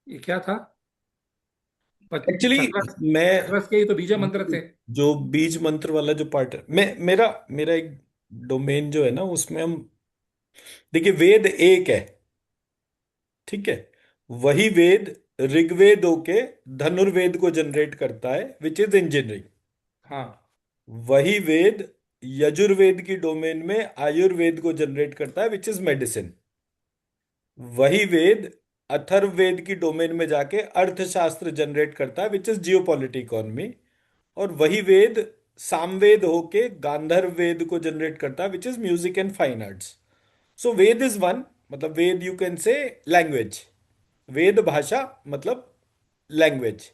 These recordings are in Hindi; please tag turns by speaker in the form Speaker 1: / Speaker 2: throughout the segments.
Speaker 1: ये क्या था?
Speaker 2: Actually
Speaker 1: chakras.
Speaker 2: मैं
Speaker 1: चक्रस के ही तो बीज मंत्र थे।
Speaker 2: जो बीज मंत्र वाला जो पार्ट है, मैं मेरा मेरा एक डोमेन जो है ना, उसमें हम देखिए, वेद एक है, ठीक है। वही वेद ऋग्वेद होके धनुर्वेद को जनरेट करता है, विच इज इंजीनियरिंग।
Speaker 1: हाँ।
Speaker 2: वही वेद यजुर्वेद की डोमेन में आयुर्वेद को जनरेट करता है, विच इज मेडिसिन। वही वेद अथर्ववेद की डोमेन में जाके अर्थशास्त्र जनरेट करता है, विच इज जियोपॉलिटी इकोनॉमी। और वही वेद सामवेद होके गांधर्व वेद को जनरेट करता है, which is music and fine arts. So Veda is one, मतलब Veda you can say language, Veda भाषा मतलब लैंग्वेज।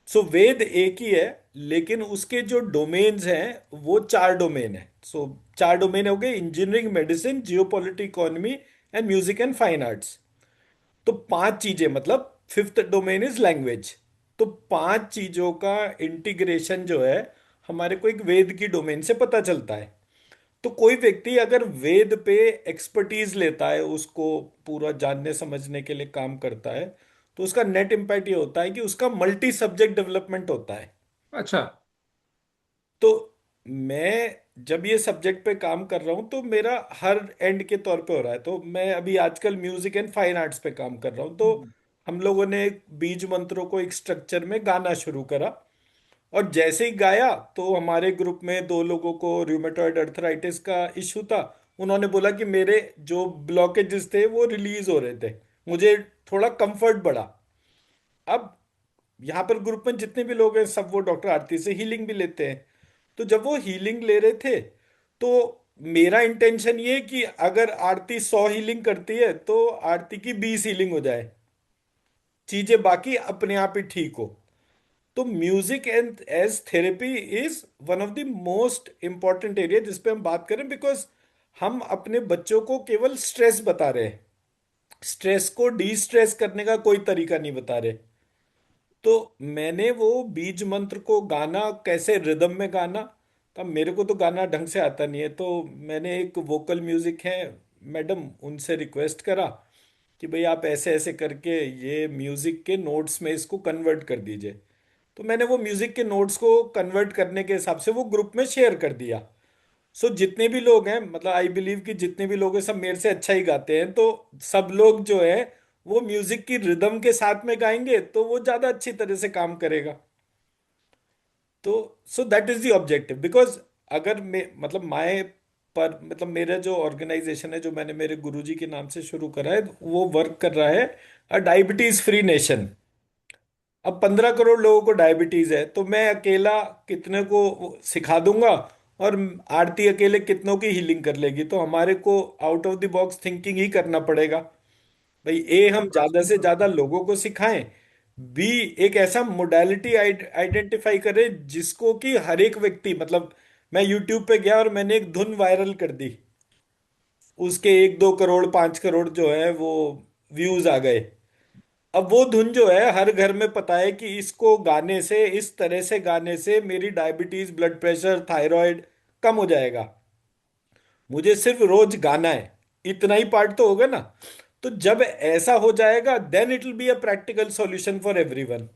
Speaker 2: सो वेद एक ही है, लेकिन उसके जो डोमेन्स हैं वो चार डोमेन है। सो चार डोमेन हो गए: engineering, medicine, geopolity economy and music and fine arts. तो पांच चीजें, मतलब फिफ्थ डोमेन इज लैंग्वेज। तो पांच चीजों का इंटीग्रेशन जो है, हमारे को एक वेद की डोमेन से पता चलता है। तो कोई व्यक्ति अगर वेद पे एक्सपर्टीज लेता है, उसको पूरा जानने समझने के लिए काम करता है, तो उसका नेट इम्पैक्ट ये होता है कि उसका मल्टी सब्जेक्ट डेवलपमेंट होता है।
Speaker 1: अच्छा।
Speaker 2: तो मैं जब ये सब्जेक्ट पे काम कर रहा हूँ, तो मेरा हर एंड के तौर पे हो रहा है। तो मैं अभी आजकल म्यूजिक एंड फाइन आर्ट्स पे काम कर रहा हूँ। तो
Speaker 1: हम्म।
Speaker 2: हम लोगों ने बीज मंत्रों को एक स्ट्रक्चर में गाना शुरू करा। और जैसे ही गाया, तो हमारे ग्रुप में दो लोगों को रूमेटॉइड अर्थराइटिस का इश्यू था। उन्होंने बोला कि मेरे जो ब्लॉकेजेस थे वो रिलीज हो रहे थे, मुझे थोड़ा कंफर्ट बढ़ा। अब यहाँ पर ग्रुप में जितने भी लोग हैं, सब वो डॉक्टर आरती से हीलिंग भी लेते हैं। तो जब वो हीलिंग ले रहे थे, तो मेरा इंटेंशन ये कि अगर आरती 100 हीलिंग करती है, तो आरती की 20 हीलिंग हो जाए, चीजें बाकी अपने आप ही ठीक हो। तो music and as therapy is one of the most important area जिस पे हम बात करें, बिकॉज हम अपने बच्चों को केवल स्ट्रेस बता रहे हैं, स्ट्रेस को डी स्ट्रेस करने का कोई तरीका नहीं बता रहे। तो मैंने वो बीज मंत्र को गाना, कैसे रिदम में गाना, तब मेरे को तो गाना ढंग से आता नहीं है, तो मैंने एक वोकल म्यूजिक है मैडम, उनसे रिक्वेस्ट करा कि भाई आप ऐसे ऐसे करके ये म्यूजिक के नोट्स में इसको कन्वर्ट कर दीजिए। तो मैंने वो म्यूजिक के नोट्स को कन्वर्ट करने के हिसाब से वो ग्रुप में शेयर कर दिया। सो जितने भी लोग हैं, मतलब आई बिलीव कि जितने भी लोग हैं सब मेरे से अच्छा ही गाते हैं। तो सब लोग जो है वो म्यूजिक की रिदम के साथ में गाएंगे, तो वो ज्यादा अच्छी तरह से काम करेगा। तो so that is the objective, because अगर मैं, मतलब माए पर, मतलब मेरा जो ऑर्गेनाइजेशन है, जो मैंने मेरे गुरुजी के नाम से शुरू करा है, वो वर्क कर रहा है अ डायबिटीज फ्री नेशन। अब 15 करोड़ लोगों को डायबिटीज है, तो मैं अकेला कितने को सिखा दूंगा, और आरती अकेले कितनों की हीलिंग कर लेगी। तो हमारे को out of the box thinking ही करना पड़ेगा। भाई ए, हम ज्यादा से ज्यादा लोगों को सिखाएं। बी, एक ऐसा मोडालिटी आइडेंटिफाई करें जिसको कि हर एक व्यक्ति, मतलब मैं यूट्यूब पे गया और मैंने एक धुन वायरल कर दी, उसके 1-2 करोड़ 5 करोड़ जो है वो व्यूज आ गए। अब वो धुन जो है हर घर में पता है कि इसको गाने से, इस तरह से गाने से मेरी डायबिटीज, ब्लड प्रेशर, थायराइड कम हो जाएगा। मुझे सिर्फ रोज गाना है, इतना ही पार्ट तो होगा ना। तो जब ऐसा हो जाएगा, then it will be a practical solution for everyone.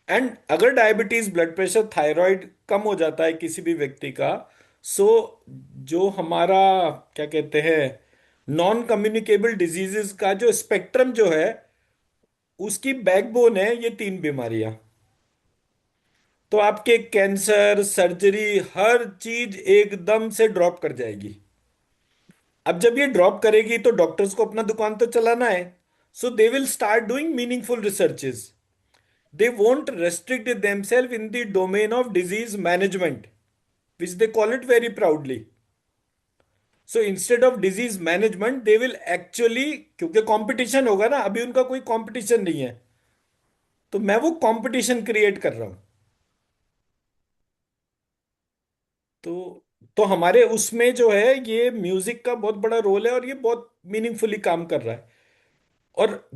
Speaker 2: And अगर डायबिटीज, ब्लड प्रेशर, थायराइड कम हो जाता है किसी भी व्यक्ति का, सो जो हमारा क्या कहते हैं, नॉन कम्युनिकेबल डिजीजेस का जो स्पेक्ट्रम जो है, उसकी बैकबोन है ये तीन बीमारियां। तो आपके कैंसर, सर्जरी, हर चीज एकदम से ड्रॉप कर जाएगी। अब जब ये ड्रॉप करेगी, तो डॉक्टर्स को अपना दुकान तो चलाना है। So they will start doing meaningful researches. They won't restrict themselves in the domain of disease management, which they call it very proudly. So instead of disease management, they will actually, क्योंकि कंपटीशन होगा ना, अभी उनका कोई कंपटीशन नहीं है, तो मैं वो कंपटीशन क्रिएट कर रहा हूं। तो हमारे उसमें जो है, ये म्यूजिक का बहुत बड़ा रोल है, और ये बहुत मीनिंगफुली काम कर रहा है। और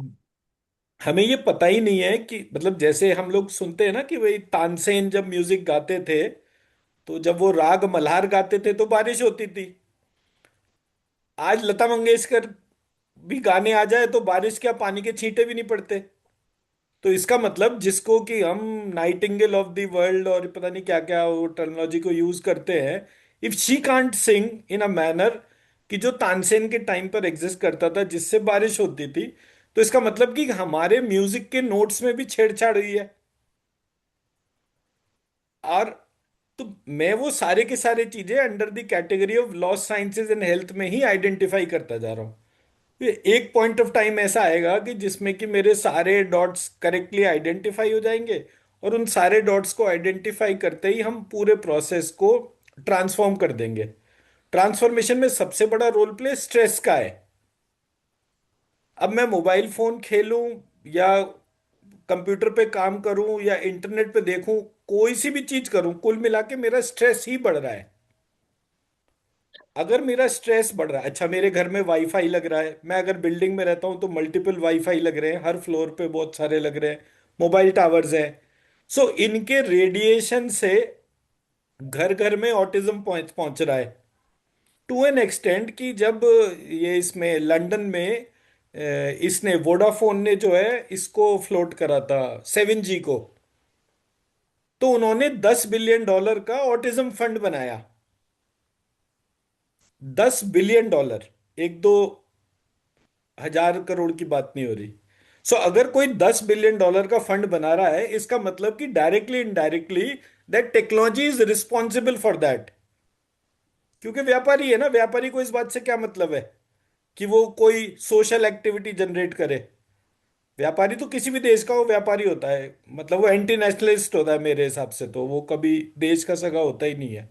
Speaker 2: हमें ये पता ही नहीं है कि, मतलब जैसे हम लोग सुनते हैं ना कि भाई तानसेन जब म्यूजिक गाते थे, तो जब वो राग मल्हार गाते थे तो बारिश होती थी। आज लता मंगेशकर भी गाने आ जाए तो बारिश क्या, पानी के छींटे भी नहीं पड़ते। तो इसका मतलब जिसको कि हम नाइटिंगेल ऑफ द वर्ल्ड और पता नहीं क्या क्या वो टर्मिनोलॉजी को यूज करते हैं, if she can't Singh in a manner कि जो तानसेन के टाइम पर एग्जिस्ट करता था जिससे बारिश होती थी, तो इसका मतलब कि हमारे म्यूजिक के नोट्स में भी छेड़छाड़ हुई है। और तो मैं वो सारे के सारे चीजें under the category of loss sciences and health में ही आइडेंटिफाई करता जा रहा हूँ। ये एक पॉइंट ऑफ टाइम ऐसा आएगा कि जिसमें कि मेरे सारे डॉट्स करेक्टली आइडेंटिफाई हो जाएंगे, और उन सारे डॉट्स को आइडेंटिफाई करते ही हम पूरे प्रोसेस को ट्रांसफॉर्म कर देंगे। ट्रांसफॉर्मेशन में सबसे बड़ा रोल प्ले स्ट्रेस का है। अब मैं मोबाइल फोन खेलूं या कंप्यूटर पे काम करूं या इंटरनेट पे देखूं, कोई सी भी चीज करूं, कुल मिला के मेरा स्ट्रेस ही बढ़ रहा है। अगर मेरा स्ट्रेस बढ़ रहा है, अच्छा मेरे घर में वाईफाई लग रहा है, मैं अगर बिल्डिंग में रहता हूं तो मल्टीपल वाईफाई लग रहे हैं, हर फ्लोर पे बहुत सारे लग रहे हैं, मोबाइल टावर्स हैं। सो इनके रेडिएशन से घर घर में ऑटिज्म पहुंच पहुंच रहा है, टू एन एक्सटेंट कि जब ये इसमें लंदन में इसने वोडाफोन ने जो है इसको फ्लोट करा था 7G को, तो उन्होंने $10 बिलियन का ऑटिज्म फंड बनाया। $10 बिलियन, एक दो हजार करोड़ की बात नहीं हो रही। सो अगर कोई $10 बिलियन का फंड बना रहा है, इसका मतलब कि directly indirectly that technology is responsible for that. क्योंकि व्यापारी है ना, व्यापारी को इस बात से क्या मतलब है कि वो कोई सोशल एक्टिविटी जनरेट करे। व्यापारी तो किसी भी देश का वो व्यापारी होता है, मतलब वो एंटी नेशनलिस्ट होता है मेरे हिसाब से, तो वो कभी देश का सगा होता ही नहीं है।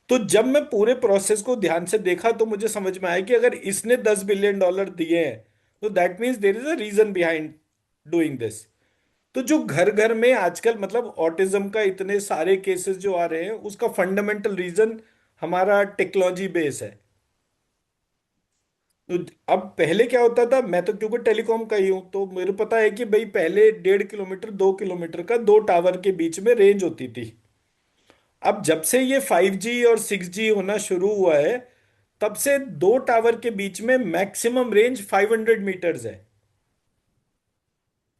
Speaker 2: तो जब मैं पूरे प्रोसेस को ध्यान से देखा तो मुझे समझ में आया कि अगर इसने $10 बिलियन दिए हैं, तो that means there is a reason behind doing this. तो जो घर घर में आजकल मतलब ऑटिज्म का इतने सारे केसेस जो आ रहे हैं, उसका फंडामेंटल रीजन हमारा टेक्नोलॉजी बेस है। तो अब पहले क्या होता था, मैं तो क्योंकि टेलीकॉम का ही हूं तो मेरे पता है कि भाई पहले 1.5 किलोमीटर 2 किलोमीटर का दो टावर के बीच में रेंज होती थी। अब जब से ये 5G और 6G होना शुरू हुआ है, तब से दो टावर के बीच में मैक्सिमम रेंज 500 मीटर्स है।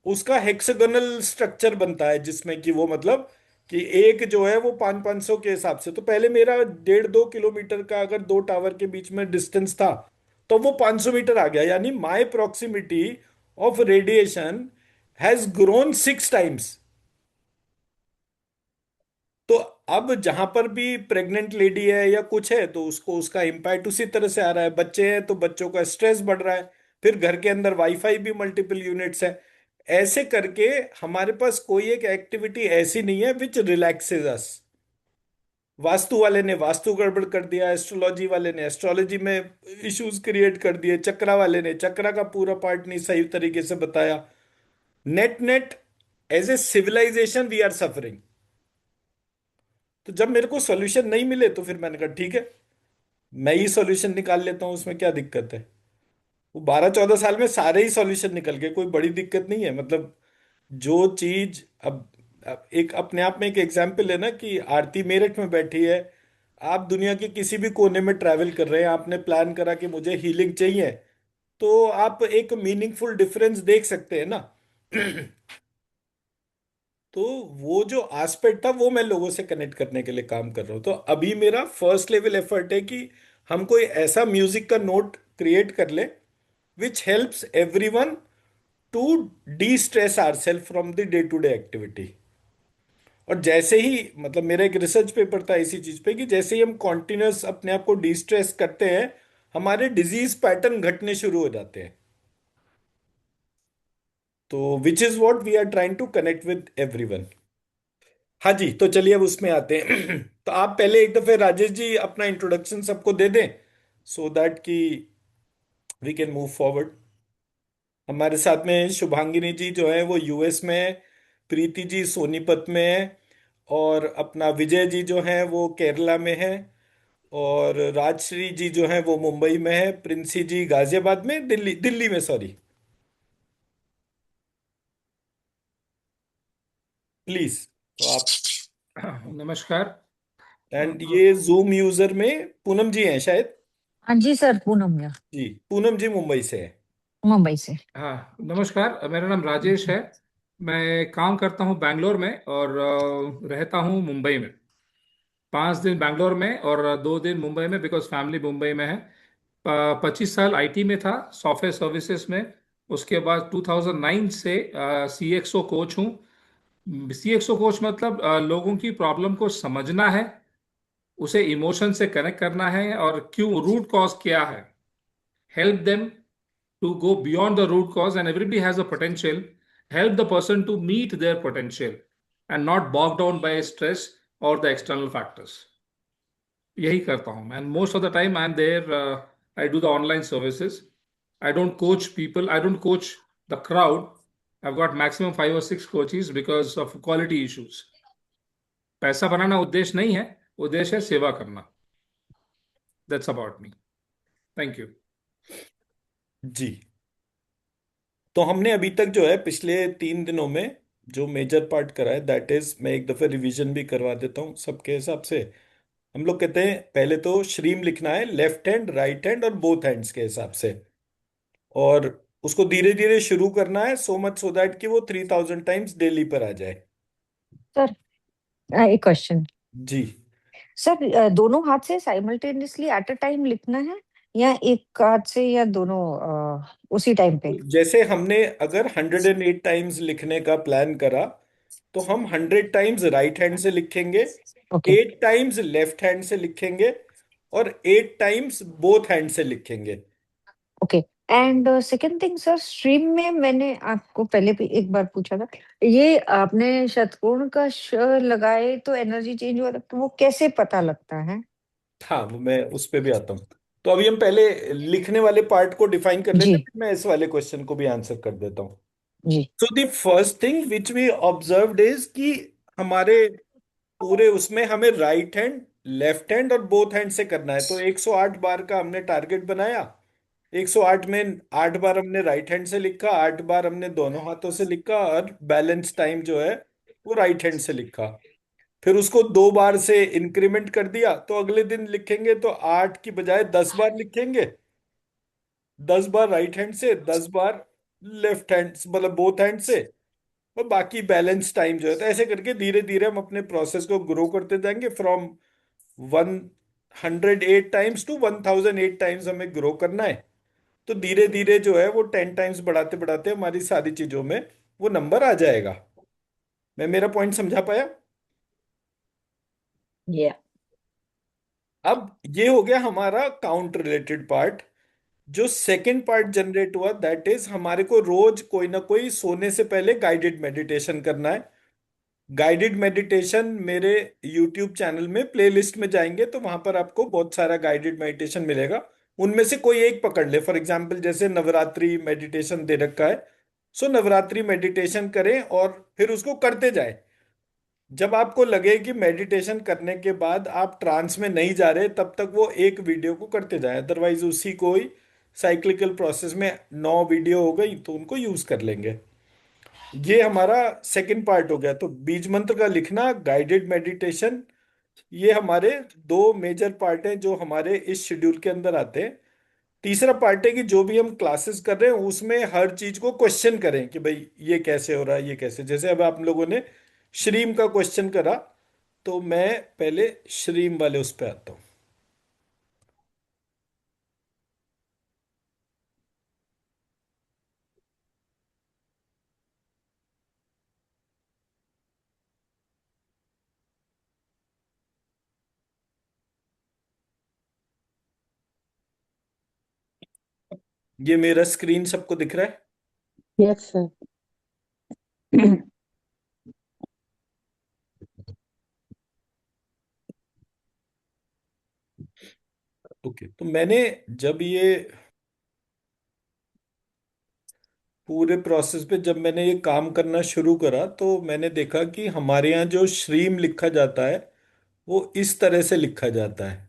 Speaker 2: उसका हेक्सागोनल स्ट्रक्चर बनता है जिसमें कि वो मतलब कि एक जो है वो 500 के हिसाब से, तो पहले मेरा 1.5 2 किलोमीटर का अगर दो टावर के बीच में डिस्टेंस था, तो वो 500 मीटर आ गया, यानी my proximity of radiation has grown 6 times. तो अब जहां पर भी प्रेग्नेंट लेडी है या कुछ है तो उसको उसका इम्पैक्ट उसी तरह से आ रहा है, बच्चे हैं तो बच्चों का स्ट्रेस बढ़ रहा है, फिर घर के अंदर वाईफाई भी मल्टीपल यूनिट्स है। ऐसे करके हमारे पास कोई एक एक्टिविटी ऐसी नहीं है विच रिलैक्सेस अस। वास्तु वाले ने वास्तु गड़बड़ कर दिया, एस्ट्रोलॉजी वाले ने एस्ट्रोलॉजी में इश्यूज क्रिएट कर दिए, चक्रा वाले ने चक्रा का पूरा पार्ट नहीं सही तरीके से बताया। Net net as a civilization we are suffering. तो जब मेरे को सॉल्यूशन नहीं मिले तो फिर मैंने कहा ठीक है, मैं ही सॉल्यूशन निकाल लेता हूँ, उसमें क्या दिक्कत है। वो 12 14 साल में सारे ही सॉल्यूशन निकल गए, कोई बड़ी दिक्कत नहीं है। मतलब जो चीज अब एक अपने आप में एक एग्जाम्पल है ना कि आरती मेरठ में बैठी है, आप दुनिया के किसी भी कोने में ट्रैवल कर रहे हैं, आपने प्लान करा कि मुझे हीलिंग चाहिए, तो आप एक मीनिंगफुल डिफरेंस देख सकते हैं ना। तो वो जो एस्पेक्ट था वो मैं लोगों से कनेक्ट करने के लिए काम कर रहा हूँ। तो अभी मेरा फर्स्ट लेवल एफर्ट है कि हम कोई ऐसा म्यूजिक का नोट क्रिएट कर ले which helps everyone to destress our self from the day to day activity. और जैसे ही मतलब मेरा एक रिसर्च पेपर था इसी चीज पे कि जैसे ही हम कॉन्टिन्यूस अपने आप को डी स्ट्रेस करते हैं, हमारे डिजीज पैटर्न घटने शुरू हो जाते हैं। तो which is what we are trying to connect with everyone. हाँ जी, तो चलिए अब उसमें आते हैं। तो आप पहले एक दफे राजेश जी अपना इंट्रोडक्शन सबको दे दें, सो दैट कि वी कैन मूव फॉरवर्ड। हमारे साथ में शुभांगिनी जी जो है वो यूएस में है, प्रीति जी सोनीपत में है, और अपना विजय जी जो है वो केरला में है, और राजश्री जी जो है वो मुंबई में है, प्रिंसी जी गाजियाबाद में, दिल्ली दिल्ली में सॉरी। प्लीज, तो आप।
Speaker 1: नमस्कार।
Speaker 2: एंड
Speaker 1: अ,
Speaker 2: ये जूम यूजर में पूनम जी हैं शायद।
Speaker 3: हाँ जी सर, पूनम या
Speaker 2: जी, पूनम जी मुंबई से है।
Speaker 3: मुंबई से।
Speaker 1: हाँ, नमस्कार। मेरा नाम राजेश है। मैं काम करता हूँ बैंगलोर में और रहता हूँ मुंबई में। 5 दिन बैंगलोर में और 2 दिन मुंबई में, बिकॉज फैमिली मुंबई में है। 25 साल आईटी में था, सॉफ्टवेयर सर्विसेज में। उसके बाद 2009 से सीएक्सओ कोच हूँ। सीएक्सओ कोच मतलब लोगों की प्रॉब्लम को समझना है, उसे इमोशन से कनेक्ट करना है, और क्यों, रूट कॉज क्या है, help them to go beyond the root cause. And everybody has a potential. Help the person to meet their potential and not bogged down by stress or the external factors. यही करता हूँ मैं। Most of the time I'm there. I do the online services. I don't coach people. I don't coach the crowd. I've got maximum 5 or 6 coaches because of quality issues. पैसा बनाना उद्देश्य नहीं है, उद्देश्य है सेवा करना। That's about me. Thank you.
Speaker 2: जी, तो हमने अभी तक जो है पिछले 3 दिनों में जो मेजर पार्ट करा है, दैट इज, मैं एक दफे रिवीजन भी करवा देता हूँ सबके हिसाब से। हम लोग कहते हैं पहले तो श्रीम लिखना है, लेफ्ट हैंड, राइट हैंड और बोथ हैंड्स के हिसाब से। और उसको धीरे धीरे शुरू करना है, सो मच सो दैट कि वो 3000 टाइम्स डेली पर आ जाए।
Speaker 3: सर, एक क्वेश्चन।
Speaker 2: जी।
Speaker 3: सर, दोनों हाथ से साइमल्टेनियसली एट अ टाइम लिखना है या एक हाथ से, या दोनों उसी टाइम पे?
Speaker 2: जैसे हमने अगर 108 टाइम्स लिखने का प्लान करा, तो हम 100 टाइम्स राइट हैंड से लिखेंगे,
Speaker 3: ओके।
Speaker 2: 8 टाइम्स लेफ्ट हैंड से लिखेंगे, और 8 टाइम्स बोथ हैंड से लिखेंगे।
Speaker 3: Okay. And second thing sir, stream में मैंने आपको पहले भी एक बार पूछा था, ये आपने शतकोण का श लगाए तो एनर्जी चेंज हुआ था, तो वो कैसे पता लगता है?
Speaker 2: हाँ, वो मैं उस पे भी आता हूँ। तो अभी हम पहले लिखने वाले पार्ट को डिफाइन कर लेते हैं,
Speaker 3: जी।
Speaker 2: फिर मैं इस वाले क्वेश्चन को भी आंसर कर देता हूँ।
Speaker 3: जी।
Speaker 2: So the first thing which we observed is कि हमारे पूरे उसमें हमें राइट हैंड, लेफ्ट हैंड और बोथ हैंड से करना है। तो 108 बार का हमने टारगेट बनाया। 108 में 8 बार हमने राइट हैंड से लिखा, 8 बार हमने दोनों हाथों से लिखा, और बैलेंस टाइम जो है वो राइट हैंड से लिखा। फिर उसको 2 बार से इंक्रीमेंट कर दिया, तो अगले दिन लिखेंगे तो 8 की बजाय 10 बार लिखेंगे। 10 बार राइट हैंड से, 10 बार लेफ्ट हैंड, मतलब बोथ हैंड से। और बाकी बैलेंस टाइम जो है, तो ऐसे करके धीरे धीरे हम अपने प्रोसेस को ग्रो करते जाएंगे। फ्रॉम 108 टाइम्स टू 1008 टाइम्स हमें ग्रो करना है। तो धीरे धीरे जो है वो 10 टाइम्स बढ़ाते बढ़ाते हमारी सारी चीजों में वो नंबर आ जाएगा। मैं मेरा पॉइंट समझा पाया?
Speaker 3: या।
Speaker 2: अब ये हो गया हमारा काउंट रिलेटेड पार्ट। जो सेकंड पार्ट जनरेट हुआ, दैट इज, हमारे को रोज कोई ना कोई सोने से पहले गाइडेड मेडिटेशन करना है। गाइडेड मेडिटेशन मेरे यूट्यूब चैनल में प्लेलिस्ट में जाएंगे तो वहां पर आपको बहुत सारा गाइडेड मेडिटेशन मिलेगा। उनमें से कोई एक पकड़ ले, फॉर एग्जांपल जैसे नवरात्रि मेडिटेशन दे रखा है, सो नवरात्रि मेडिटेशन करें और फिर उसको करते जाएं। जब आपको लगे कि मेडिटेशन करने के बाद आप ट्रांस में नहीं जा रहे, तब तक वो एक वीडियो को करते जाएं। अदरवाइज उसी को ही साइक्लिकल प्रोसेस में 9 वीडियो हो गई तो उनको यूज कर लेंगे। ये हमारा सेकंड पार्ट हो गया। तो बीज मंत्र का लिखना, गाइडेड मेडिटेशन, ये हमारे दो मेजर पार्ट हैं जो हमारे इस शेड्यूल के अंदर आते हैं। तीसरा पार्ट है कि जो भी हम क्लासेस कर रहे हैं उसमें हर चीज को क्वेश्चन करें कि भाई ये कैसे हो रहा है, ये कैसे। जैसे अब आप लोगों ने श्रीम का क्वेश्चन करा, तो मैं पहले श्रीम वाले उस पे आता हूँ। ये मेरा स्क्रीन सबको दिख रहा है?
Speaker 3: Yes sir.
Speaker 2: ओके, तो मैंने जब ये पूरे प्रोसेस पे जब मैंने ये काम करना शुरू करा, तो मैंने देखा कि हमारे यहाँ जो श्रीम लिखा जाता है वो इस तरह से लिखा जाता है।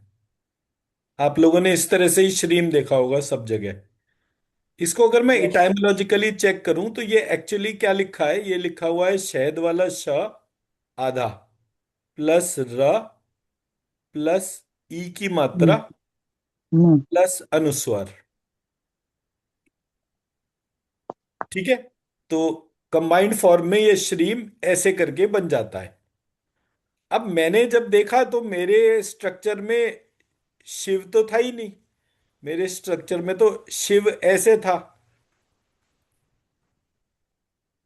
Speaker 2: आप लोगों ने इस तरह से ही श्रीम देखा होगा सब जगह। इसको अगर मैं
Speaker 3: यस।
Speaker 2: इटाइमोलॉजिकली चेक करूं तो ये एक्चुअली क्या लिखा है, ये लिखा हुआ है शहद वाला श आधा, प्लस र, प्लस ई की मात्रा,
Speaker 3: हम्म।
Speaker 2: प्लस अनुस्वार। ठीक है। तो कंबाइंड फॉर्म में ये श्रीम ऐसे करके बन जाता है। अब मैंने जब देखा तो मेरे स्ट्रक्चर में शिव तो था ही नहीं। मेरे स्ट्रक्चर में तो शिव ऐसे था।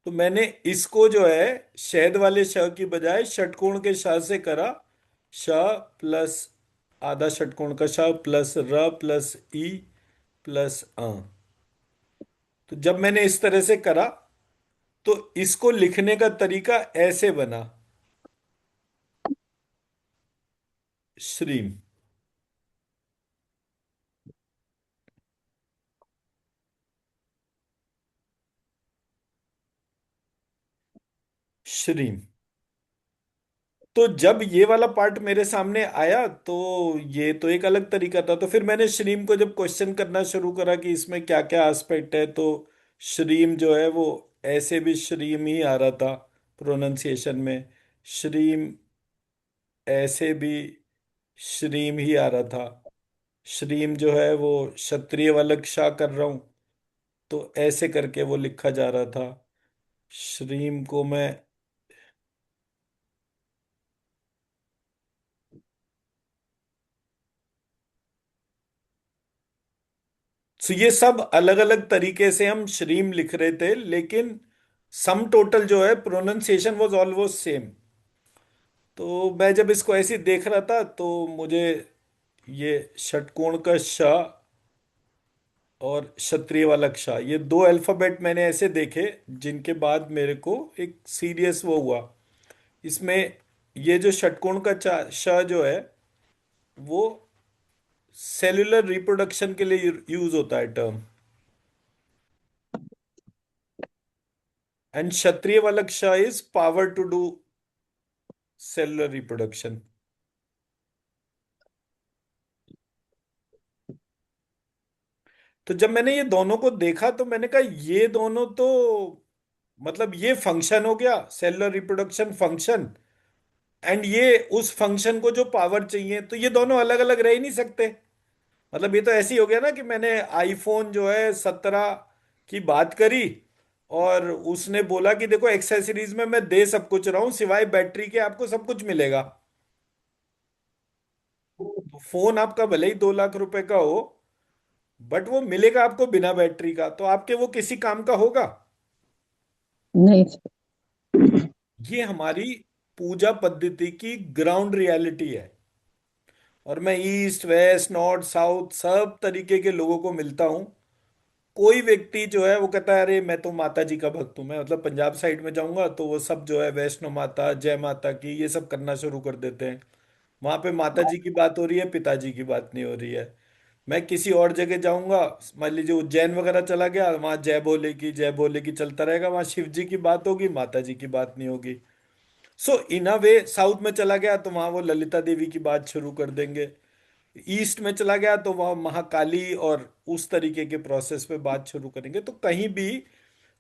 Speaker 2: तो मैंने इसको जो है शहद वाले श की बजाय षटकोण के श से करा। श प्लस आधा षटकोण का श प्लस र प्लस ई प्लस अ। तो जब मैंने इस तरह से करा तो इसको लिखने का तरीका ऐसे बना, श्रीम। श्रीम। तो जब ये वाला पार्ट मेरे सामने आया तो ये तो एक अलग तरीका था। तो फिर मैंने श्रीम को जब क्वेश्चन करना शुरू करा कि इसमें क्या क्या एस्पेक्ट है, तो श्रीम जो है वो ऐसे भी श्रीम ही आ रहा था प्रोनाउंसिएशन में। श्रीम ऐसे भी श्रीम ही आ रहा था। श्रीम जो है वो क्षत्रिय वाला क्षा कर रहा हूं तो ऐसे करके वो लिखा जा रहा था। श्रीम को मैं। तो ये सब अलग अलग तरीके से हम श्रीम लिख रहे थे, लेकिन सम टोटल जो है प्रोनाउंसिएशन वाज ऑलमोस्ट सेम। तो मैं जब इसको ऐसे देख रहा था तो मुझे ये षटकोण का श और क्षत्रिय वाला क्ष, ये दो अल्फाबेट मैंने ऐसे देखे जिनके बाद मेरे को एक सीरियस वो हुआ। इसमें ये जो षटकोण का श जो है वो सेल्यूलर रिप्रोडक्शन के लिए यूज होता है टर्म। एंड क्षत्रिय वाला क्ष is power to do cellular reproduction. तो जब मैंने ये दोनों को देखा तो मैंने कहा ये दोनों तो मतलब ये फंक्शन हो गया सेलुलर रिप्रोडक्शन फंक्शन, एंड ये उस फंक्शन को जो पावर चाहिए, तो ये दोनों अलग अलग रह ही नहीं सकते। मतलब ये तो ऐसे ही हो गया ना कि मैंने आईफोन जो है 17 की बात करी और उसने बोला कि देखो एक्सेसरीज में मैं दे सब कुछ रहा हूं सिवाय बैटरी के, आपको सब कुछ मिलेगा। तो फोन आपका भले ही 2 लाख रुपए का हो, बट वो मिलेगा आपको बिना बैटरी का, तो आपके वो किसी काम का होगा?
Speaker 3: नहीं।
Speaker 2: ये हमारी पूजा पद्धति की ग्राउंड रियलिटी है। और मैं ईस्ट वेस्ट नॉर्थ साउथ सब तरीके के लोगों को मिलता हूँ। कोई व्यक्ति जो है वो कहता है अरे मैं तो माता जी का भक्त हूँ। मैं मतलब पंजाब साइड में जाऊंगा तो वो सब जो है वैष्णो माता जय माता की ये सब करना शुरू कर देते हैं। वहां पे माता जी की बात हो रही है, पिताजी की बात नहीं हो रही है। मैं किसी और जगह जाऊंगा, मान लीजिए उज्जैन वगैरह चला गया, वहां जय भोले की चलता रहेगा। वहां शिव जी की बात होगी, माता जी की बात नहीं होगी। सो इन अ वे साउथ में चला गया तो वहां वो ललिता देवी की बात शुरू कर देंगे। ईस्ट में चला गया तो वह महाकाली और उस तरीके के प्रोसेस पे बात शुरू करेंगे। तो कहीं भी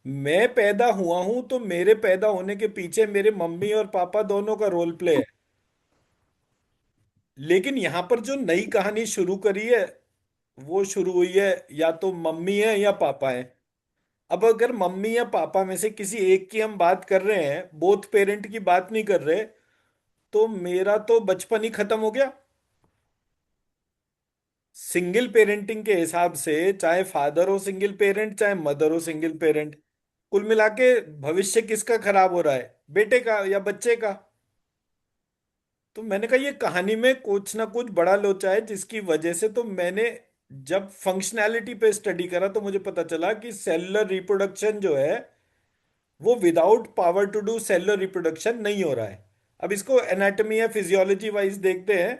Speaker 2: मैं पैदा हुआ हूं तो मेरे पैदा होने के पीछे मेरे मम्मी और पापा दोनों का रोल प्ले है। लेकिन यहां पर जो नई कहानी शुरू करी है वो शुरू हुई है या तो मम्मी है या पापा है। अब अगर मम्मी या पापा में से किसी एक की हम बात कर रहे हैं, बोथ पेरेंट की बात नहीं कर रहे, तो मेरा तो बचपन ही खत्म हो गया। सिंगल पेरेंटिंग के हिसाब से चाहे फादर हो सिंगल पेरेंट चाहे मदर हो सिंगल पेरेंट, कुल मिला के भविष्य किसका खराब हो रहा है, बेटे का या बच्चे का? तो मैंने कहा ये कहानी में कुछ ना कुछ बड़ा लोचा है, जिसकी वजह से तो मैंने जब फंक्शनैलिटी पे स्टडी करा तो मुझे पता चला कि सेलुलर रिप्रोडक्शन जो है वो without power to do cellular reproduction नहीं हो रहा है। अब इसको एनाटॉमी या फिजियोलॉजी वाइज देखते हैं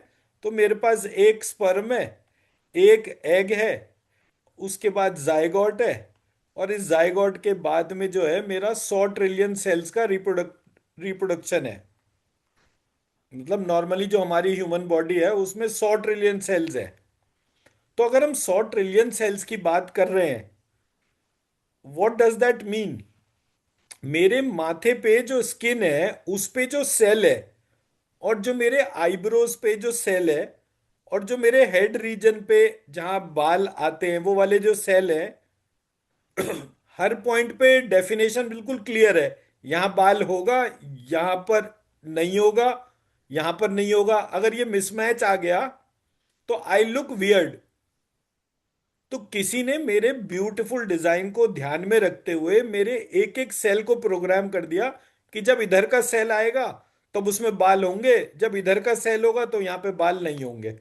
Speaker 2: तो मेरे पास एक स्पर्म है, एक एग है, उसके बाद जायगोट है, और इस जायगोट के बाद में जो है मेरा 100 ट्रिलियन सेल्स का रिप्रोडक्शन है। मतलब नॉर्मली जो हमारी ह्यूमन बॉडी है उसमें 100 ट्रिलियन सेल्स है। तो अगर हम 100 ट्रिलियन सेल्स की बात कर रहे हैं, व्हाट डज दैट मीन? मेरे माथे पे जो स्किन है उस पे जो सेल है, और जो मेरे आईब्रोज पे जो सेल है, और जो मेरे हेड रीजन पे जहां बाल आते हैं वो वाले जो सेल है, हर पॉइंट पे डेफिनेशन बिल्कुल क्लियर है। यहां बाल होगा, यहां पर नहीं होगा, यहां पर नहीं होगा। अगर ये मिसमैच आ गया तो आई लुक वियर्ड। तो किसी ने मेरे ब्यूटीफुल डिजाइन को ध्यान में रखते हुए मेरे एक एक सेल को प्रोग्राम कर दिया कि जब इधर का सेल आएगा तब उसमें बाल होंगे, जब इधर का सेल होगा तो यहां पे बाल नहीं होंगे।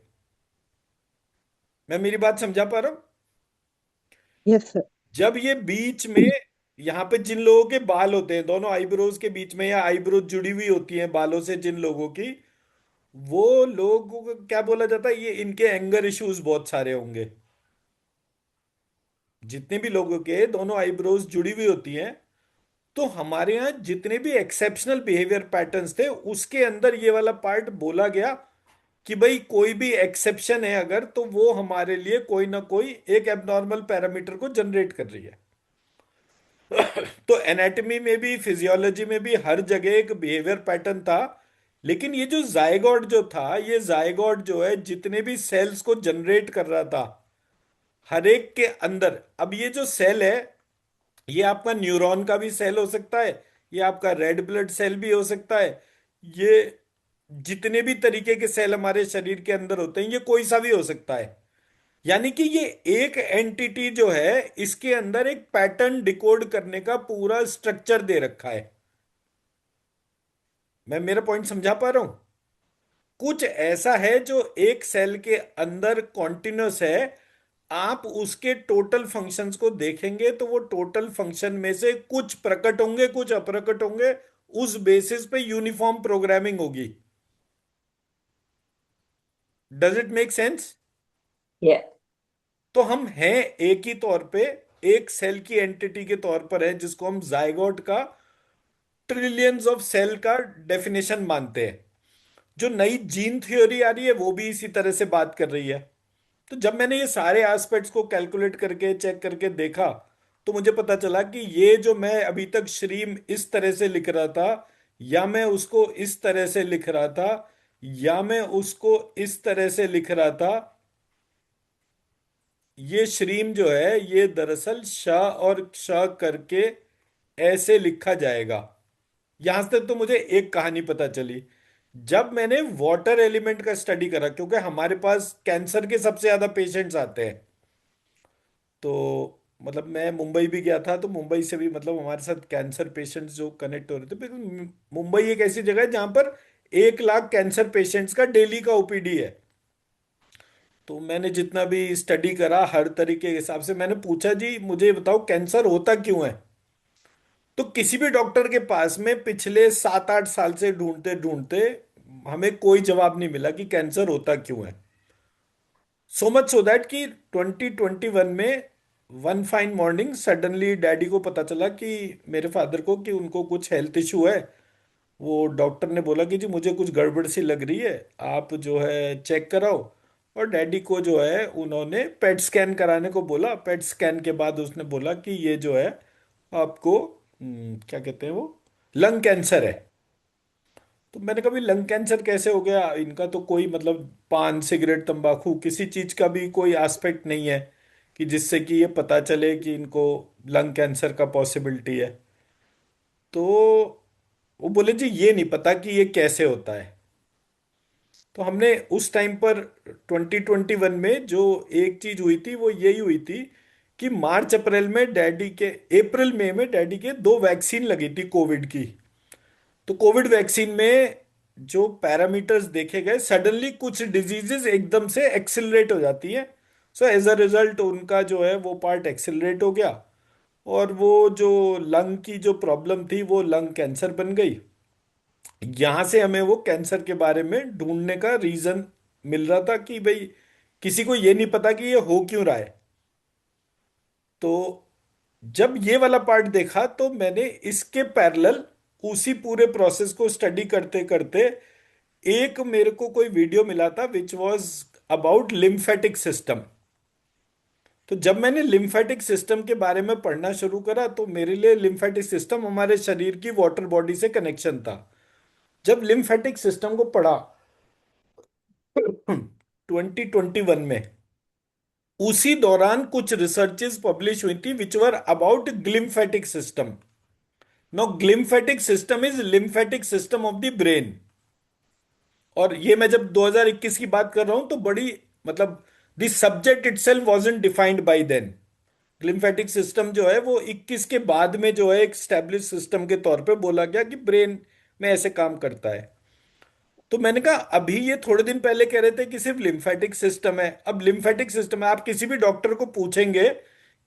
Speaker 2: मैं मेरी बात समझा पा रहा हूं?
Speaker 3: Yes sir.
Speaker 2: जब ये बीच में, यहाँ पे जिन लोगों के बाल होते हैं दोनों आईब्रोज के बीच में, या आईब्रोज जुड़ी हुई होती हैं बालों से जिन लोगों की, वो लोगों को क्या बोला जाता है, ये इनके एंगर इश्यूज बहुत सारे होंगे। जितने भी लोगों के दोनों आईब्रोज जुड़ी हुई होती हैं, तो हमारे यहाँ जितने भी एक्सेप्शनल बिहेवियर पैटर्न्स थे उसके अंदर ये वाला पार्ट बोला गया कि भाई कोई भी एक्सेप्शन है अगर, तो वो हमारे लिए कोई ना कोई एक एबनॉर्मल पैरामीटर को जनरेट कर रही है। तो एनाटॉमी में भी, फिजियोलॉजी में भी हर जगह एक बिहेवियर पैटर्न था। लेकिन ये जो जायगोट जो था, ये जायगोट जो है जितने भी सेल्स को जनरेट कर रहा था हर एक के अंदर, अब ये जो सेल है ये आपका न्यूरॉन का भी सेल हो सकता है, ये आपका रेड ब्लड सेल भी हो सकता है, ये जितने भी तरीके के सेल हमारे शरीर के अंदर होते हैं ये कोई सा भी हो सकता है। यानी कि ये एक एंटिटी जो है इसके अंदर एक पैटर्न डिकोड करने का पूरा स्ट्रक्चर दे रखा है। मैं मेरा पॉइंट समझा पा रहा हूं? कुछ ऐसा है जो एक सेल के अंदर कॉन्टिन्यूस है। आप उसके टोटल फंक्शंस को देखेंगे तो वो टोटल फंक्शन में से कुछ प्रकट होंगे, कुछ अप्रकट होंगे। उस बेसिस पे यूनिफॉर्म प्रोग्रामिंग होगी। Does it make sense?
Speaker 3: या
Speaker 2: तो हम हैं एक ही तौर पे, एक सेल की एंटिटी के तौर पर है जिसको हम जाइगोट का ट्रिलियंस ऑफ सेल का डेफिनेशन मानते हैं। जो नई जीन थ्योरी आ रही है वो भी इसी तरह से बात कर रही है। तो जब मैंने ये सारे एस्पेक्ट्स को कैलकुलेट करके चेक करके देखा तो मुझे पता चला कि ये जो मैं अभी तक श्रीम इस तरह से लिख रहा था, या मैं उसको इस तरह से लिख रहा था, या मैं उसको इस तरह से लिख रहा था, ये श्रीम जो है ये दरअसल शाह और शाह करके ऐसे लिखा जाएगा। यहां तक तो मुझे एक कहानी पता चली। जब मैंने वाटर एलिमेंट का स्टडी करा, क्योंकि हमारे पास कैंसर के सबसे ज्यादा पेशेंट्स आते हैं, तो मतलब मैं मुंबई भी गया था तो मुंबई से भी मतलब हमारे साथ कैंसर पेशेंट्स जो कनेक्ट हो रहे थे, बिकॉज़ मुंबई एक ऐसी जगह है जहां पर 1 लाख कैंसर पेशेंट्स का डेली का ओपीडी है। तो मैंने जितना भी स्टडी करा हर तरीके के हिसाब से मैंने पूछा, जी मुझे बताओ कैंसर होता क्यों है। तो किसी भी डॉक्टर के पास में पिछले 7-8 साल से ढूंढते ढूंढते हमें कोई जवाब नहीं मिला कि कैंसर होता क्यों है। सो मच सो दैट कि 2021 में one fine morning suddenly daddy को पता चला कि मेरे फादर को कि उनको कुछ हेल्थ इशू है। वो डॉक्टर ने बोला कि जी मुझे कुछ गड़बड़ सी लग रही है, आप जो है चेक कराओ। और डैडी को जो है उन्होंने पेट स्कैन कराने को बोला। पेट स्कैन के बाद उसने बोला कि ये जो है आपको क्या कहते हैं वो, लंग कैंसर है। तो मैंने कहा भी लंग कैंसर कैसे हो गया, इनका तो कोई मतलब पान सिगरेट तंबाकू किसी चीज का भी कोई एस्पेक्ट नहीं है कि जिससे कि ये पता चले कि इनको लंग कैंसर का पॉसिबिलिटी है। तो वो बोले जी ये नहीं पता कि ये कैसे होता है। तो हमने उस टाइम पर 2021 में जो एक चीज हुई थी वो यही हुई थी कि मार्च अप्रैल में डैडी के, अप्रैल मई में डैडी के 2 वैक्सीन लगी थी कोविड की। तो कोविड वैक्सीन में जो पैरामीटर्स देखे गए, सडनली कुछ डिजीजेस एकदम से एक्सिलरेट हो जाती हैं। सो एज अ रिजल्ट उनका जो है वो पार्ट एक्सिलरेट हो गया, और वो जो लंग की जो प्रॉब्लम थी वो लंग कैंसर बन गई। यहां से हमें वो कैंसर के बारे में ढूंढने का रीजन मिल रहा था कि भाई किसी को ये नहीं पता कि ये हो क्यों रहा है। तो जब ये वाला पार्ट देखा तो मैंने इसके पैरेलल उसी पूरे प्रोसेस को स्टडी करते करते एक मेरे को कोई वीडियो मिला था which was about lymphatic system. तो जब मैंने लिम्फेटिक सिस्टम के बारे में पढ़ना शुरू करा तो मेरे लिए लिम्फेटिक सिस्टम हमारे शरीर की वाटर बॉडी से कनेक्शन था। जब लिम्फेटिक सिस्टम को पढ़ा 2021 में, उसी दौरान कुछ रिसर्चेस पब्लिश हुई थी which were about glymphatic system. Now glymphatic system is lymphatic system of the brain. और ये मैं जब 2021 की बात कर रहा हूं तो बड़ी, मतलब the subject itself wasn't defined by then. Lymphatic system जो है वो 21 के बाद में जो है एक स्टैब्लिश सिस्टम के तौर पे बोला गया कि ब्रेन में ऐसे काम करता है. तो मैंने कहा अभी ये थोड़े दिन पहले कह रहे थे कि सिर्फ लिम्फेटिक सिस्टम है. अब लिम्फेटिक सिस्टम है, आप किसी भी डॉक्टर को पूछेंगे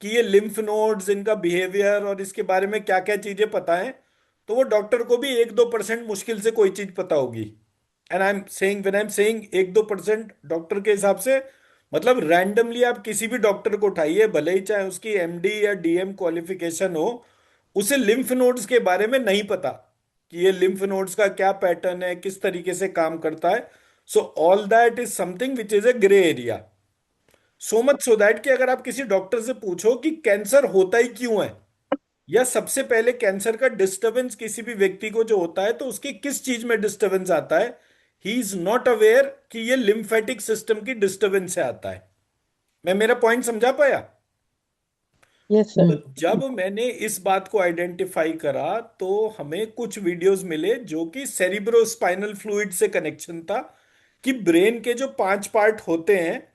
Speaker 2: कि ये लिम्फ नोड्स, इनका बिहेवियर और इसके बारे में क्या क्या चीजें पता है, तो वो डॉक्टर को भी 1-2% मुश्किल से कोई चीज पता होगी. And I am saying, when I am saying 1-2% doctor के हिसाब से, मतलब रैंडमली आप किसी भी डॉक्टर को उठाइए, भले ही चाहे उसकी एमडी या डीएम क्वालिफिकेशन हो, उसे लिम्फ नोड्स के बारे में नहीं पता कि ये लिम्फ नोड्स का क्या पैटर्न है, किस तरीके से काम करता है. So all that is something which is a grey area. So much so that कि अगर आप किसी डॉक्टर से पूछो कि कैंसर होता ही क्यों है, या सबसे पहले कैंसर का डिस्टरबेंस किसी भी व्यक्ति को जो होता है तो उसकी किस चीज में डिस्टरबेंस आता है, ही इज नॉट अवेयर कि ये लिम्फेटिक सिस्टम की डिस्टरबेंस से आता है. मैं मेरा पॉइंट समझा पाया?
Speaker 4: यस
Speaker 2: तो
Speaker 4: सर.
Speaker 2: जब मैंने इस बात को आइडेंटिफाई करा तो हमें कुछ वीडियोस मिले जो कि सेरिब्रोस्पाइनल फ्लूइड से कनेक्शन था, कि ब्रेन के जो 5 पार्ट होते हैं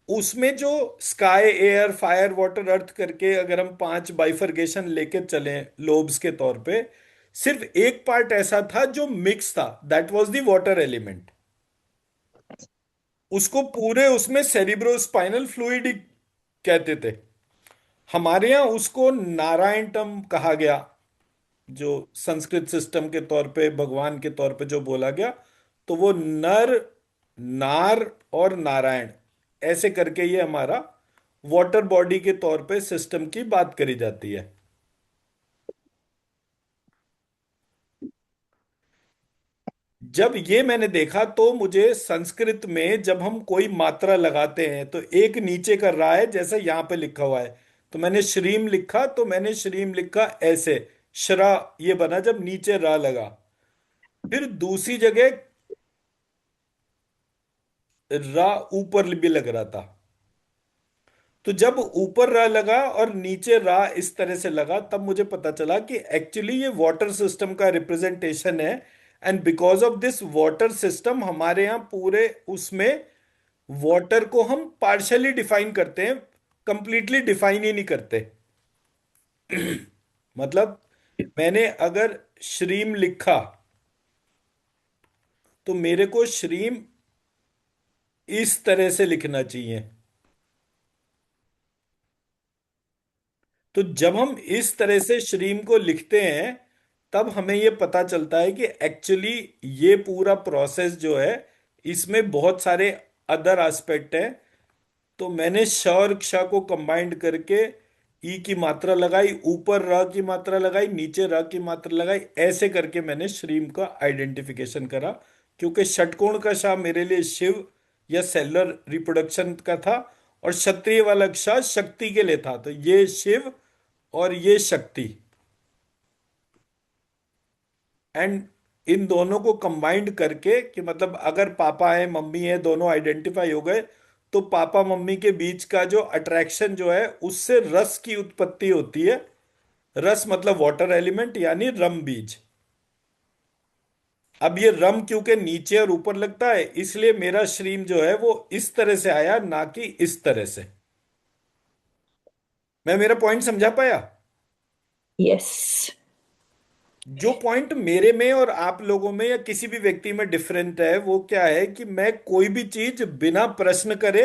Speaker 2: उसमें जो स्काई, एयर, फायर, वाटर, अर्थ करके अगर हम 5 बाइफरगेशन लेके चलें लोब्स के तौर पे, सिर्फ एक पार्ट ऐसा था जो मिक्स था, that was the water element. उसको पूरे उसमें सेरिब्रोस्पाइनल फ्लूइड कहते थे. हमारे यहाँ उसको नारायण टर्म कहा गया, जो संस्कृत सिस्टम के तौर पे भगवान के तौर पे जो बोला गया. तो वो नर, नार और नारायण, ऐसे करके ये हमारा वाटर बॉडी के तौर पे सिस्टम की बात करी जाती है. जब ये मैंने देखा तो मुझे संस्कृत में जब हम कोई मात्रा लगाते हैं तो एक नीचे कर रहा है, जैसे यहां पे लिखा हुआ है, तो मैंने श्रीम लिखा, तो मैंने श्रीम लिखा ऐसे, श्रा ये बना जब नीचे रा लगा. फिर दूसरी जगह रा ऊपर भी लग रहा था. तो जब ऊपर रा लगा और नीचे रा इस तरह से लगा, तब मुझे पता चला कि एक्चुअली ये वाटर सिस्टम का रिप्रेजेंटेशन है. And because of this water system हमारे यहाँ पूरे उसमें वाटर को हम पार्शली डिफाइन करते हैं, कंप्लीटली डिफाइन ही नहीं करते. मतलब मैंने अगर श्रीम लिखा तो मेरे को श्रीम इस तरह से लिखना चाहिए. तो जब हम इस तरह से श्रीम को लिखते हैं तब हमें यह पता चलता है कि एक्चुअली ये पूरा प्रोसेस जो है इसमें बहुत सारे अदर एस्पेक्ट हैं. तो मैंने श और क्ष को कंबाइंड करके ई की मात्रा लगाई, ऊपर र की मात्रा लगाई, नीचे र की मात्रा लगाई, ऐसे करके मैंने श्रीम का आइडेंटिफिकेशन करा. क्योंकि षटकोण का श मेरे लिए शिव या सेलुलर रिप्रोडक्शन का था, और क्षत्रिय वाला क्ष शक्ति के लिए था. तो ये शिव और ये शक्ति, एंड इन दोनों को कंबाइंड करके कि मतलब अगर पापा है मम्मी है दोनों आइडेंटिफाई हो गए, तो पापा मम्मी के बीच का जो अट्रैक्शन जो है उससे रस की उत्पत्ति होती है. रस मतलब वाटर एलिमेंट, यानी रम बीज. अब ये रम क्योंकि नीचे और ऊपर लगता है, इसलिए मेरा श्रीम जो है वो इस तरह से आया, ना कि इस तरह से. मैं मेरा पॉइंट समझा पाया?
Speaker 4: यस.
Speaker 2: जो पॉइंट मेरे में और आप लोगों में या किसी भी व्यक्ति में डिफरेंट है वो क्या है कि मैं कोई भी चीज बिना प्रश्न करे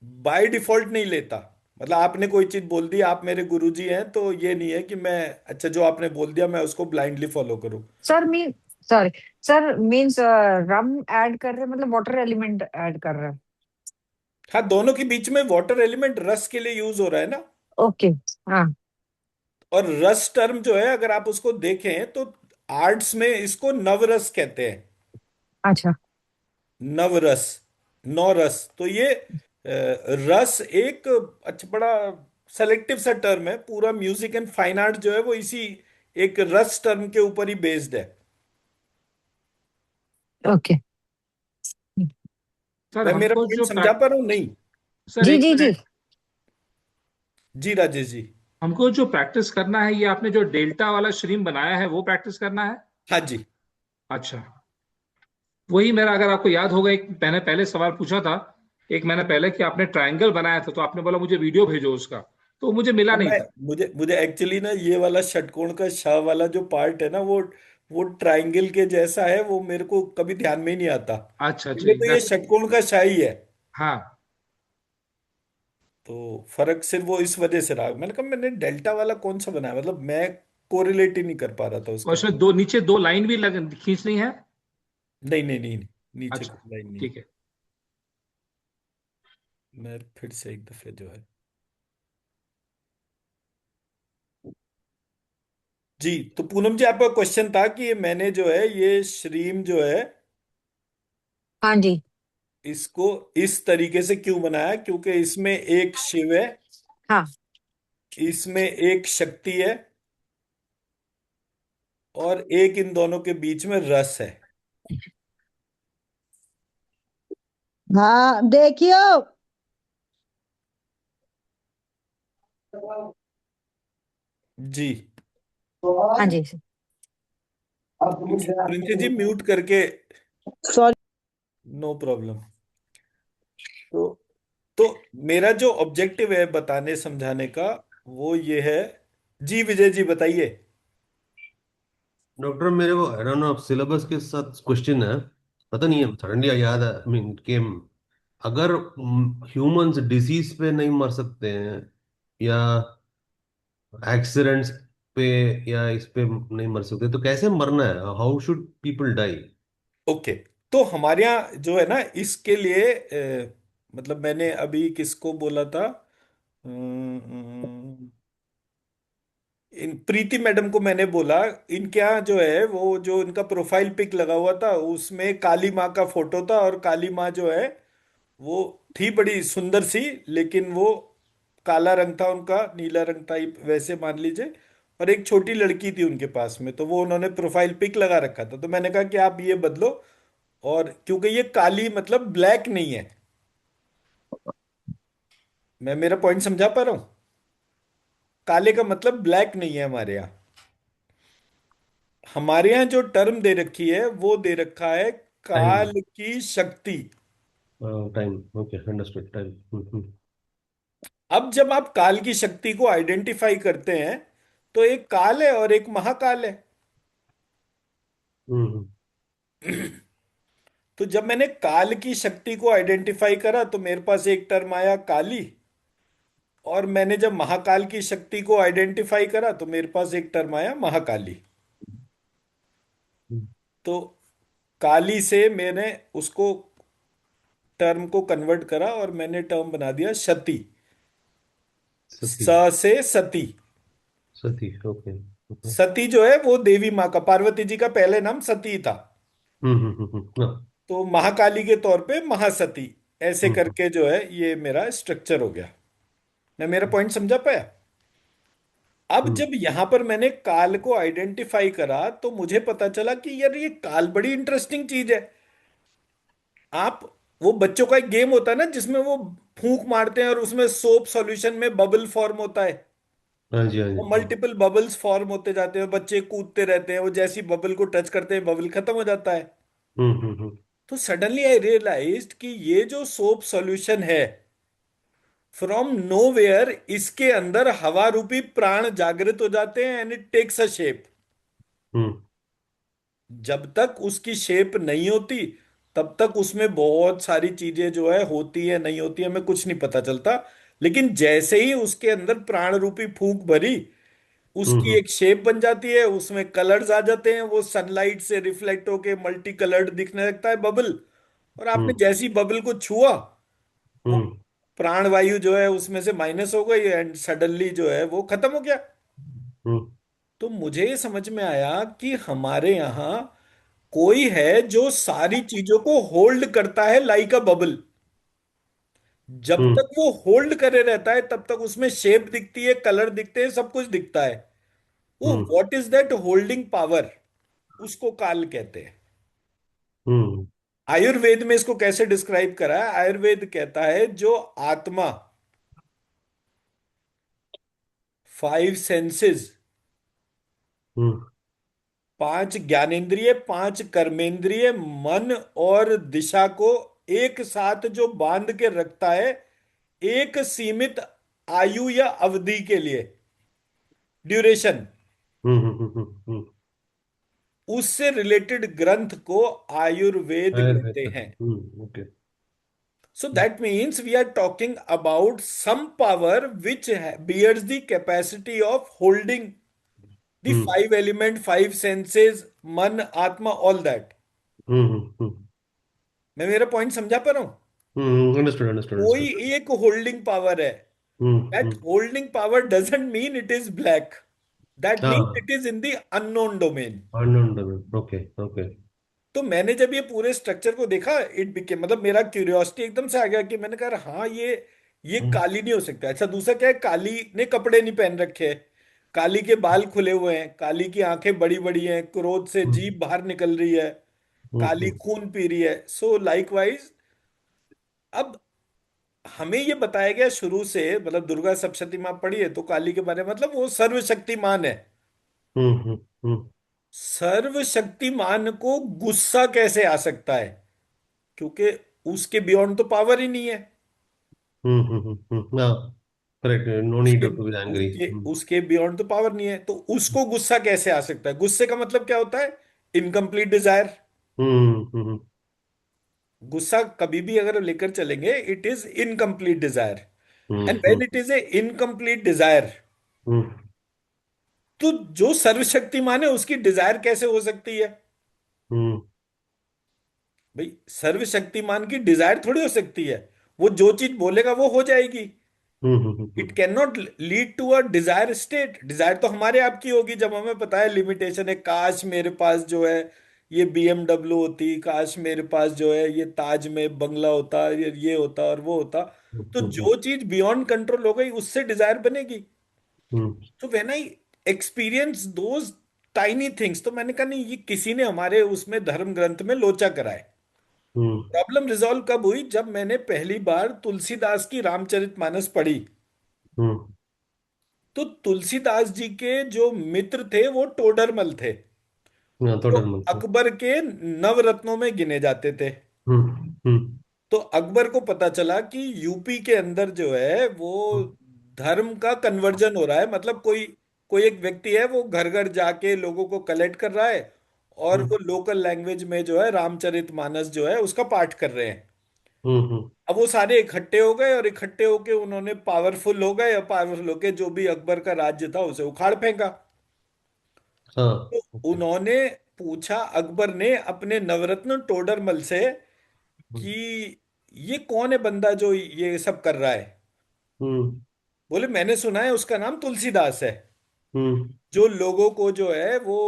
Speaker 2: बाय डिफॉल्ट नहीं लेता. मतलब आपने कोई चीज बोल दी, आप मेरे गुरुजी हैं, तो ये नहीं है कि मैं, अच्छा जो आपने बोल दिया मैं उसको ब्लाइंडली फॉलो करूं.
Speaker 3: Sir mean sorry sir means rum add कर रहे हैं, मतलब वाटर एलिमेंट ऐड कर रहे हैं.
Speaker 2: हाँ, दोनों के बीच में वाटर एलिमेंट रस के लिए यूज हो रहा है ना.
Speaker 3: ओके. हाँ.
Speaker 2: और रस टर्म जो है अगर आप उसको देखें तो आर्ट्स में इसको नवरस कहते हैं.
Speaker 3: अच्छा.
Speaker 2: नवरस, नौ रस. तो ये रस एक अच्छा बड़ा सेलेक्टिव सा टर्म है. पूरा म्यूजिक एंड फाइन आर्ट जो है वो इसी एक रस टर्म के ऊपर ही बेस्ड है.
Speaker 3: ओके.
Speaker 1: सर
Speaker 2: मैं मेरा
Speaker 1: हमको
Speaker 2: पॉइंट
Speaker 1: जो
Speaker 2: समझा पा रहा हूँ? नहीं?
Speaker 1: सर
Speaker 3: जी
Speaker 1: एक
Speaker 3: जी जी।
Speaker 1: मिनट।
Speaker 2: जी राजेश जी।
Speaker 1: हमको जो प्रैक्टिस करना है, ये आपने जो डेल्टा वाला श्रीम बनाया है वो प्रैक्टिस करना है।
Speaker 2: हाँ जी।
Speaker 1: अच्छा। वही मेरा, अगर आपको याद होगा, एक मैंने पहले सवाल पूछा था एक मैंने पहले, कि आपने ट्रायंगल बनाया था तो आपने बोला मुझे वीडियो भेजो उसका, तो मुझे मिला
Speaker 2: अब
Speaker 1: नहीं
Speaker 2: मैं
Speaker 1: था।
Speaker 2: मुझे मुझे एक्चुअली ना ये वाला षटकोण का शाह वाला जो पार्ट है ना, वो ट्रायंगल के जैसा है, वो मेरे को कभी ध्यान में ही नहीं आता।
Speaker 1: अच्छा अच्छा,
Speaker 2: मुझे तो ये
Speaker 1: एग्जैक्टली।
Speaker 2: षटकोण का शाह ही है।
Speaker 1: हाँ।
Speaker 2: तो फर्क सिर्फ वो इस वजह से रहा। मैंने कहा मैंने डेल्टा वाला कौन सा बनाया, मतलब मैं कोरिलेट ही नहीं कर पा रहा था
Speaker 1: और
Speaker 2: उसका।
Speaker 1: उसमें दो, नीचे दो लाइन भी खींचनी है।
Speaker 2: नहीं नहीं नहीं नहीं, नीचे
Speaker 1: अच्छा,
Speaker 2: कोई लाइन नहीं।
Speaker 1: ठीक है।
Speaker 2: मैं फिर से एक दफे जो है। जी, तो पूनम जी आपका क्वेश्चन था कि ये मैंने जो है ये श्रीम जो है
Speaker 3: हाँ जी।
Speaker 2: इसको इस तरीके से क्यों बनाया, क्योंकि इसमें एक शिव है,
Speaker 3: हाँ।
Speaker 2: इसमें एक शक्ति है, और एक इन दोनों के बीच में रस है।
Speaker 4: हाँ देखियो।
Speaker 2: जी।
Speaker 3: हाँ जी।
Speaker 2: प्रिंसी जी म्यूट करके।
Speaker 4: सॉरी।
Speaker 2: No problem. तो तो मेरा जो ऑब्जेक्टिव है बताने समझाने का, वो ये है। जी विजय जी बताइए।
Speaker 5: डॉक्टर मेरे को आई डोंट नो सिलेबस के साथ क्वेश्चन है, पता नहीं है, सडनली याद है, आई मीन केम। अगर ह्यूमंस डिसीज पे नहीं मर सकते हैं, या एक्सीडेंट्स पे, या इस पे नहीं मर सकते, तो कैसे मरना है? How should people die?
Speaker 2: Okay. तो हमारे यहाँ जो है ना इसके लिए मतलब मैंने अभी किसको बोला था, इन प्रीति मैडम को मैंने बोला, इनके यहाँ जो है वो जो इनका प्रोफाइल पिक लगा हुआ था उसमें काली माँ का फोटो था, और काली माँ जो है वो थी बड़ी सुंदर सी, लेकिन वो काला रंग था उनका, नीला रंग टाइप वैसे मान लीजिए। और एक छोटी लड़की थी उनके पास में, तो वो उन्होंने प्रोफाइल पिक लगा रखा था, तो मैंने कहा कि आप ये बदलो। और क्योंकि ये काली मतलब ब्लैक नहीं है। मैं मेरा पॉइंट समझा पा रहा हूँ? काले का मतलब ब्लैक नहीं है हमारे यहाँ। हमारे यहाँ जो टर्म दे रखी है वो दे रखा है
Speaker 5: टाइम।
Speaker 2: काल की शक्ति।
Speaker 5: Time, okay, understood, time.
Speaker 2: अब जब आप काल की शक्ति को आइडेंटिफाई करते हैं, तो एक काल है और एक महाकाल है। तो जब मैंने काल की शक्ति को आइडेंटिफाई करा तो मेरे पास एक टर्म आया काली, और मैंने जब महाकाल की शक्ति को आइडेंटिफाई करा तो मेरे पास एक टर्म आया महाकाली। तो काली से मैंने उसको टर्म को कन्वर्ट करा और मैंने टर्म बना दिया सती।
Speaker 5: सती।
Speaker 2: स से सती।
Speaker 5: सती, ओके। ओके।
Speaker 2: सती जो है वो देवी माँ का, पार्वती जी का पहले नाम सती था।
Speaker 5: हाँ।
Speaker 2: तो महाकाली के तौर पे महासती, ऐसे
Speaker 5: हम्म।
Speaker 2: करके जो है ये मेरा स्ट्रक्चर हो गया। मैं मेरा पॉइंट समझा पाया? अब
Speaker 5: हम्म।
Speaker 2: जब यहां पर मैंने काल को आइडेंटिफाई करा तो मुझे पता चला कि यार ये काल बड़ी इंटरेस्टिंग चीज है। आप, वो बच्चों का एक गेम होता है ना जिसमें वो फूंक मारते हैं और उसमें सोप सॉल्यूशन में बबल फॉर्म होता है,
Speaker 5: हाँ जी, हाँ जी,
Speaker 2: वो
Speaker 5: हाँ।
Speaker 2: मल्टीपल बबल्स फॉर्म होते जाते हैं, बच्चे कूदते रहते हैं, वो जैसी बबल को टच करते हैं बबल खत्म हो जाता है। तो सडनली आई रियलाइज्ड कि ये जो सोप सॉल्यूशन है, फ्रॉम नोवेयर इसके अंदर हवा रूपी प्राण जागृत हो जाते हैं, and it takes a shape.
Speaker 5: Hmm.
Speaker 2: जब तक उसकी शेप नहीं होती तब तक उसमें बहुत सारी चीजें जो है होती है नहीं होती है हमें कुछ नहीं पता चलता। लेकिन जैसे ही उसके अंदर प्राण रूपी फूंक भरी, उसकी
Speaker 5: हम्म।
Speaker 2: एक शेप बन जाती है, उसमें कलर्स आ जाते हैं, वो सनलाइट से रिफ्लेक्ट होके मल्टी कलर्ड दिखने लगता है बबल। और आपने
Speaker 5: हम्म।
Speaker 2: जैसी बबल को छुआ, वो
Speaker 5: हम्म।
Speaker 2: प्राण वायु जो है उसमें से माइनस हो गई एंड सडनली जो है वो खत्म हो गया।
Speaker 5: हम्म।
Speaker 2: तो मुझे ये समझ में आया कि हमारे यहाँ कोई है जो सारी चीजों को होल्ड करता है लाइक अ बबल। जब
Speaker 5: हम्म।
Speaker 2: तक वो होल्ड करे रहता है तब तक उसमें शेप दिखती है, कलर दिखते हैं, सब कुछ दिखता है। वो
Speaker 5: hmm.
Speaker 2: What is that holding power, उसको काल कहते हैं।
Speaker 5: हम्म।
Speaker 2: आयुर्वेद में इसको कैसे डिस्क्राइब करा है? आयुर्वेद कहता है जो आत्मा, फाइव सेंसेस,
Speaker 5: हम्म
Speaker 2: पांच ज्ञानेंद्रिय, पांच कर्मेंद्रिय, मन और दिशा को एक साथ जो बांध के रखता है एक सीमित आयु या अवधि के लिए, ड्यूरेशन,
Speaker 5: हम्म हम्म हम्म हम्म,
Speaker 2: उससे रिलेटेड ग्रंथ को आयुर्वेद कहते हैं।
Speaker 5: Okay.
Speaker 2: So that means we are talking about some power which bears the capacity of holding the
Speaker 5: hmm
Speaker 2: five element, five senses, मन, आत्मा, all that.
Speaker 5: हम्म
Speaker 2: मैं मेरा पॉइंट समझा पा रहा हूं?
Speaker 5: अंडरस्टूड अंडरस्टूड
Speaker 2: कोई
Speaker 5: अंडरस्टूड।
Speaker 2: एक होल्डिंग पावर है। That
Speaker 5: hmm.
Speaker 2: holding power doesn't mean it is black. That means
Speaker 5: हाँ,
Speaker 2: it is in the unknown domain.
Speaker 5: Understood, okay okay.
Speaker 2: तो मैंने जब ये पूरे स्ट्रक्चर को देखा, इट बिके मतलब मेरा क्यूरियोसिटी एकदम से आ गया कि मैंने कहा हाँ ये
Speaker 5: हम्म
Speaker 2: काली नहीं हो सकता। अच्छा, दूसरा क्या है, काली ने कपड़े नहीं पहन रखे हैं, काली के बाल खुले हुए हैं, काली की आंखें बड़ी बड़ी हैं, क्रोध से जीभ बाहर निकल रही है, काली
Speaker 5: हम्म
Speaker 2: खून पी रही है। सो लाइकवाइज अब हमें ये बताया गया शुरू से, मतलब दुर्गा सप्तशती माँ पढ़ी है तो काली के बारे में, मतलब वो सर्वशक्तिमान है।
Speaker 5: हम्म हम्म हम्म
Speaker 2: सर्वशक्तिमान को गुस्सा कैसे आ सकता है? क्योंकि उसके बियॉन्ड तो पावर ही नहीं है।
Speaker 5: हाँ, करेक्ट, नो नीड
Speaker 2: उसके
Speaker 5: टू बी एंग्री।
Speaker 2: उसके उसके बियॉन्ड तो पावर नहीं है, तो उसको गुस्सा कैसे आ सकता है? गुस्से का मतलब क्या होता है? Incomplete desire.
Speaker 5: हम्म हम्म
Speaker 2: गुस्सा कभी भी अगर लेकर चलेंगे, it is incomplete desire. And
Speaker 5: hmm
Speaker 2: when it is a incomplete desire,
Speaker 5: hmm
Speaker 2: तो जो सर्वशक्तिमान है उसकी डिजायर कैसे हो सकती है?
Speaker 5: हम्म
Speaker 2: भाई, सर्वशक्तिमान की डिजायर थोड़ी हो सकती है। वो जो चीज बोलेगा वो हो जाएगी। It can not lead to a desire state. Desire तो हमारे आप की होगी जब हमें पता है लिमिटेशन है। काश मेरे पास जो है ये BMW होती, काश मेरे पास जो है ये ताज में बंगला होता, ये होता और वो होता। तो जो चीज बियॉन्ड कंट्रोल हो गई उससे डिजायर बनेगी। तो when I experience those tiny things, तो मैंने कहा नहीं, ये किसी ने हमारे उसमें धर्म ग्रंथ में लोचा करा है। प्रॉब्लम रिजॉल्व कब हुई? जब मैंने पहली बार तुलसीदास की रामचरितमानस पढ़ी। तो तुलसीदास जी के जो मित्र थे वो टोडरमल थे,
Speaker 5: हाँ, तो
Speaker 2: जो
Speaker 5: डर मत।
Speaker 2: अकबर के नवरत्नों में गिने जाते थे।
Speaker 5: हम्म
Speaker 2: तो अकबर को पता चला कि यूपी के अंदर जो है वो धर्म का कन्वर्जन हो रहा है। मतलब कोई कोई एक व्यक्ति है वो घर घर जाके लोगों को कलेक्ट कर रहा है और
Speaker 5: हम्म
Speaker 2: वो लोकल लैंग्वेज में जो है रामचरितमानस जो है उसका पाठ कर रहे हैं।
Speaker 5: हम्म।
Speaker 2: अब वो सारे इकट्ठे हो गए और इकट्ठे होके उन्होंने पावरफुल हो गए, और पावरफुल होके जो भी अकबर का राज्य था उसे उखाड़ फेंका।
Speaker 5: हाँ,
Speaker 2: तो
Speaker 5: ओके।
Speaker 2: उन्होंने पूछा अकबर ने अपने नवरत्न टोडरमल से कि ये कौन है बंदा जो ये सब कर रहा है?
Speaker 5: हम्म
Speaker 2: बोले मैंने सुना है उसका नाम तुलसीदास है,
Speaker 5: हम्म
Speaker 2: जो लोगों को जो है वो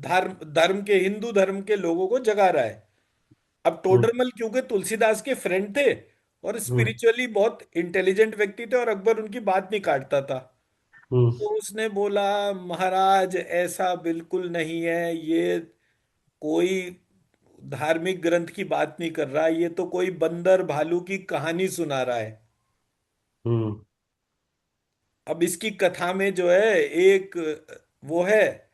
Speaker 2: धर्म धर्म के हिंदू धर्म के लोगों को जगा रहा है। अब
Speaker 5: हम्म
Speaker 2: टोडरमल क्योंकि तुलसीदास के फ्रेंड थे और
Speaker 5: हम्म
Speaker 2: स्पिरिचुअली बहुत इंटेलिजेंट व्यक्ति थे और अकबर उनकी बात नहीं काटता था,
Speaker 5: हम्म
Speaker 2: तो उसने बोला महाराज ऐसा बिल्कुल नहीं है, ये कोई धार्मिक ग्रंथ की बात नहीं कर रहा, ये तो कोई बंदर भालू की कहानी सुना रहा है।
Speaker 5: हम्म
Speaker 2: अब इसकी कथा में जो है एक वो है,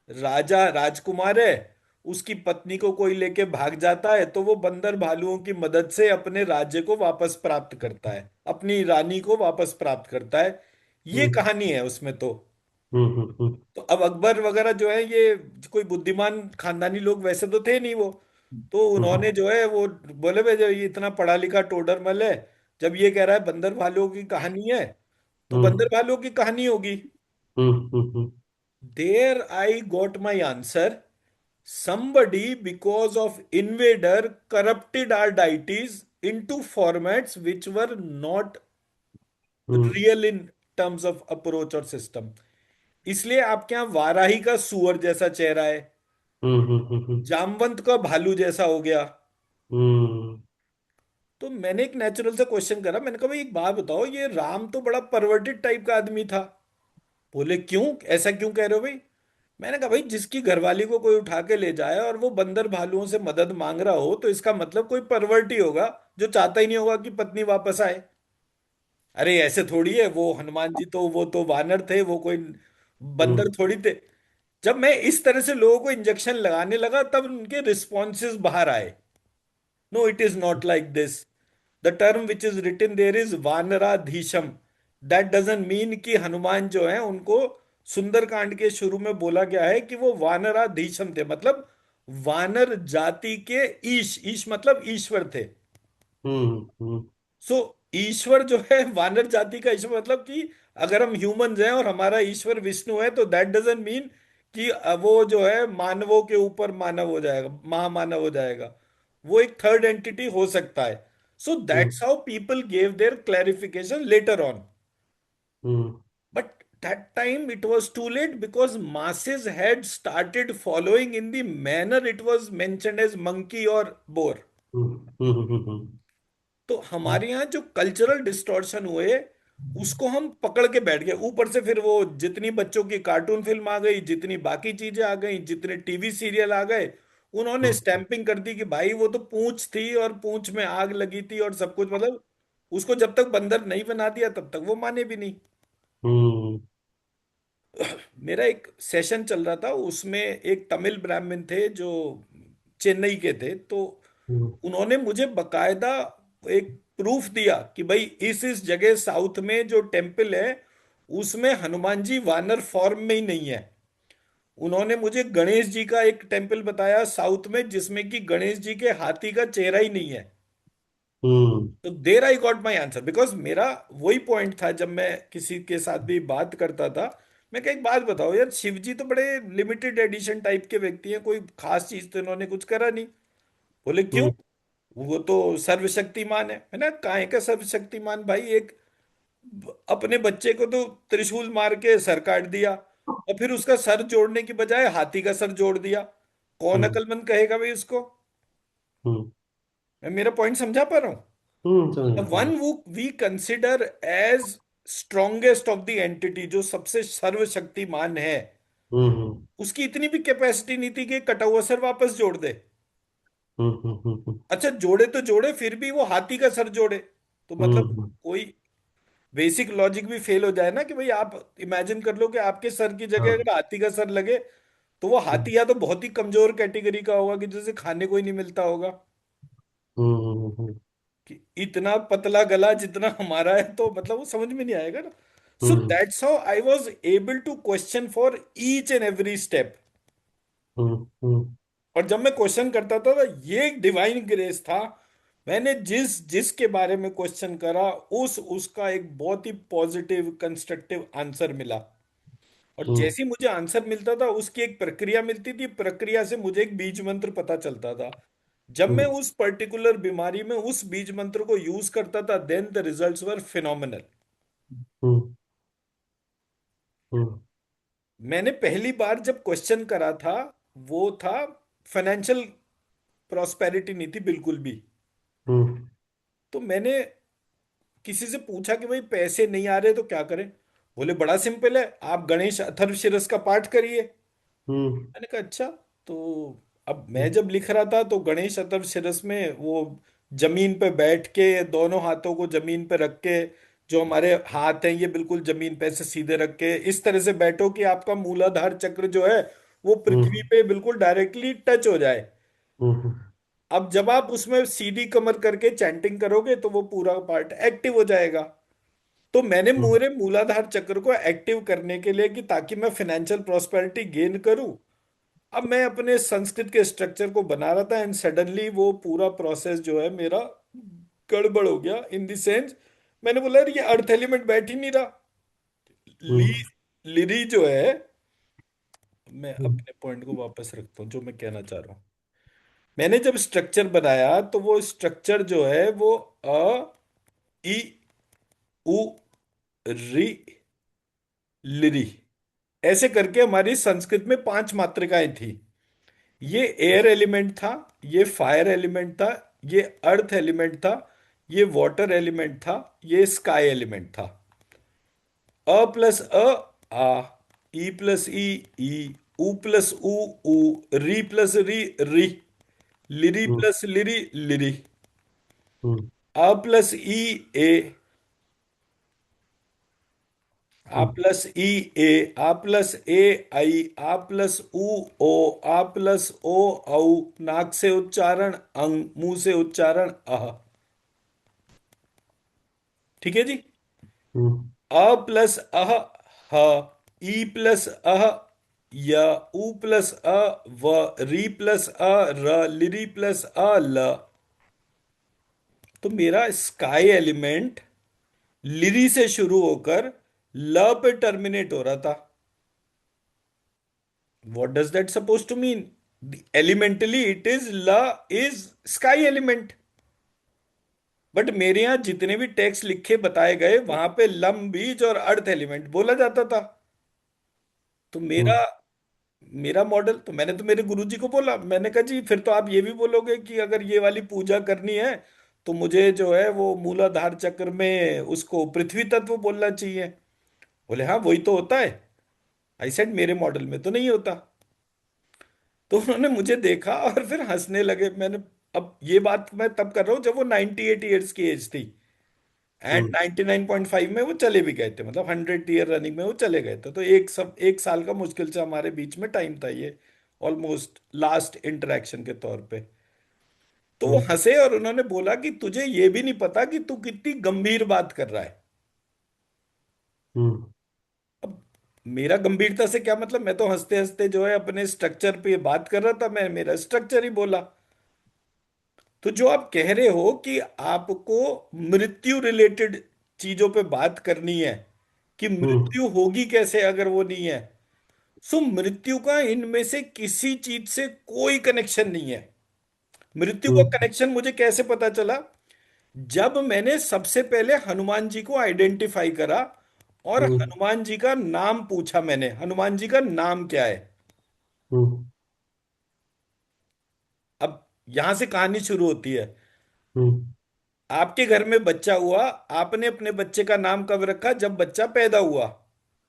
Speaker 2: राजा राजकुमार है, उसकी पत्नी को कोई लेके भाग जाता है तो वो बंदर भालुओं की मदद से अपने राज्य को वापस प्राप्त करता है, अपनी रानी को वापस प्राप्त करता है। ये
Speaker 5: हम्म
Speaker 2: कहानी है उसमें।
Speaker 5: हम्म हम्म
Speaker 2: तो अब अकबर वगैरह जो है ये कोई बुद्धिमान खानदानी लोग वैसे तो थे नहीं वो। तो उन्होंने जो है वो बोले भाई जो ये इतना पढ़ा लिखा टोडरमल है, जब ये कह रहा है बंदर भालुओं की कहानी है तो बंदर भालुओं की कहानी होगी।
Speaker 5: Hmm
Speaker 2: there I got my answer. somebody because of invader corrupted our deities into formats which were not
Speaker 5: hmm
Speaker 2: real in terms of approach और system। इसलिए आपके यहाँ वाराही का सुअर जैसा चेहरा है,
Speaker 5: हम्म
Speaker 2: जामवंत का भालू जैसा हो गया।
Speaker 5: हम्म
Speaker 2: तो मैंने एक नेचुरल सा क्वेश्चन करा, मैंने कहा भाई एक बात बताओ, ये राम तो बड़ा परवर्टेड टाइप का आदमी था। बोले क्यों, ऐसा क्यों कह रहे हो भाई? मैंने कहा भाई जिसकी घरवाली को कोई उठा के ले जाए और वो बंदर भालुओं से मदद मांग रहा हो तो इसका मतलब कोई परवर्ट ही होगा, जो चाहता ही नहीं होगा कि पत्नी वापस आए। अरे ऐसे थोड़ी है, वो हनुमान जी तो वो तो वानर थे, वो कोई बंदर
Speaker 5: हम्म
Speaker 2: थोड़ी थे। जब मैं इस तरह से लोगों को इंजेक्शन लगाने लगा तब उनके रिस्पॉन्सेज बाहर आए। No it is not like this, the term which is written there is वानराधीशम। दैट डजंट मीन कि हनुमान जो है उनको सुंदरकांड के शुरू में बोला गया है कि वो वानराधीशम थे, मतलब वानर जाति के ईश, ईश मतलब ईश्वर थे।
Speaker 5: हम्म हम्म
Speaker 2: सो ईश्वर जो है वानर जाति का ईश्वर, मतलब कि अगर हम ह्यूमंस हैं और हमारा ईश्वर विष्णु है तो दैट डजंट मीन कि वो जो है मानवों के ऊपर मानव हो जाएगा, महामानव हो जाएगा। वो एक थर्ड एंटिटी हो सकता है। सो that's how people gave there clarification later on.
Speaker 5: Hmm
Speaker 2: but that time it was too late because masses had started following in the manner it was mentioned as monkey or boar.
Speaker 5: Hmm hmm
Speaker 2: तो हमारे यहाँ जो कल्चरल डिस्टॉर्शन हुए उसको हम पकड़ के बैठ गए। ऊपर से फिर वो जितनी बच्चों की कार्टून फिल्म आ गई, जितनी बाकी चीजें आ गई, जितने टीवी सीरियल आ गए, उन्होंने स्टैंपिंग कर दी कि भाई वो तो पूंछ थी और पूंछ में आग लगी थी और सब कुछ, मतलब उसको जब तक बंदर नहीं बना दिया तब तक वो माने भी नहीं।
Speaker 5: हम्म
Speaker 2: मेरा एक सेशन चल रहा था, उसमें एक तमिल ब्राह्मण थे जो चेन्नई के थे। तो उन्होंने मुझे बकायदा एक प्रूफ दिया कि भाई इस जगह साउथ में जो टेम्पल है उसमें हनुमान जी वानर फॉर्म में ही नहीं है। उन्होंने मुझे गणेश जी का एक टेम्पल बताया साउथ में जिसमें कि गणेश जी के हाथी का चेहरा ही नहीं है।
Speaker 5: हम्म
Speaker 2: तो there I got my answer, because मेरा वही पॉइंट था जब मैं किसी के साथ भी बात करता था। मैं कहा एक बात बताओ यार, शिव जी तो बड़े लिमिटेड एडिशन टाइप के व्यक्ति हैं, कोई खास चीज तो इन्होंने कुछ करा नहीं। बोले क्यों?
Speaker 5: हम्म
Speaker 2: वो तो सर्वशक्तिमान है ना। काहे का सर्वशक्तिमान भाई? एक अपने बच्चे को तो त्रिशूल मार के सर काट दिया और फिर उसका सर जोड़ने की बजाय हाथी का सर जोड़ दिया। कौन
Speaker 5: हम्म
Speaker 2: अक्लमंद कहेगा भाई उसको?
Speaker 5: हम्म
Speaker 2: मैं मेरा पॉइंट समझा पा रहा हूँ?
Speaker 5: समझ
Speaker 2: The
Speaker 5: गया समझ
Speaker 2: one
Speaker 5: गया।
Speaker 2: who we consider as strongest of the entity, जो सबसे सर्वशक्तिमान है,
Speaker 5: हम्म
Speaker 2: उसकी इतनी भी कैपेसिटी नहीं थी कि कटा हुआ सर वापस जोड़ दे।
Speaker 5: हम्म हम्म हम्म
Speaker 2: अच्छा जोड़े तो जोड़े, फिर भी वो हाथी का सर जोड़े। तो मतलब
Speaker 5: हम्म
Speaker 2: कोई बेसिक लॉजिक भी फेल हो जाए ना, कि भाई आप इमेजिन कर लो कि आपके सर की जगह
Speaker 5: हाँ
Speaker 2: अगर हाथी का सर लगे तो वो
Speaker 5: हम्म
Speaker 2: हाथी या तो बहुत ही कमजोर कैटेगरी का होगा कि जैसे खाने को ही नहीं मिलता होगा,
Speaker 5: हम्म
Speaker 2: कि इतना पतला गला जितना हमारा है, तो मतलब वो समझ में नहीं आएगा ना। So
Speaker 5: hmm
Speaker 2: that's how I was able to question for each and every step.
Speaker 5: Hmm
Speaker 2: और जब मैं क्वेश्चन करता था तो ये डिवाइन ग्रेस था। मैंने जिस जिसके बारे में क्वेश्चन करा उसका एक बहुत ही पॉजिटिव कंस्ट्रक्टिव आंसर मिला। और
Speaker 5: हम्म
Speaker 2: जैसे ही मुझे आंसर मिलता था उसकी एक प्रक्रिया मिलती थी, प्रक्रिया से मुझे एक बीज मंत्र पता चलता था। जब मैं उस पर्टिकुलर बीमारी में उस बीज मंत्र को यूज करता था then the results were phenomenal.
Speaker 5: Hmm hmm
Speaker 2: मैंने पहली बार जब क्वेश्चन करा था वो था फाइनेंशियल प्रॉस्पेरिटी नहीं थी बिल्कुल भी।
Speaker 5: हम्म
Speaker 2: तो मैंने किसी से पूछा कि भाई पैसे नहीं आ रहे तो क्या करें? बोले बड़ा सिंपल है, आप गणेश अथर्वशीरस का पाठ करिए।
Speaker 5: हम्म
Speaker 2: मैंने कहा अच्छा। तो अब मैं जब लिख रहा था तो गणेश अथर्वशीरस में वो जमीन पे बैठ के दोनों हाथों को जमीन पे रख के, जो हमारे हाथ हैं ये बिल्कुल जमीन पे से सीधे रख के इस तरह से बैठो कि आपका मूलाधार चक्र जो है वो पृथ्वी पे बिल्कुल डायरेक्टली टच हो जाए।
Speaker 5: हम्म
Speaker 2: अब जब आप उसमें सीधी कमर करके चैंटिंग करोगे तो वो पूरा पार्ट एक्टिव हो जाएगा। तो मैंने मेरे मूलाधार चक्र को एक्टिव करने के लिए कि ताकि मैं फाइनेंशियल प्रॉस्पेरिटी गेन करूं, अब मैं अपने संस्कृत के स्ट्रक्चर को बना रहा था एंड सडनली वो पूरा प्रोसेस जो है मेरा गड़बड़ हो गया इन द सेंस। मैंने बोला यार ये अर्थ एलिमेंट बैठ ही नहीं रहा। ली
Speaker 5: हम्म
Speaker 2: लिरी जो है, मैं
Speaker 5: हम्म
Speaker 2: अपने पॉइंट को वापस रखता हूँ जो मैं कहना चाह रहा हूँ। मैंने जब स्ट्रक्चर बनाया तो वो स्ट्रक्चर जो है वो अ ई उ री लिरी ऐसे करके हमारी संस्कृत में 5 मात्रिकाएं थी। ये एयर एलिमेंट था, ये फायर एलिमेंट था, ये अर्थ एलिमेंट था, ये वाटर एलिमेंट था, ये स्काई एलिमेंट था। अ प्लस अ आ, ई प्लस ई ई, ऊ प्लस ऊ, री प्लस री, री, लिरी
Speaker 5: हम्म
Speaker 2: प्लस लिरी, लिरी,
Speaker 5: हम्म
Speaker 2: आ प्लस ई, ए, आ
Speaker 5: हम्म
Speaker 2: प्लस ई, ए, आ प्लस ए, आई, आ प्लस ओ, आ प्लस ओ, औ, नाक से उच्चारण अंग, मुंह से उच्चारण अह। ठीक है जी।
Speaker 5: हम्म
Speaker 2: अ प्लस अह, ह, ई प्लस अह, य, उ प्लस अ, व, री प्लस अ, र, लिरी प्लस अ, ल। तो मेरा स्काई एलिमेंट लिरी से शुरू होकर ल पे टर्मिनेट हो रहा था। What does that suppose to mean? Elementally it is ल, इज स्काई एलिमेंट। बट मेरे यहां जितने भी टेक्स्ट लिखे बताए गए वहां पे लम, बीज और अर्थ एलिमेंट बोला जाता था। तो मेरा
Speaker 5: हम्म
Speaker 2: मेरा मॉडल, तो मैंने तो मेरे गुरुजी को बोला, मैंने कहा जी फिर तो आप ये भी बोलोगे कि अगर ये वाली पूजा करनी है तो मुझे जो है वो मूलाधार चक्र में उसको पृथ्वी तत्व बोलना चाहिए। बोले हाँ वही तो होता है। आई सेड मेरे मॉडल में तो नहीं होता। तो उन्होंने मुझे देखा और फिर हंसने लगे। मैंने, अब ये बात मैं तब कर रहा हूँ जब वो 98 ईयर्स की एज थी, एंड
Speaker 5: हम्म
Speaker 2: 99.5 में वो चले भी गए थे, मतलब 100 ईयर रनिंग में वो चले गए थे। तो एक साल का मुश्किल से हमारे बीच में टाइम था ये, ऑलमोस्ट लास्ट इंटरेक्शन के तौर पे। तो वो
Speaker 5: हम्म
Speaker 2: हंसे और उन्होंने बोला कि तुझे ये भी नहीं पता कि तू कितनी गंभीर बात कर रहा है।
Speaker 5: हम्म
Speaker 2: अब मेरा गंभीरता से क्या मतलब, मैं तो हंसते हंसते जो है अपने स्ट्रक्चर पे बात कर रहा था, मैं मेरा स्ट्रक्चर ही बोला। तो जो आप कह रहे हो कि आपको मृत्यु रिलेटेड चीजों पे बात करनी है कि
Speaker 5: हम्म
Speaker 2: मृत्यु होगी कैसे अगर वो नहीं है, सो मृत्यु का इनमें से किसी चीज से कोई कनेक्शन नहीं है। मृत्यु का
Speaker 5: हम्म
Speaker 2: कनेक्शन मुझे कैसे पता चला? जब मैंने सबसे पहले हनुमान जी को आइडेंटिफाई करा और
Speaker 5: हम्म
Speaker 2: हनुमान जी का नाम पूछा मैंने, हनुमान जी का नाम क्या है।
Speaker 5: हम्म
Speaker 2: अब यहां से कहानी शुरू होती है।
Speaker 5: हम्म
Speaker 2: आपके घर में बच्चा हुआ, आपने अपने बच्चे का नाम कब रखा? जब बच्चा पैदा हुआ।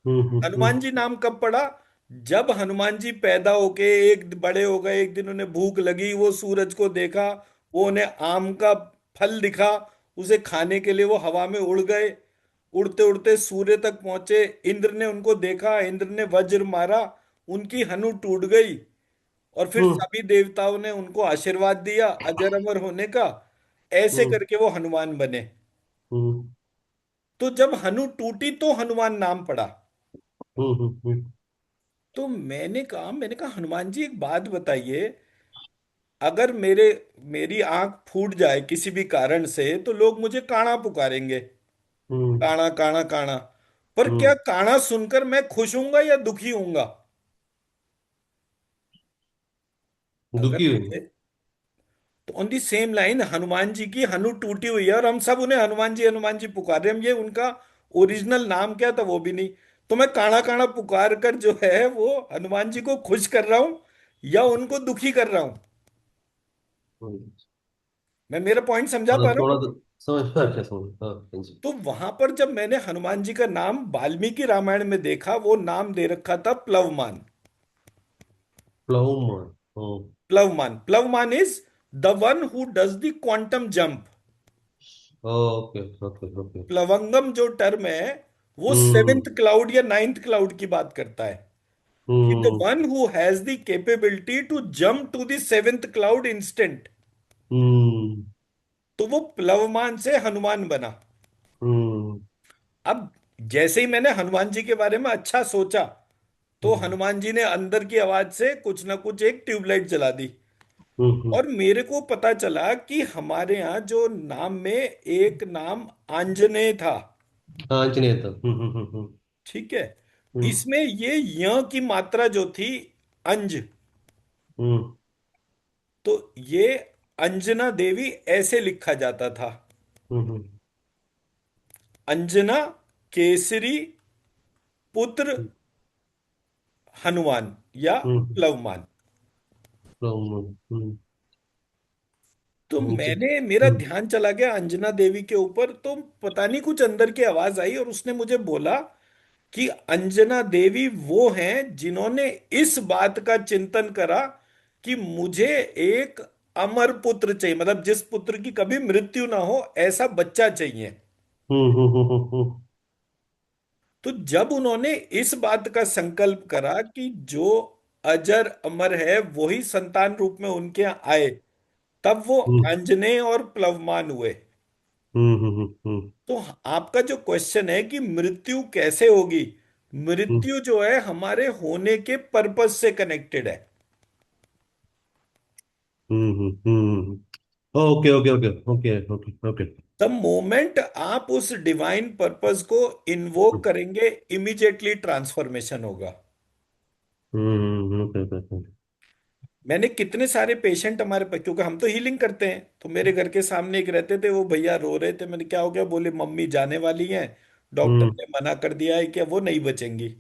Speaker 2: हनुमान जी नाम कब पड़ा? जब हनुमान जी पैदा होके एक बड़े हो गए, एक दिन उन्हें भूख लगी, वो सूरज को देखा, वो उन्हें आम का फल दिखा, उसे खाने के लिए वो हवा में उड़ गए। उड़ते उड़ते सूर्य तक पहुंचे, इंद्र ने उनको देखा, इंद्र ने वज्र मारा, उनकी हनु टूट गई, और फिर
Speaker 5: हम्म
Speaker 2: सभी देवताओं ने उनको आशीर्वाद दिया अजर अमर होने का। ऐसे
Speaker 5: हम्म
Speaker 2: करके वो हनुमान बने।
Speaker 5: हम्म
Speaker 2: तो जब हनु टूटी तो हनुमान नाम पड़ा।
Speaker 5: हम्म
Speaker 2: तो मैंने कहा हनुमान जी एक बात बताइए, अगर मेरी आंख फूट जाए किसी भी कारण से तो लोग मुझे काणा पुकारेंगे,
Speaker 5: हम्म
Speaker 2: काणा काणा काणा। पर क्या
Speaker 5: हम्म
Speaker 2: काणा सुनकर मैं खुश हूंगा या दुखी हूंगा? अगर
Speaker 5: दुखी हुई।
Speaker 2: मुझे, तो on the same line Hanuman ji की हनु टूटी हुई है और हम सब उन्हें हनुमान जी पुकार रहे हैं। हम ये उनका ओरिजिनल नाम क्या था वो भी नहीं। तो मैं काणा काणा पुकार कर जो है वो हनुमान जी को खुश कर रहा हूं या उनको दुखी कर रहा हूं? मैं मेरा पॉइंट समझा पा
Speaker 5: मतलब
Speaker 2: रहा हूँ?
Speaker 5: थोड़ा तो समझ में आ गया, समझ हाँ समझ।
Speaker 2: तो वहां पर जब मैंने हनुमान जी का नाम वाल्मीकि रामायण में देखा, वो नाम दे रखा था प्लवमान।
Speaker 5: प्लवमान। हाँ।
Speaker 2: प्लवमान is the one who does the quantum jump.
Speaker 5: Okay okay okay.
Speaker 2: प्लवंगम जो टर्म है वो
Speaker 5: हम्म
Speaker 2: सेवेंथ क्लाउड या नाइन्थ क्लाउड की बात करता है, कि the
Speaker 5: hmm
Speaker 2: one who has the capability to jump to the seventh cloud instant.
Speaker 5: Hmm
Speaker 2: तो वो प्लवमान से हनुमान बना।
Speaker 5: हम्म
Speaker 2: अब जैसे ही मैंने हनुमान जी के बारे में अच्छा सोचा, तो
Speaker 5: हम्म
Speaker 2: हनुमान जी ने अंदर की आवाज से कुछ ना कुछ एक ट्यूबलाइट जला दी।
Speaker 5: हम्म
Speaker 2: और मेरे को पता चला कि हमारे यहाँ जो नाम में एक नाम आंजनेय था।
Speaker 5: हाँ आंजनेय था।
Speaker 2: ठीक है।
Speaker 5: हम्म
Speaker 2: इसमें ये य की मात्रा जो थी, अंज,
Speaker 5: हम्म
Speaker 2: तो ये अंजना देवी ऐसे लिखा जाता था।
Speaker 5: हम्म
Speaker 2: अंजना केसरी पुत्र हनुमान या
Speaker 5: हम्म
Speaker 2: प्लवमान।
Speaker 5: हम्म
Speaker 2: तो
Speaker 5: नीचे।
Speaker 2: मैंने, मेरा ध्यान चला गया अंजना देवी के ऊपर, तो पता नहीं कुछ अंदर की आवाज आई और उसने मुझे बोला कि अंजना देवी वो हैं जिन्होंने इस बात का चिंतन करा कि मुझे एक अमर पुत्र चाहिए, मतलब जिस पुत्र की कभी मृत्यु ना हो, ऐसा बच्चा चाहिए। तो जब उन्होंने इस बात का संकल्प करा कि जो अजर अमर है वही संतान रूप में उनके यहाँ आए, तब वो अंजनेय और प्लवमान हुए। तो आपका जो क्वेश्चन है कि मृत्यु कैसे होगी, मृत्यु जो है हमारे होने के पर्पस से कनेक्टेड है।
Speaker 5: Okay okay okay okay okay okay.
Speaker 2: The moment आप उस डिवाइन पर्पस को इन्वोक करेंगे, इमीडिएटली ट्रांसफॉर्मेशन होगा।
Speaker 5: Okay okay.
Speaker 2: मैंने कितने सारे पेशेंट हमारे पास, क्योंकि हम तो हीलिंग करते हैं, तो मेरे घर के सामने एक रहते थे, वो भैया रो रहे थे। मैंने क्या हो गया, बोले मम्मी जाने वाली हैं, डॉक्टर ने मना कर दिया है कि वो नहीं बचेंगी।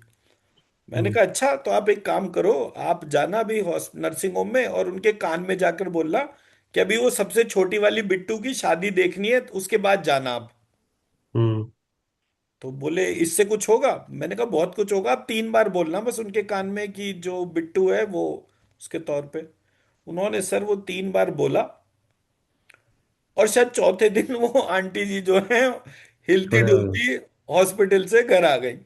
Speaker 2: मैंने कहा अच्छा, तो आप एक काम करो, आप जाना भी नर्सिंग होम में और उनके कान में जाकर बोलना कि अभी वो सबसे छोटी वाली बिट्टू की शादी देखनी है, तो उसके बाद जाना आप। तो बोले इससे कुछ होगा? मैंने कहा बहुत कुछ होगा, आप 3 बार बोलना बस उनके कान में कि जो बिट्टू है वो उसके तौर पे। उन्होंने सर वो 3 बार बोला, और शायद चौथे दिन वो आंटी जी जो है हिलती डुलती हॉस्पिटल से घर आ गई।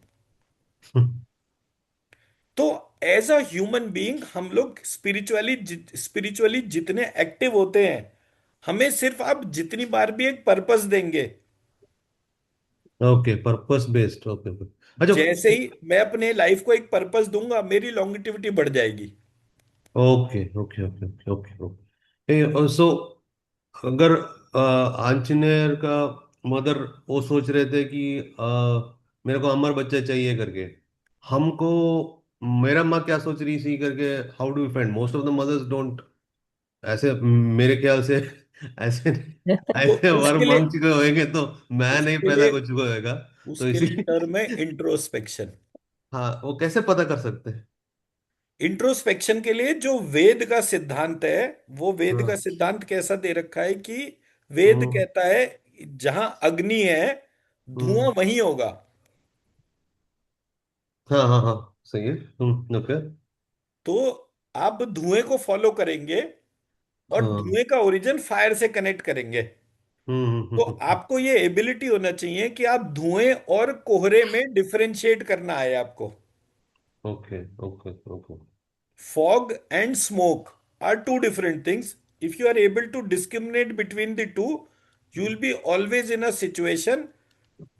Speaker 2: तो एज अ ह्यूमन बीइंग हम लोग स्पिरिचुअली जितने एक्टिव होते हैं, हमें सिर्फ आप जितनी बार भी एक पर्पस देंगे,
Speaker 5: okay, purpose based, okay okay. अच्छा।
Speaker 2: जैसे ही मैं अपने लाइफ को एक पर्पस दूंगा, मेरी लॉन्गिटिविटी बढ़ जाएगी।
Speaker 5: Okay okay okay okay okay okay. So अगर आंजनेयर का मदर वो सोच रहे थे कि मेरे को अमर बच्चा चाहिए करके, हमको मेरा माँ क्या सोच रही थी करके, how do you find most of the mothers don't ऐसे, मेरे ख्याल से ऐसे
Speaker 2: तो
Speaker 5: ऐसे वर
Speaker 2: उसके लिए
Speaker 5: मांग चुके होंगे तो मैं नहीं
Speaker 2: उसके
Speaker 5: पैदा
Speaker 2: लिए
Speaker 5: कर चुका होगा। तो
Speaker 2: उसके लिए
Speaker 5: इसलिए
Speaker 2: टर्म है इंट्रोस्पेक्शन।
Speaker 5: हाँ, वो कैसे पता कर सकते हैं?
Speaker 2: इंट्रोस्पेक्शन के लिए जो वेद का सिद्धांत है, वो वेद का
Speaker 5: हाँ।
Speaker 2: सिद्धांत कैसा दे रखा है कि वेद
Speaker 5: हम्म
Speaker 2: कहता है जहां अग्नि है,
Speaker 5: हम्म।
Speaker 2: धुआं वहीं होगा।
Speaker 5: हाँ हाँ हाँ, सही है। ओके।
Speaker 2: तो आप धुएं को फॉलो करेंगे और
Speaker 5: हाँ।
Speaker 2: धुएं का ओरिजिन फायर से कनेक्ट करेंगे। तो आपको ये एबिलिटी होना चाहिए कि आप धुएं और कोहरे में डिफरेंशिएट करना है आपको।
Speaker 5: Okay okay okay.
Speaker 2: Fog and smoke are two different things. If you are able to discriminate between the two, you will be always in a situation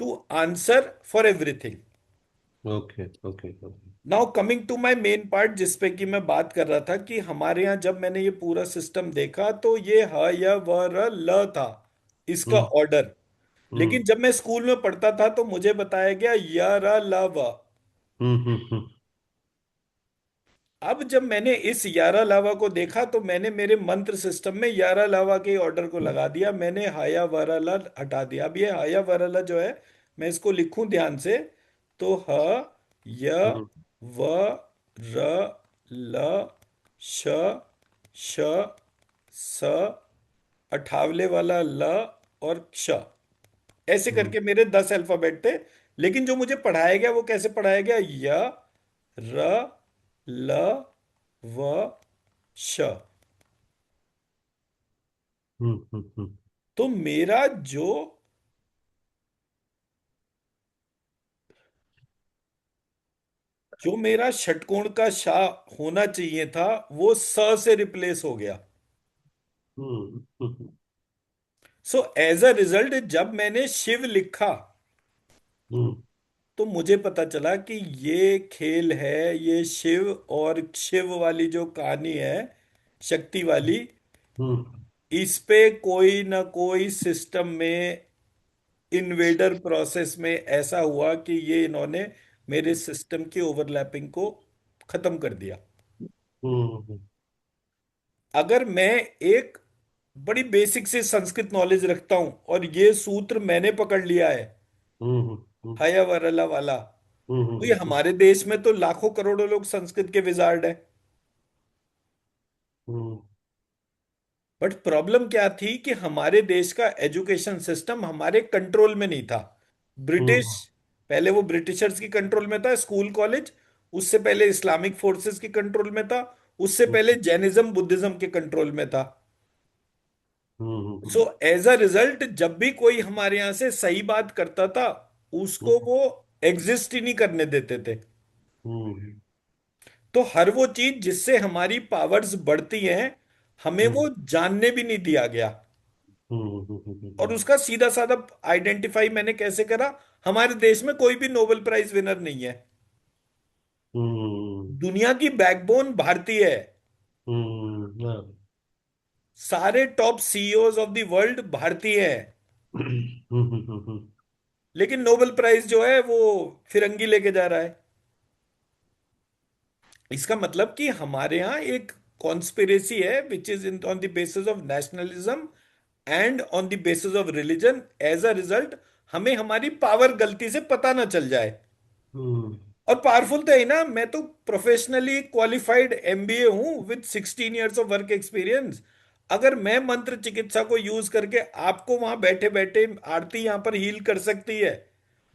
Speaker 2: to answer for everything.
Speaker 5: Okay okay okay.
Speaker 2: Now coming to my main part, जिसपे कि मैं बात कर रहा था कि हमारे यहाँ जब मैंने ये पूरा सिस्टम देखा तो ये ह य व र ल था इसका
Speaker 5: हम्म
Speaker 2: ऑर्डर।
Speaker 5: हम्म
Speaker 2: लेकिन जब मैं स्कूल में पढ़ता था तो मुझे बताया गया य र ल व।
Speaker 5: हम्म।
Speaker 2: अब जब मैंने इस यारा लावा को देखा तो मैंने मेरे मंत्र सिस्टम में यारा लावा के ऑर्डर को लगा दिया, मैंने हाया वराला हटा दिया। अब ये हाया वराला जो है, मैं इसको लिखूं ध्यान से, तो ह य
Speaker 5: हम्म
Speaker 2: व र ल श श स, अठावले वाला ल और क्ष, ऐसे
Speaker 5: हम्म
Speaker 2: करके मेरे 10 अल्फाबेट थे। लेकिन जो मुझे पढ़ाया गया वो कैसे पढ़ाया गया, य र ल व श।
Speaker 5: हम्म।
Speaker 2: तो मेरा जो जो मेरा षटकोण का शा होना चाहिए था, वो स से रिप्लेस हो गया।
Speaker 5: हम्म
Speaker 2: सो एज अ रिजल्ट जब मैंने शिव लिखा,
Speaker 5: हम्म
Speaker 2: तो मुझे पता चला कि ये खेल है, ये शिव और शिव वाली जो कहानी है, शक्ति वाली,
Speaker 5: हम्म
Speaker 2: इस पे कोई ना कोई सिस्टम में इन्वेडर प्रोसेस में ऐसा हुआ कि ये इन्होंने मेरे सिस्टम की ओवरलैपिंग को खत्म कर दिया।
Speaker 5: हम्म
Speaker 2: अगर मैं एक बड़ी बेसिक से संस्कृत नॉलेज रखता हूं और ये सूत्र मैंने पकड़ लिया है,
Speaker 5: हम्म
Speaker 2: हया वरला वाला, तो ये
Speaker 5: हम्म
Speaker 2: हमारे देश में तो लाखों करोड़ों लोग संस्कृत के विजार्ड हैं।
Speaker 5: हम्म
Speaker 2: बट प्रॉब्लम क्या थी कि हमारे देश का एजुकेशन सिस्टम हमारे कंट्रोल में नहीं था। ब्रिटिश पहले वो ब्रिटिशर्स की कंट्रोल में था, स्कूल कॉलेज। उससे पहले इस्लामिक फोर्सेस की कंट्रोल में था। उससे पहले जैनिज्म बुद्धिज्म के कंट्रोल में था। सो एज अ रिजल्ट जब भी कोई हमारे यहाँ से सही बात करता था, उसको वो एग्जिस्ट ही नहीं करने देते थे। तो हर वो चीज जिससे हमारी पावर्स बढ़ती हैं, हमें वो जानने भी नहीं दिया गया। और उसका सीधा साधा आइडेंटिफाई मैंने कैसे करा? हमारे देश में कोई भी नोबेल प्राइज विनर नहीं है। दुनिया की बैकबोन भारतीय है। सारे top CEOs of the world भारतीय हैं। लेकिन नोबेल प्राइज जो है वो फिरंगी लेके जा रहा है। इसका मतलब कि हमारे यहाँ एक कॉन्स्पिरेसी है which is in on the basis of nationalism and on the basis of religion. As a result हमें हमारी पावर गलती से पता ना चल जाए। और पावरफुल तो है ना, मैं तो प्रोफेशनली क्वालिफाइड एमबीए हूं with 16 years of work experience. अगर मैं मंत्र चिकित्सा को यूज करके आपको वहां बैठे बैठे आरती यहां पर हील कर सकती है,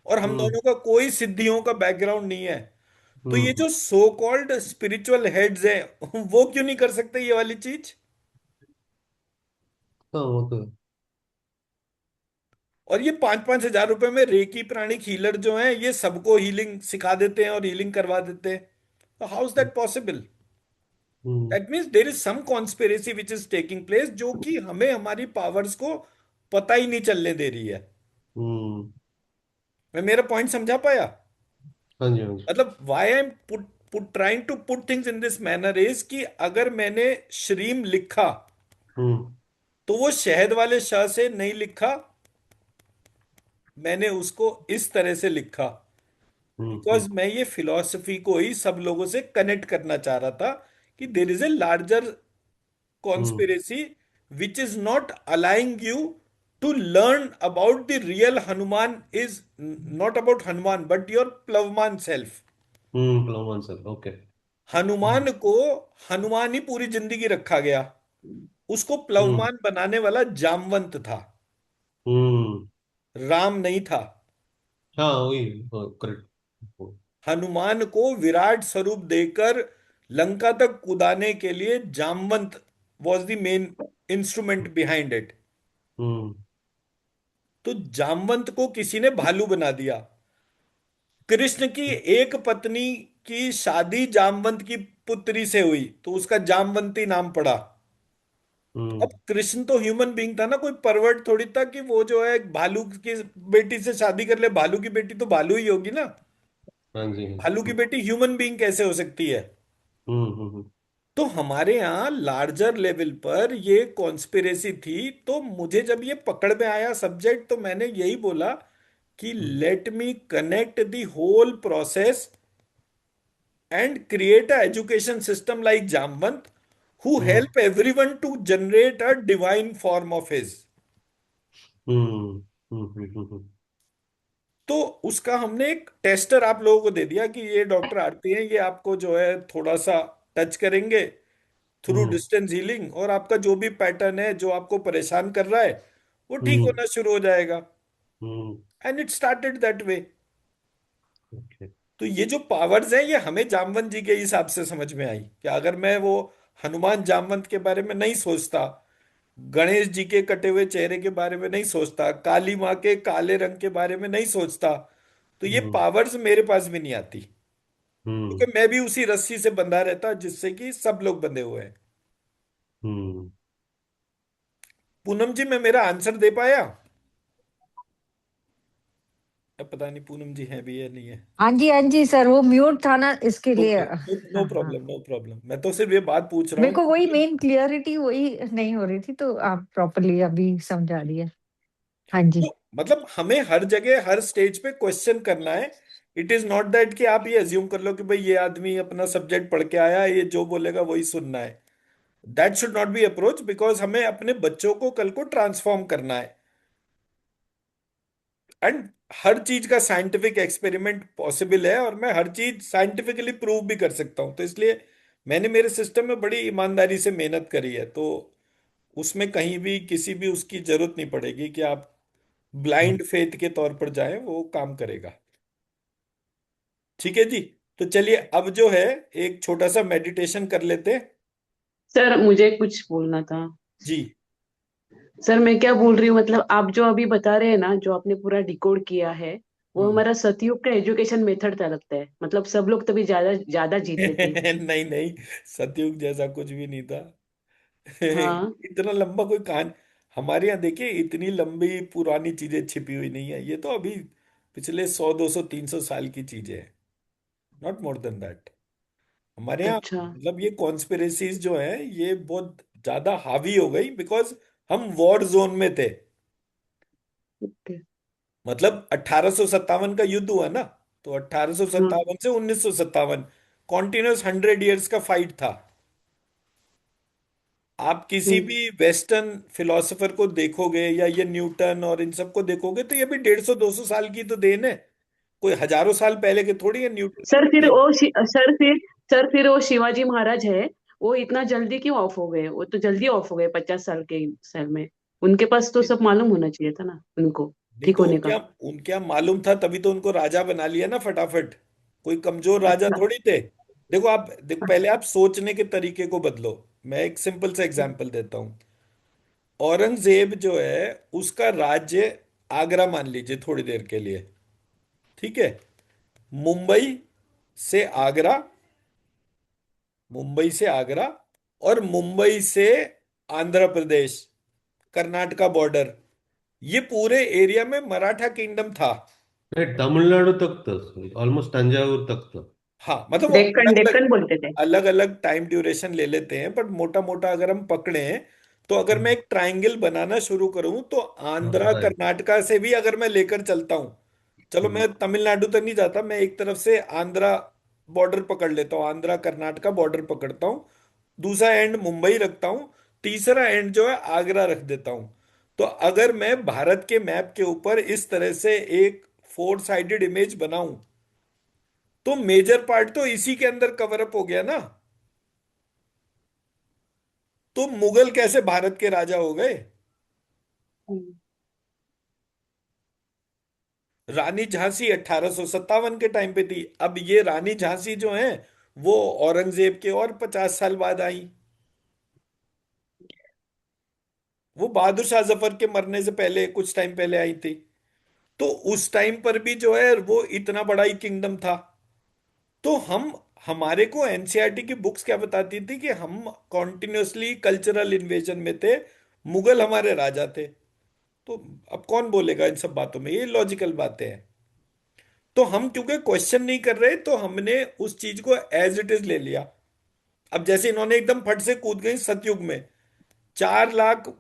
Speaker 2: और हम दोनों का कोई सिद्धियों का बैकग्राउंड नहीं है, तो ये जो सो कॉल्ड स्पिरिचुअल हेड्स हैं वो क्यों नहीं कर सकते ये वाली चीज?
Speaker 5: हाँ वो तो है।
Speaker 2: और ये 5-5 हजार रुपए में रेकी प्राणिक हीलर जो हैं ये सबको हीलिंग सिखा देते हैं और हीलिंग करवा देते हैं। तो how is that possible?
Speaker 5: Hmm
Speaker 2: that means there is some conspiracy which is taking place, जो कि हमें हमारी पावर्स को पता ही नहीं चलने दे रही है।
Speaker 5: हम्म।
Speaker 2: मैं मेरा पॉइंट समझा पाया?
Speaker 5: हाँ जी, हाँ जी।
Speaker 2: मतलब why I am put put trying to put things in this manner इज कि अगर मैंने श्रीम लिखा,
Speaker 5: हम्म
Speaker 2: तो वो शहद वाले शाह से नहीं लिखा, मैंने उसको इस तरह से लिखा
Speaker 5: हम्म
Speaker 2: बिकॉज मैं ये फिलॉसफी को ही सब लोगों से कनेक्ट करना चाह रहा था कि there is a larger
Speaker 5: hmm
Speaker 2: conspiracy which is not allowing you to learn about the real Hanuman is not about Hanuman but your Plavman self.
Speaker 5: प्लवन सर, ओके।
Speaker 2: हनुमान को हनुमान ही पूरी जिंदगी रखा गया, उसको
Speaker 5: हम्म
Speaker 2: प्लवमान बनाने वाला जामवंत था,
Speaker 5: हम्म।
Speaker 2: राम नहीं था।
Speaker 5: हाँ वही, करेक्ट।
Speaker 2: हनुमान को विराट स्वरूप देकर लंका तक कुदाने के लिए Jamwant was the main instrument behind it.
Speaker 5: Hmm
Speaker 2: तो जामवंत को किसी ने भालू बना दिया। कृष्ण की एक पत्नी की शादी जामवंत की पुत्री से हुई तो उसका जामवंती नाम पड़ा। अब
Speaker 5: हम्म।
Speaker 2: कृष्ण तो ह्यूमन बीइंग था ना, कोई परवर्ट थोड़ी था कि वो जो है भालू की बेटी से शादी कर ले। भालू की बेटी तो भालू ही होगी ना।
Speaker 5: हाँ जी, हाँ
Speaker 2: भालू की
Speaker 5: जी।
Speaker 2: बेटी ह्यूमन बीइंग कैसे हो सकती है?
Speaker 5: हम्म।
Speaker 2: तो हमारे यहाँ लार्जर लेवल पर ये कॉन्स्पिरेसी थी। तो मुझे जब ये पकड़ में आया सब्जेक्ट, तो मैंने यही बोला कि let me connect the whole process and create a education system like Jamwant who
Speaker 5: hmm
Speaker 2: help everyone to generate a divine form of his।
Speaker 5: Hmm hmm hmm hmm
Speaker 2: तो उसका हमने एक टेस्टर आप लोगों को दे दिया कि ये डॉक्टर आरती हैं, ये आपको जो है थोड़ा सा टच करेंगे थ्रू
Speaker 5: हम्म
Speaker 2: डिस्टेंस हीलिंग, और आपका जो भी पैटर्न है जो आपको परेशान कर रहा है वो ठीक
Speaker 5: हम्म
Speaker 2: होना शुरू हो जाएगा।
Speaker 5: Hmm.
Speaker 2: And it started that way.
Speaker 5: Okay.
Speaker 2: तो ये जो पावर्स हैं ये हमें जामवंत जी के हिसाब से समझ में आई कि अगर मैं वो हनुमान जामवंत के बारे में नहीं सोचता, गणेश जी के कटे हुए चेहरे के बारे में नहीं सोचता, काली माँ के काले रंग के बारे में नहीं सोचता, तो ये
Speaker 5: हम्म
Speaker 2: पावर्स मेरे पास भी नहीं आती।
Speaker 5: हम्म
Speaker 2: क्योंकि मैं भी उसी रस्सी से बंधा रहता जिससे कि सब लोग बंधे हुए हैं।
Speaker 5: हम्म।
Speaker 2: पूनम जी, मैं मेरा आंसर दे पाया? अब पता नहीं पूनम जी हैं भी या नहीं है।
Speaker 3: हाँ जी सर, वो म्यूट था ना इसके लिए।
Speaker 2: ओके, नो
Speaker 3: हाँ हाँ,
Speaker 2: प्रॉब्लम, नो प्रॉब्लम। मैं तो सिर्फ ये बात पूछ रहा
Speaker 3: मेरे
Speaker 2: हूँ
Speaker 3: को वही
Speaker 2: कि
Speaker 3: मेन क्लियरिटी वही नहीं हो रही थी, तो आप प्रॉपरली अभी समझा दिए। हाँ जी।
Speaker 2: तो मतलब हमें हर जगह हर स्टेज पे क्वेश्चन करना है। इट इज नॉट दैट कि आप ये अज्यूम कर लो कि भाई ये आदमी अपना सब्जेक्ट पढ़ के आया है, ये जो बोलेगा वही सुनना है। That should not be approach, because हमें अपने बच्चों को कल को ट्रांसफॉर्म करना है। एंड हर चीज का साइंटिफिक एक्सपेरिमेंट पॉसिबल है, और मैं हर चीज साइंटिफिकली प्रूव भी कर सकता हूं। तो इसलिए मैंने मेरे सिस्टम में बड़ी ईमानदारी से मेहनत करी है। तो उसमें कहीं भी किसी भी उसकी जरूरत नहीं पड़ेगी कि आप ब्लाइंड फेथ के तौर पर जाएं, वो काम करेगा। ठीक है जी। तो चलिए अब जो है एक छोटा सा मेडिटेशन कर लेते हैं।
Speaker 6: सर मुझे कुछ बोलना था।
Speaker 2: जी।
Speaker 6: सर मैं क्या बोल रही हूँ, मतलब आप जो अभी बता रहे हैं ना, जो आपने पूरा डिकोड किया है, वो
Speaker 2: हम्म।
Speaker 6: हमारा सतयुग का एजुकेशन मेथड था लगता है। मतलब सब लोग तभी ज्यादा ज्यादा जीते थे।
Speaker 2: नहीं नहीं, सतयुग जैसा कुछ भी नहीं था।
Speaker 6: हाँ।
Speaker 2: इतना लंबा कोई कहानी हमारे यहाँ देखिए, इतनी लंबी पुरानी चीजें छिपी हुई नहीं है। ये तो अभी पिछले 100 200 300 साल की चीजें हैं, नॉट मोर देन दैट। हमारे यहाँ
Speaker 6: अच्छा।
Speaker 2: मतलब ये कॉन्स्पिरेसीज जो हैं ये बहुत ज्यादा हावी हो गई, बिकॉज हम वॉर जोन में थे।
Speaker 6: ओके।
Speaker 2: मतलब 1857 का युद्ध हुआ ना, तो
Speaker 6: हाँ
Speaker 2: 1857 से 1957 कॉन्टिन्यूस 100 इयर्स का फाइट था। आप किसी
Speaker 6: हम्म।
Speaker 2: भी वेस्टर्न फिलोसोफर को देखोगे या ये न्यूटन और इन सबको देखोगे, तो ये भी 150 200 साल की तो देन है। कोई हजारों साल पहले के थोड़ी है न्यूटन
Speaker 6: सर फिर
Speaker 2: ये।
Speaker 6: वो सर फिर वो शिवाजी महाराज है, वो इतना जल्दी क्यों ऑफ हो गए? वो तो जल्दी ऑफ हो गए 50 साल के साल में। उनके पास तो सब मालूम होना चाहिए था ना उनको,
Speaker 2: नहीं
Speaker 6: ठीक
Speaker 2: तो
Speaker 6: होने
Speaker 2: उनके
Speaker 6: का।
Speaker 2: यहाँ उनके यहाँ मालूम था, तभी तो उनको राजा बना लिया ना फटाफट। कोई कमजोर राजा
Speaker 6: अच्छा।
Speaker 2: थोड़ी थे। देखो आप देखो,
Speaker 6: अच्छा।
Speaker 2: पहले आप सोचने के तरीके को बदलो। मैं एक सिंपल सा एग्जांपल देता हूँ। औरंगजेब जो है उसका राज्य आगरा मान लीजिए थोड़ी देर के लिए, ठीक है। मुंबई से आगरा, मुंबई से आगरा, और मुंबई से आंध्र प्रदेश, कर्नाटका बॉर्डर, ये पूरे एरिया में मराठा किंगडम था।
Speaker 5: नहीं, तमिलनाडु तक था, ऑलमोस्ट तंजावुर तक था।
Speaker 2: हाँ मतलब वो
Speaker 6: डेक्कन
Speaker 2: अलग अलग
Speaker 6: डेक्कन बोलते थे।
Speaker 2: अलग अलग टाइम ड्यूरेशन ले लेते हैं, बट मोटा मोटा अगर हम पकड़े तो अगर मैं एक ट्रायंगल बनाना शुरू करूं तो आंध्रा
Speaker 5: राइट।
Speaker 2: कर्नाटका से भी अगर मैं लेकर चलता हूं, चलो मैं तमिलनाडु तक नहीं जाता, मैं एक तरफ से आंध्रा बॉर्डर पकड़ लेता हूँ, आंध्रा कर्नाटका बॉर्डर पकड़ता हूँ, दूसरा एंड मुंबई रखता हूँ, तीसरा एंड जो है आगरा रख देता हूँ। तो अगर मैं भारत के मैप के ऊपर इस तरह से एक फोर साइडेड इमेज बनाऊं, तो मेजर पार्ट तो इसी के अंदर कवर अप हो गया ना। तो मुगल कैसे भारत के राजा हो गए?
Speaker 6: हम्म।
Speaker 2: रानी झांसी 1857 के टाइम पे थी। अब ये रानी झांसी जो है वो औरंगजेब के और 50 साल बाद आई। वो बहादुर शाह जफर के मरने से पहले कुछ टाइम पहले आई थी। तो उस टाइम पर भी जो है वो इतना बड़ा ही किंगडम था। तो हम हमारे को एनसीईआरटी की बुक्स क्या बताती थी कि हम कॉन्टिन्यूसली कल्चरल इन्वेजन में थे, मुगल हमारे राजा थे। तो अब कौन बोलेगा इन सब बातों में, ये लॉजिकल बातें हैं। तो हम क्योंकि क्वेश्चन नहीं कर रहे, तो हमने उस चीज को एज इट इज ले लिया। अब जैसे इन्होंने एकदम फट से कूद गई सतयुग में, 4 लाख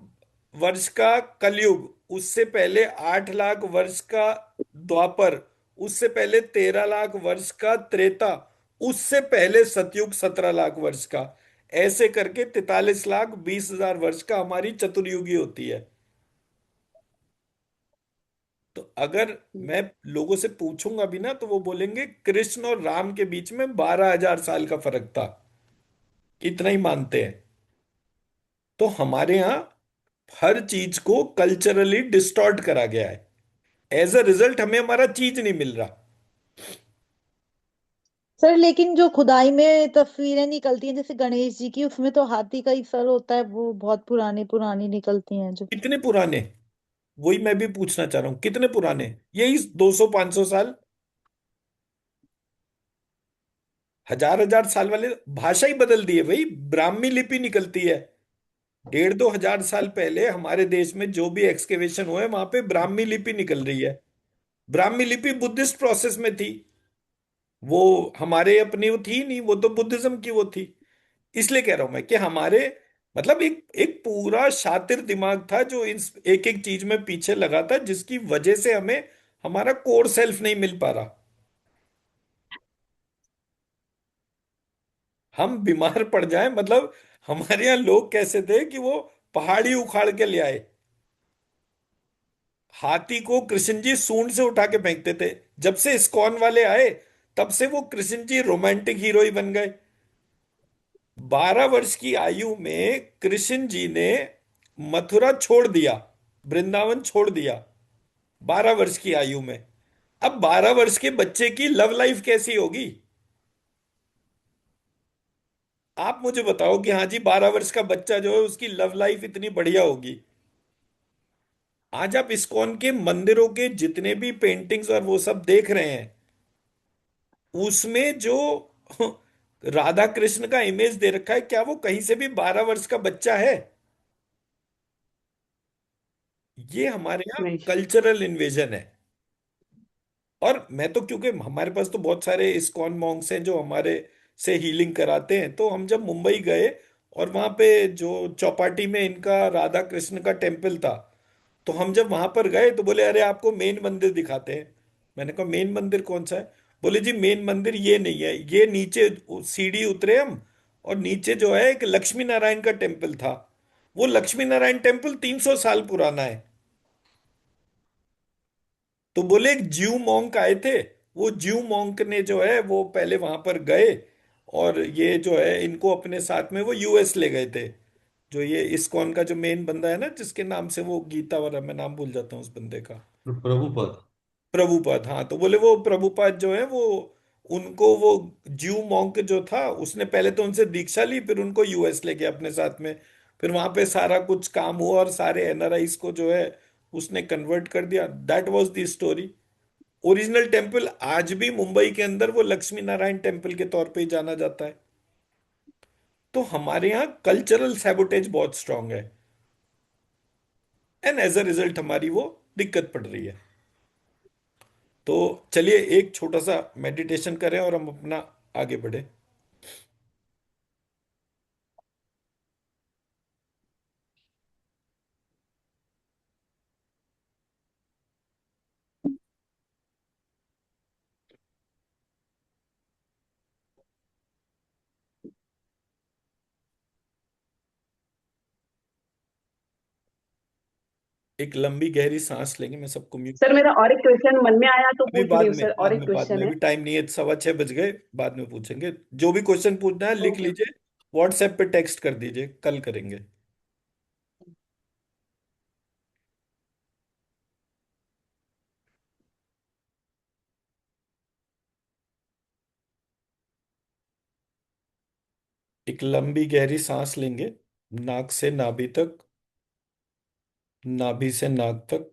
Speaker 2: वर्ष का कलयुग, उससे पहले 8 लाख वर्ष का द्वापर, उससे पहले 13 लाख वर्ष का त्रेता, उससे पहले सतयुग 17 लाख वर्ष का, ऐसे करके 43 लाख 20 हजार वर्ष का हमारी चतुर्युगी होती है। तो अगर मैं लोगों से पूछूंगा भी ना, तो वो बोलेंगे कृष्ण और राम के बीच में 12 हजार साल का फर्क था, इतना ही मानते हैं। तो हमारे यहाँ हर चीज को कल्चरली डिस्टॉर्ट करा गया है। एज अ रिजल्ट हमें हमारा चीज नहीं मिल रहा।
Speaker 4: सर लेकिन जो खुदाई में तस्वीरें निकलती हैं जैसे गणेश जी की, उसमें तो हाथी का ही सर होता है, वो बहुत पुरानी पुरानी निकलती हैं जो।
Speaker 2: कितने पुराने, वही मैं भी पूछना चाह रहा हूँ, कितने पुराने? यही 200 500 साल, 1000 1000 साल वाले। भाषा ही बदल दी है भाई, ब्राह्मी लिपि निकलती है। 1.5 2 हजार साल पहले हमारे देश में जो भी एक्सकेवेशन हुए वहां पे ब्राह्मी लिपि निकल रही है। ब्राह्मी लिपि बुद्धिस्ट प्रोसेस में थी, वो हमारे अपनी वो थी नहीं, वो तो बुद्धिज्म की वो थी। इसलिए कह रहा हूं मैं कि हमारे मतलब एक एक पूरा शातिर दिमाग था जो इन एक एक चीज में पीछे लगा था, जिसकी वजह से हमें हमारा कोर सेल्फ नहीं मिल पा रहा। हम बीमार पड़ जाए मतलब, हमारे यहाँ लोग कैसे थे कि वो पहाड़ी उखाड़ के ले आए। हाथी को कृष्ण जी सूंड से उठा के फेंकते थे। जब से इस्कॉन वाले आए, तब से वो कृष्ण जी रोमांटिक हीरो ही बन गए। 12 वर्ष की आयु में कृष्ण जी ने मथुरा छोड़ दिया, वृंदावन छोड़ दिया, 12 वर्ष की आयु में। अब 12 वर्ष के बच्चे की लव लाइफ कैसी होगी? आप मुझे बताओ कि हाँ जी, 12 वर्ष का बच्चा जो है उसकी लव लाइफ इतनी बढ़िया होगी। आज आप इस्कॉन के मंदिरों के जितने भी पेंटिंग्स और वो सब देख रहे हैं, उसमें जो राधा कृष्ण का इमेज दे रखा है, क्या वो कहीं से भी 12 वर्ष का बच्चा है? ये हमारे यहाँ
Speaker 6: नहीं।
Speaker 2: कल्चरल इन्वेजन है। और मैं तो, क्योंकि हमारे पास तो बहुत सारे इस्कॉन मॉन्क्स हैं जो हमारे से हीलिंग कराते हैं, तो हम जब मुंबई गए और वहां पे जो चौपाटी में इनका राधा कृष्ण का टेम्पल था, तो हम जब वहां पर गए तो बोले अरे आपको मेन मंदिर दिखाते हैं। मैंने कहा मेन मंदिर कौन सा है? बोले जी मेन मंदिर ये नहीं है, ये नीचे सीढ़ी उतरे हम, और नीचे जो है एक लक्ष्मी नारायण का टेम्पल था। वो लक्ष्मी नारायण टेम्पल 300 साल पुराना है। तो बोले एक ज्यू मॉन्क आए थे, वो ज्यू मॉन्क ने जो है वो पहले वहां पर गए, और ये जो है इनको अपने साथ में वो यूएस ले गए थे। जो ये इस्कॉन का जो मेन बंदा है ना, जिसके नाम से वो गीता वाला, मैं नाम भूल जाता हूँ उस बंदे का।
Speaker 5: प्रभुपद।
Speaker 2: प्रभुपाद, हाँ। तो बोले वो प्रभुपाद जो है वो, उनको वो ज्यू मॉन्क जो था उसने पहले तो उनसे दीक्षा ली, फिर उनको यूएस ले गया अपने साथ में। फिर वहां पे सारा कुछ काम हुआ और सारे एनआरआईज को जो है उसने कन्वर्ट कर दिया। That was the story. Original temple आज भी मुंबई के अंदर वो लक्ष्मी नारायण टेम्पल के तौर पे ही जाना जाता है। तो हमारे यहाँ कल्चरल सैबोटेज बहुत स्ट्रांग है, एंड एज अ रिजल्ट हमारी वो दिक्कत पड़ रही है। तो चलिए एक छोटा सा मेडिटेशन करें और हम अपना आगे बढ़े। एक लंबी गहरी सांस लेंगे, मैं सबको म्यूट।
Speaker 6: सर मेरा और एक क्वेश्चन मन में आया तो
Speaker 2: अभी
Speaker 6: पूछ रही
Speaker 2: बाद
Speaker 6: हूँ
Speaker 2: में,
Speaker 6: सर, और
Speaker 2: बाद
Speaker 6: एक
Speaker 2: में, बाद में,
Speaker 6: क्वेश्चन है।
Speaker 2: अभी टाइम नहीं है, 6:15 बज गए, बाद में पूछेंगे। जो भी क्वेश्चन पूछना है लिख
Speaker 6: ओके।
Speaker 2: लीजिए, व्हाट्सएप पे टेक्स्ट कर दीजिए, कल करेंगे। एक लंबी गहरी सांस लेंगे, नाक से नाभि तक, नाभि से नाक तक,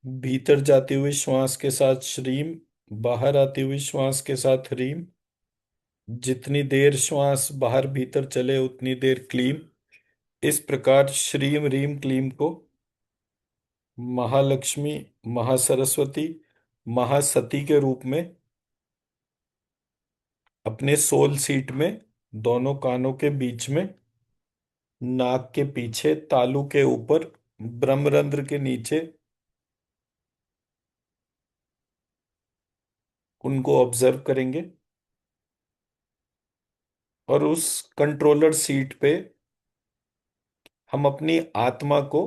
Speaker 2: भीतर जाती हुई श्वास के साथ श्रीम, बाहर आती हुई श्वास के साथ ह्रीम। जितनी देर श्वास बाहर भीतर चले उतनी देर क्लीम। इस प्रकार श्रीम रीम क्लीम को महालक्ष्मी, महासरस्वती, महासती के रूप में अपने सोल सीट में, दोनों कानों के बीच में, नाक के पीछे, तालू के ऊपर, ब्रह्मरंध्र के नीचे, उनको ऑब्जर्व करेंगे। और उस कंट्रोलर सीट पे हम अपनी आत्मा को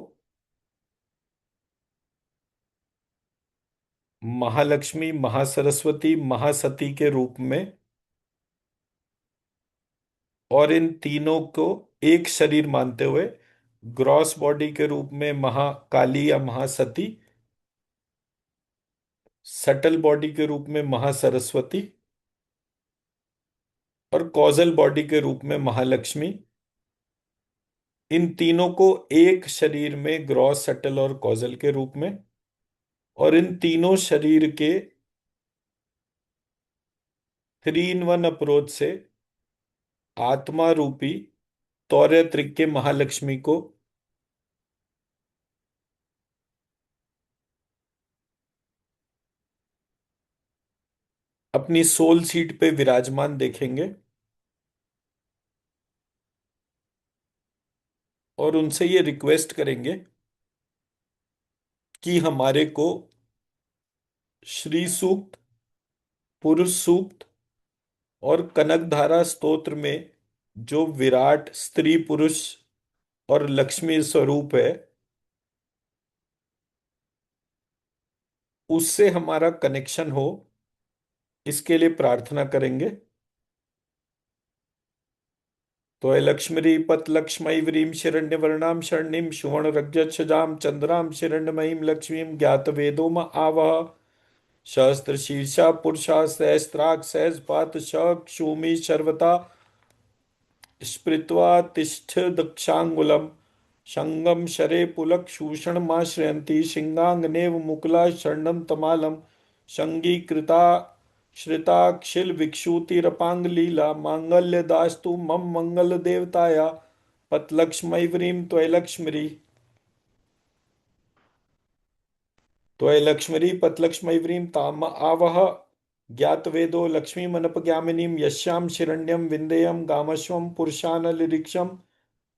Speaker 2: महालक्ष्मी, महासरस्वती, महासती के रूप में, और इन तीनों को एक शरीर मानते हुए, ग्रॉस बॉडी के रूप में महाकाली या महासती, सटल बॉडी के रूप में महासरस्वती, और कॉजल बॉडी के रूप में महालक्ष्मी। इन तीनों को एक शरीर में, ग्रॉस, सटल और कॉजल के रूप में, और इन तीनों शरीर के 3 in 1 अप्रोच से आत्मा रूपी तौर्य त्रिक के महालक्ष्मी को अपनी सोल सीट पे विराजमान देखेंगे, और उनसे ये रिक्वेस्ट करेंगे कि हमारे को श्री सूक्त, पुरुष सूक्त और कनकधारा स्तोत्र में जो विराट स्त्री पुरुष और लक्ष्मी स्वरूप है, उससे हमारा कनेक्शन हो, इसके लिए प्रार्थना करेंगे। त्वयलक्ष्मीरी पतलक्ष्मी व्रीं शिरण्यवर्णां शरणीं सुवर्णरजतशजां चन्द्रां शिरण्यमयीं लक्ष्मीं ज्ञातवेदो म आवह। सहस्रशीर्षा पुरुषा सहस्राक् सहस्रपात क्षूमि सर्वथा स्मृत्वा तिष्ठ दक्षाङ्गुलम्। शङ्गं शरे पुलकशूषणमाश्रयन्ती सिंहाङ्गनेव मुकुला शरणं तमालं। सङ्गीकृता श्रिताक्षिलविक्षुतिरपाङ्गलीला माङ्गल्यदास्तु मम मङ्गलदेवताया पतलक्ष्मीवरीं त्वयलक्ष्मीरी। त्वयलक्ष्मीरी पतलक्ष्मीवरीं ताम आवह। ज्ञातवेदो लक्ष्मीमनपगामिनीं यस्यां शिरण्यं विन्देयं गामस्वं पुरुषानलिरीक्षं।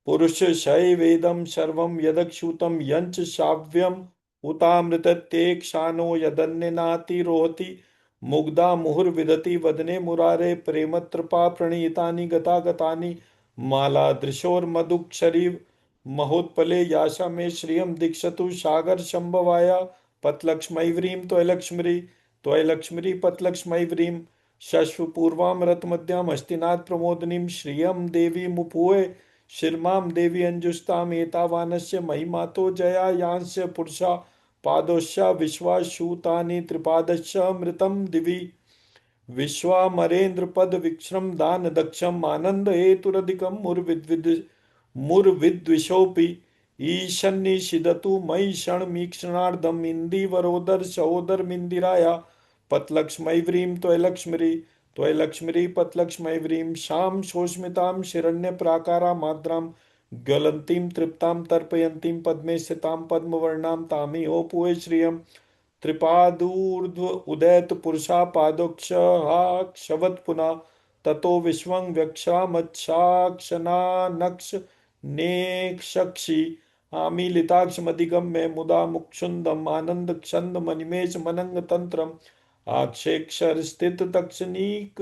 Speaker 2: पुरुषशैवेदं सर्वं यदक्षुतं यञ्च श्राव्यम् उतामृतत्येक्षानो यदन्यनातिरोहति। मुग्धा मुहुर्विदति वदने मुरारे प्रेमत्रपा प्रणीतानि गतागतानि। मालादृशोर्मधुक्षरी महोत्पले यासा मे श्रियं दीक्षतु सागर संभवाया पतलक्ष्मीवरीं त्वयलक्ष्मीरी। त्वयलक्ष्मीरी पतलक्ष्मीवरीं शश्वपूर्वां रतमध्यां हस्तिनाथ प्रमोदिनीं श्रियं देवीमुपूये शिरमां देवी अंजुष्टाम् एतावानस्य महिमातो जया यांस्य पुरुषा पादोश्च विश्वाशूतानि त्रिपादश्च अमृतं दिवि। विश्वामरेन्द्रपद विक्रम दान दक्षम आनंद हेतुरधिकम मुरविद्विषोऽपि। ईशन्निषिदतु मयि क्षणमीक्षणार्धम् इन्दीवरोदर सहोदरमिन्दिराया पतलक्ष्मीवरीं त्वयलक्ष्मीरी। त्वयलक्ष्मीरी पतलक्ष्मीवरीं शां सोष्मितां शिरण्यप्राकारामाद्रां ज्वलन्तीं तृप्तां तर्पयन्तीं पद्मे स्थितां पद्मवर्णां तामिहोपूय श्रियं। त्रिपादूर्ध्व उदैत पुरुषा पादोक्षहाक्षवत् पुनः। ततो विश्वं व्यक्षामच्छाक्षनानक्ष नेक्षक्षि। आमीलिताक्षमधिगम्य मुदा मुक्षुन्दम् आनंद क्षंद मनिमेष मनंग तंत्रम्। आक्षेक्षर स्थित तक्षणीक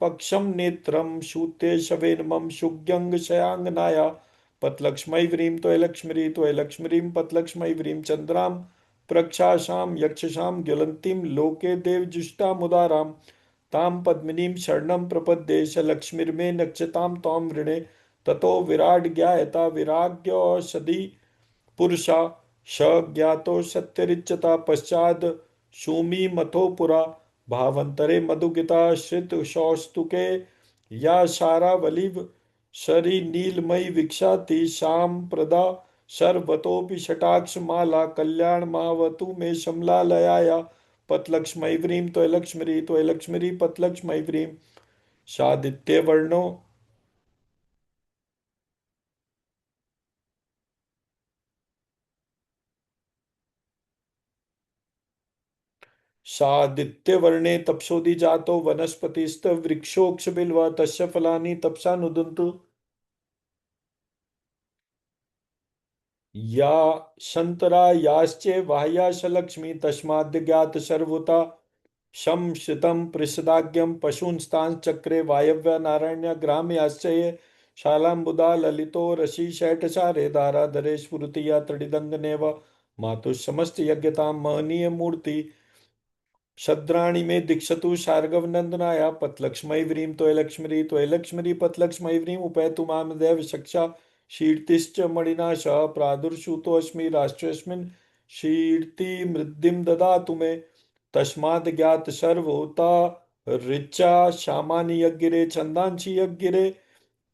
Speaker 2: पक्षम नेत्रम शूते शवेन मम शुग्यंग शयांगनाया पतलक्ष्मीवरीं त्वयलक्ष्मीरी। त्वयलक्ष्मीरीं पतलक्ष्मीवरीं चंद्रां प्रक्षाशां यक्षसां ज्वलन्तीं लोके देवजुष्टामुदारां। तां पद्मिनीं शरणं प्रपद्ये स लक्ष्मीर्मे नक्षतां त्वां वृणे। ततो विराड ज्ञायता विराग्यौषधि पुरुषा स ज्ञातो सत्यरिच्यता पश्चाद शूमी मथो पुरा। भावंतरे मधुगिता श्रित सौस्तुके या सारावलिव शरी नीलमयी विक्षाति शाम प्रदा सर्वतोपि शटाक्ष माला कल्याण मावतु मे शमलालयाया पतलक्ष्मीवरीं त्वयलक्ष्मीरी। त्वयलक्ष्मीरी पतलक्ष्मीवरीं सादित्यवर्णो सादित्यवर्णे तपसोदि जातो वनस्पतिस्त वृक्षोक्ष बिल्वा तस्य फलानि तपसा नुदन्तु। या शंतरा याश्चे बाह्याश लक्ष्मी तस्माद्ज्ञात सर्वभूता। शं श्रितं पृषदाज्ञं पशूंस्तांश्चक्रे वायव्या नारायण्य ग्राम्याश्च ये। शालाम्बुधा ललितो रसि शैठचारे धाराधरे स्फुरति या तृडिदङ्गनेव। मातुः समस्त यज्ञतां महनीय मूर्ति शद्राणि मे दीक्षतु शार्गवनन्दनाया पतलक्ष्मीवरीं त्वयलक्ष्मीरी। त्वयलक्ष्मीरी पतलक्ष्मीवरीं उपैतु मामदेव शक्षा शीर्तिश्च मणिना सह प्रादुर्भूतोऽस्मि राष्ट्रेऽस्मिन् शीर्तिमृद्धिं ददातु मे। तस्माद् ज्ञात सर्वभूता ऋचा सामानि यज्ञिरे छन्दांसि यज्ञिरे।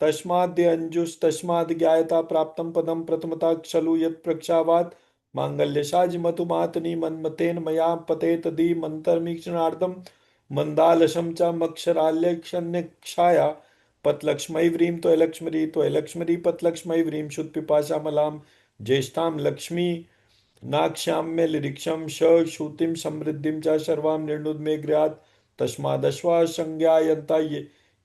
Speaker 2: तस्माद्य अंजुस्तस्माद् ज्ञायता प्राप्तं पदं प्रथमतः खलु यत्प्रक्षावात् माङ्गल्यसाजिमतुमातनि मन्मथेन मया पतेत धीमन्तर्मीक्षणार्धं मन्दालसं च मक्षराल्यक्षन्यक्षाया पतलक्ष्मीवरीं त्वयलक्ष्मीरी। त्वयलक्ष्मीरी पतलक्ष्मीवरीं शुद्धपिपासामलां ज्येष्ठां लक्ष्मी नाक्ष्याम्यलिरीक्षं सश्रुतिं समृद्धिं च सर्वां निर्णुद्मे गृहात्। तस्मादश्वा संज्ञायन्ता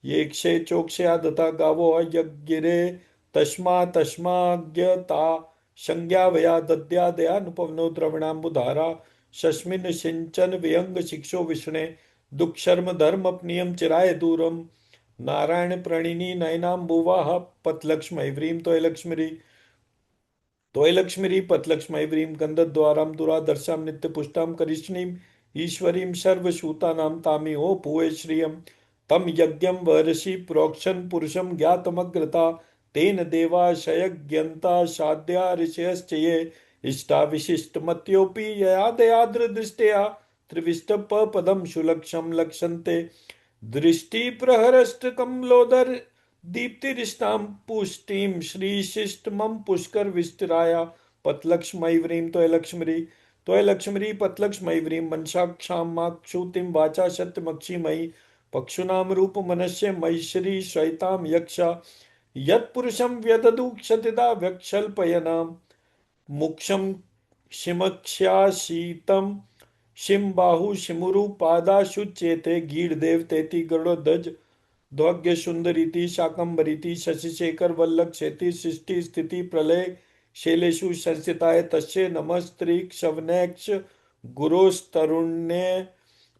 Speaker 2: ये क्षे चोक्षया दता गावो यज्ञिरे। तस्माज्ञता संज्ञावया दद्यादयानुपवनो द्रविणाम्बुधारा। शस्मिन् सिंचन व्यंग शिक्षो विष्णे दुःखशर्म धर्मपनीयं चिराय दूरम्। नारायण प्रणिनी नयनाम्बुवाः पतलक्ष्मीवरीं त्वयलक्ष्मीरी। त्वयलक्ष्मीरी पतलक्ष्मीवरीं गन्धद्वारां दुरादर्शां नित्यपुष्टां करिष्णीं ईश्वरीं सर्वसूतानां तामिहो भुवे श्रियम्। तम यज्ञम वरषि प्रोक्षन पुरुषम ज्ञातमग्रता तेन देवा शयज्ञन्ता साध्या ऋषयश्च ये इष्टा विशिष्टमत्योऽपि यया दयाद्र दृष्टया त्रिविष्ट पदम सुलक्षम लक्षन्ते दृष्टि प्रहरष्टकमलोदर दीप्तिरिष्टां पुष्टिं श्रीशिष्टमं पुष्कर विष्टराया पतलक्ष्मैव्रीं त्वयलक्ष्मीरी त्वयलक्ष्मीरी पतलक्ष्मैव्रीं मनसाक्षां माक्षुतिं वाचा सत्यमक्षिमयि पक्षुनां रूपमनस्य मयिश्री श्वैतां यक्षा यत्पुरुषं व्यदधु क्षतिदा व्यक्षल्पयनां मुक्षं शिमक्ष्याशीतं शिमबाहु शिमुरुपादाशुच्येते गीर्देवतेति गरुड़ध्वज ध्वग्य सुंदरीति शाकंभरीति शशिशेखर वल्लभ क्षेति सृष्टि स्थिति प्रलय शैलेषु संस्थिताय तस्य नमस्त्रीक्षवनैक्ष गुरोस्तरुण्य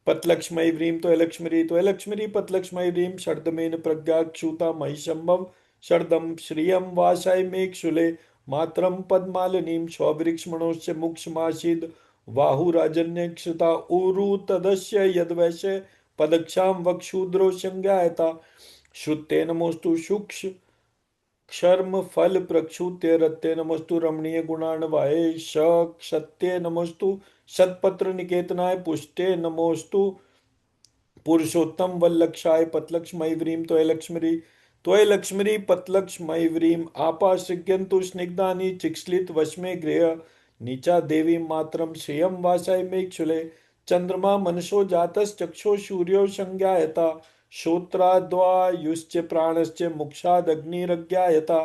Speaker 2: पतलक्ष्मी व्रीम त्वयलक्ष्मी पतलक्ष्मी शर्दमेन प्रज्ञाक्षुता महिषंभव शर्दम श्रियं वासाय मेक्षुले मातरम पद्मालिनीं स्ववृक्षमणोस्य मुक्षमासीद बाहुराजन्यक्षुता ऊरु तदस्य यद्वैश्य पदक्षां वक्षूद्रो संज्ञायता श्रुते नमोस्तु सूक्ष्म क्षर्म फल प्रक्षुत्य रत्ते नमस्तु रमणीय गुणान्वाये क्षत्ये नमस्तु शतपत्र निकेतनाय पुष्टे नमोस्तु पुरुषोत्तम वल्लक्षाय पतलक्ष्मैव्रीं त्वयलक्ष्मीरी पतलक्ष्मैव्रीं आपाश्रिग्यन्तु स्निग्धानि चिक्स्लित वश्मे गृह नीचा देवी मातरम श्रियं वासाय मेक्षुले चंद्रमा मनसो जातश्चक्षो सूर्यो संज्ञायता श्रोत्राद्वायुश्च प्राणश्च मुक्षादग्निरज्ञायता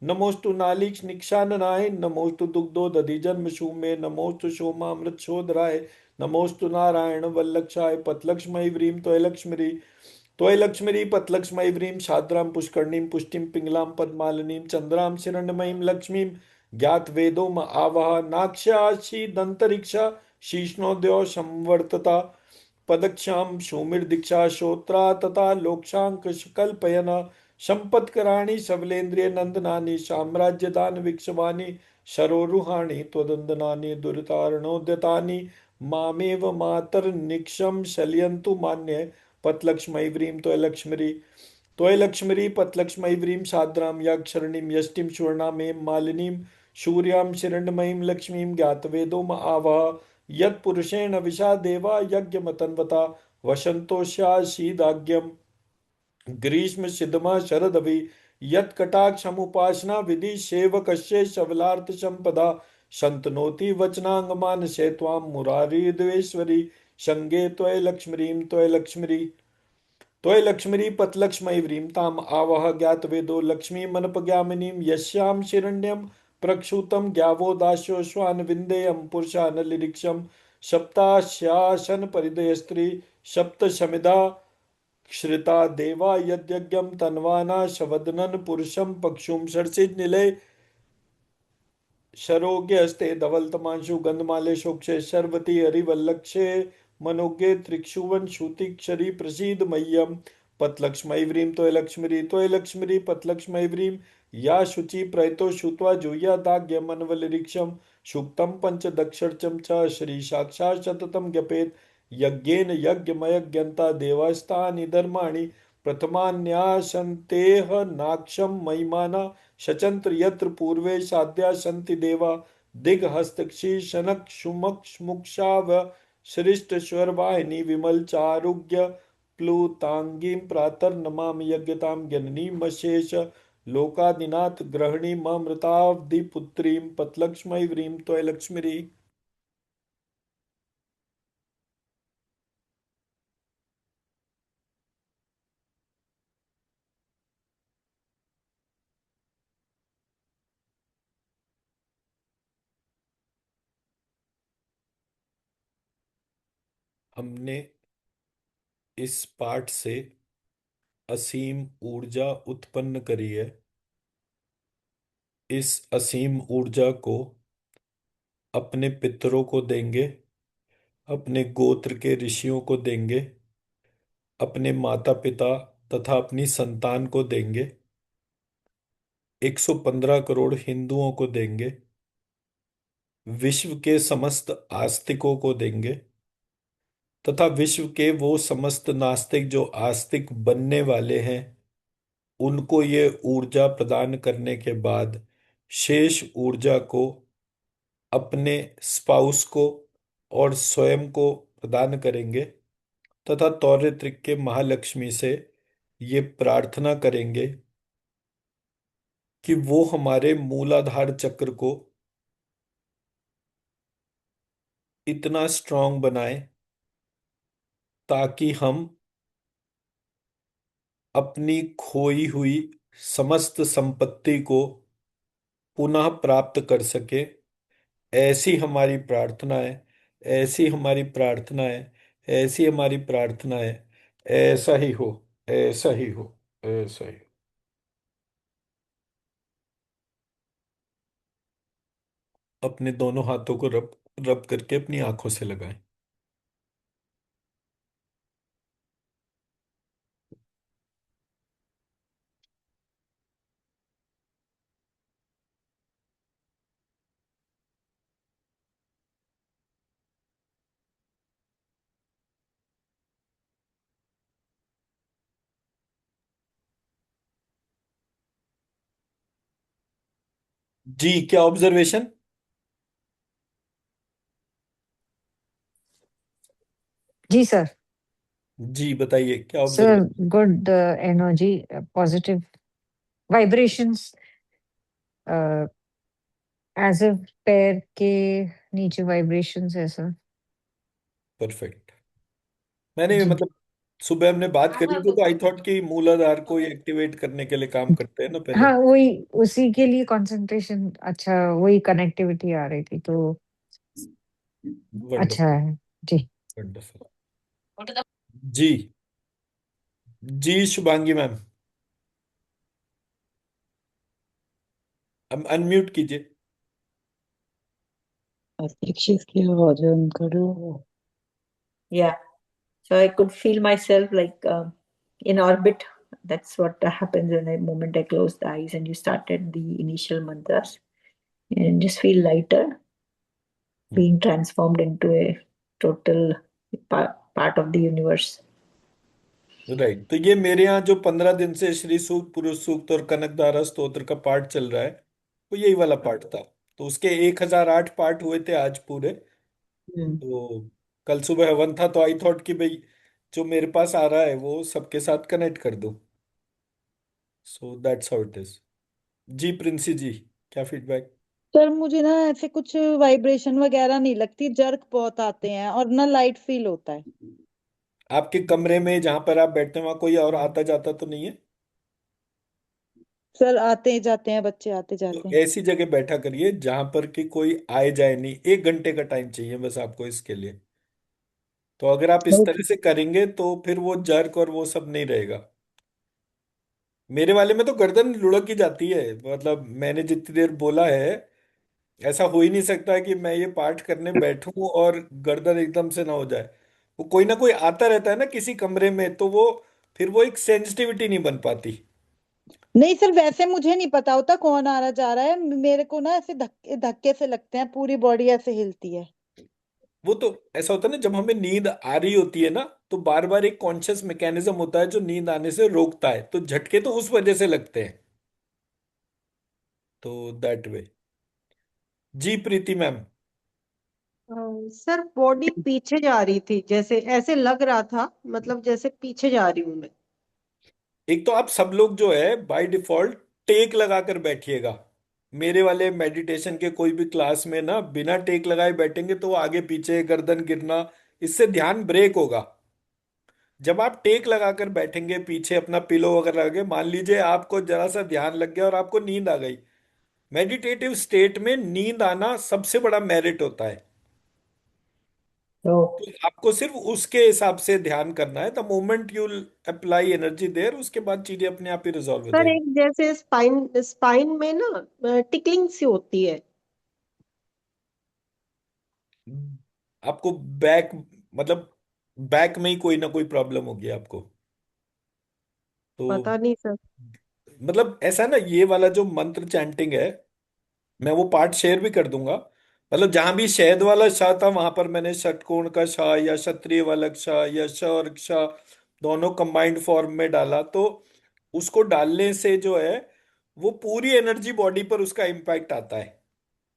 Speaker 2: नमोस्तु नालीक्ष निक्षाननाय नमोस्तु दुग्धोदधिजन्मसु मे नमोस्तु सोमामृतशोधराय नमोस्तु नारायण वल्लक्षाय पतलक्ष्मैव्रीं त्वयलक्ष्मीरी पतलक्ष्मैव्रीं शाद्रां पुष्करणीं पुष्टिं पिंगलां पद्मालिनीं चंद्रां शिरण्मयीं लक्ष्मीं ज्ञातवेदो आवाह नाक्ष्याशीदन्तरिक्षा शीर्ष्णोदयो संवर्तता पदक्षां सौमिर्दीक्षा श्रोत्रा तथा लोक्षांक कल्पयन संपत्कराणि सबलेन्द्रिय नंदनानि साम्राज्यदान विक्षवानि शरोरुहाणि त्वदन्दनानि दुरितारणोद्यतानि मामेव मातर्निक्षं शल्यन्तु मान्ये पतलक्ष्मैव्रीं त्वयलक्ष्मीरी पतलक्ष्मैव्रीं साद्रां याक्षरणीं यष्टिं सुवर्णामें मालिनीं सूर्यां शिरण्मयीं लक्ष्मीं ज्ञातवेदो आवाह यत्पुरुषेण विशा देवा यज्ञमतन्वता वसन्तोष्याशीदाग्यम ग्रीष्म सिद्धमा शरदभि यत्कटाक्षमुपासना विधि सेवकस्य सबलार्थ संपदा शन्तनोति वचनांगमानसे त्वां मुरारी द्वेश्वरी संगे त्वयलक्ष्मीरी पतलक्ष्मैव्रीं ताम आवह ज्ञातवेदो लक्ष्मीमनपगामिनीं यस्यां शिरण्यं प्रक्षुतं ज्ञावो दास्यो श्वान विन्देयं पुरुषानलिरीक्षं सप्तास्यासन परिदय स्त्री सप्तशमिधा श्रिता देवा यद्यज्ञं तन्वाना शवदनन पुरुषं पक्षुं शर्षिज निलय शरोग्यस्ते धवलतमांशु गंधमाले शोक्षे शर्वती हरिवल्लक्षे मनोज्ञे त्रिक्षुवन श्रुतिक्षरी प्रसीद मह्यम पतलक्ष्मैव्रीं त्वयलक्ष्मीरी पतलक्ष्मैव्रीं या शुचि प्रयतो श्रुत्वा जूयादाग्य मनवलिरीक्षम सूक्तम पंचदक्षरचम च श्री साक्षात् सततम ज्ञपेत यज्ञेन यज्ञमयज्ञन्ता देवास्तानि धर्माणि प्रथमान्यासन्तेह नाक्षं महिमाना शचन्त्र यत्र पूर्वे साध्या सन्ति देवा दिग्हस्तक्षी शनक शुमक्ष मुक्षाव श्रेष्ठ स्वरवाहिनी विमल चारुज्य प्लुतांगीं प्रातर् नमामि यज्ञतां जननीमशेष लोकादिनाथ गृहिणी ममृताब्धिपुत्रीं पतलक्ष्मैव्रीं त्वयलक्ष्मीरी। हमने इस पाठ से असीम ऊर्जा उत्पन्न करी है। इस असीम ऊर्जा को अपने पितरों को देंगे, अपने गोत्र के ऋषियों को देंगे, अपने माता पिता तथा अपनी संतान को देंगे, 115 करोड़ हिंदुओं को देंगे, विश्व के समस्त आस्तिकों को देंगे, तथा विश्व के वो समस्त नास्तिक जो आस्तिक बनने वाले हैं, उनको ये ऊर्जा प्रदान करने के बाद शेष ऊर्जा को अपने स्पाउस को और स्वयं को प्रदान करेंगे, तथा तौरेत्रिक के महालक्ष्मी से ये प्रार्थना करेंगे कि वो हमारे मूलाधार चक्र को इतना स्ट्रांग बनाए ताकि हम अपनी खोई हुई समस्त संपत्ति को पुनः प्राप्त कर सके। ऐसी हमारी प्रार्थना है, ऐसी हमारी प्रार्थना है, ऐसी हमारी प्रार्थना है। ऐसा ही हो, ऐसा ही हो, ऐसा ही हो। अपने दोनों हाथों को रब रब करके अपनी आंखों से लगाएं। जी, क्या ऑब्जर्वेशन?
Speaker 3: जी सर।
Speaker 2: जी बताइए, क्या
Speaker 3: sir,
Speaker 2: observation?
Speaker 3: Good energy, positive vibrations, as if पैर के नीचे वाइब्रेशंस है सर।
Speaker 2: परफेक्ट। मैंने
Speaker 3: जी।
Speaker 2: मतलब सुबह हमने बात करी थी तो आई थॉट कि मूलाधार को एक्टिवेट करने के लिए काम करते हैं ना पहले।
Speaker 3: हाँ, वही उसी के लिए कंसंट्रेशन, अच्छा वही कनेक्टिविटी आ रही थी तो अच्छा
Speaker 2: वंडरफुल,
Speaker 3: है। जी।
Speaker 2: वंडरफुल। जी, जी शुभांगी मैम, अब अनम्यूट कीजिए।
Speaker 7: Pictures के भोजन करो. Yeah, so I could feel myself like in orbit. That's what happens when the moment I close the eyes and you started the initial mantras and just feel lighter, being transformed into a total part of the universe.
Speaker 2: Right, तो ये मेरे यहाँ जो 15 दिन से श्री सूक्त, पुरुष सूक्त और कनकधारा स्तोत्र का पाठ चल रहा है, वो यही वाला पाठ था। तो उसके 1008 पाठ हुए थे आज पूरे।
Speaker 7: Hmm.
Speaker 2: तो कल सुबह हवन था तो आई थॉट कि भाई जो मेरे पास आ रहा है वो सबके साथ कनेक्ट कर दूं। So that's how it is. जी प्रिंसी जी, क्या फीडबैक?
Speaker 4: सर मुझे ना ऐसे कुछ वाइब्रेशन वगैरह नहीं लगती, जर्क बहुत आते हैं और ना लाइट फील होता है।
Speaker 2: आपके कमरे में जहां पर आप बैठते हैं वहां कोई और आता जाता तो नहीं है?
Speaker 4: सर आते जाते हैं, बच्चे आते
Speaker 2: तो
Speaker 4: जाते हैं।
Speaker 2: ऐसी जगह बैठा करिए जहां पर कि कोई आए जाए नहीं। 1 घंटे का टाइम चाहिए बस आपको इसके लिए। तो अगर आप इस तरह
Speaker 4: ओके।
Speaker 2: से करेंगे तो फिर वो जर्क और वो सब नहीं रहेगा। मेरे वाले में तो गर्दन लुढ़क ही जाती है, मतलब मैंने जितनी देर बोला है ऐसा हो ही नहीं सकता कि मैं ये पाठ करने बैठूं और गर्दन एकदम से ना हो जाए। वो कोई ना कोई आता रहता है ना किसी कमरे में, तो वो फिर वो एक सेंसिटिविटी नहीं बन पाती।
Speaker 4: नहीं सर, वैसे मुझे नहीं पता होता कौन आ रहा जा रहा है, मेरे को ना ऐसे धक्के धक्के से लगते हैं, पूरी बॉडी ऐसे हिलती है।
Speaker 2: वो तो ऐसा होता है ना, जब हमें नींद आ रही होती है ना तो बार बार एक कॉन्शियस मैकेनिज्म होता है जो नींद आने से रोकता है, तो झटके तो उस वजह से लगते हैं। तो दैट वे। जी प्रीति मैम।
Speaker 8: सर बॉडी पीछे जा रही थी, जैसे ऐसे लग रहा था, मतलब जैसे पीछे जा रही हूँ मैं।
Speaker 2: एक तो आप सब लोग जो है बाय डिफॉल्ट टेक लगाकर बैठिएगा। मेरे वाले मेडिटेशन के कोई भी क्लास में ना बिना टेक लगाए बैठेंगे तो आगे पीछे गर्दन गिरना, इससे ध्यान ब्रेक होगा। जब आप टेक लगाकर बैठेंगे पीछे अपना पिलो वगैरह लगे, मान लीजिए आपको जरा सा ध्यान लग गया और आपको नींद आ गई। मेडिटेटिव स्टेट में नींद आना सबसे बड़ा मेरिट होता है।
Speaker 7: तो
Speaker 2: तो आपको सिर्फ उसके हिसाब से ध्यान करना है। The moment you apply energy there, उसके बाद चीजें अपने आप ही रिजॉल्व हो
Speaker 8: सर
Speaker 2: जाएगी।
Speaker 8: एक जैसे स्पाइन स्पाइन में ना टिकलिंग सी होती है।
Speaker 2: आपको बैक, मतलब बैक में ही कोई ना कोई प्रॉब्लम होगी आपको। तो
Speaker 8: पता नहीं सर।
Speaker 2: मतलब ऐसा ना, ये वाला जो मंत्र चैंटिंग है मैं वो पार्ट शेयर भी कर दूंगा। मतलब जहां भी शहद वाला शाह था वहां पर मैंने षटकोण का शाह या क्षत्रिय वाला शाह या श और शाह दोनों कंबाइंड फॉर्म में डाला, तो उसको डालने से जो है वो पूरी एनर्जी बॉडी पर उसका इम्पैक्ट आता है।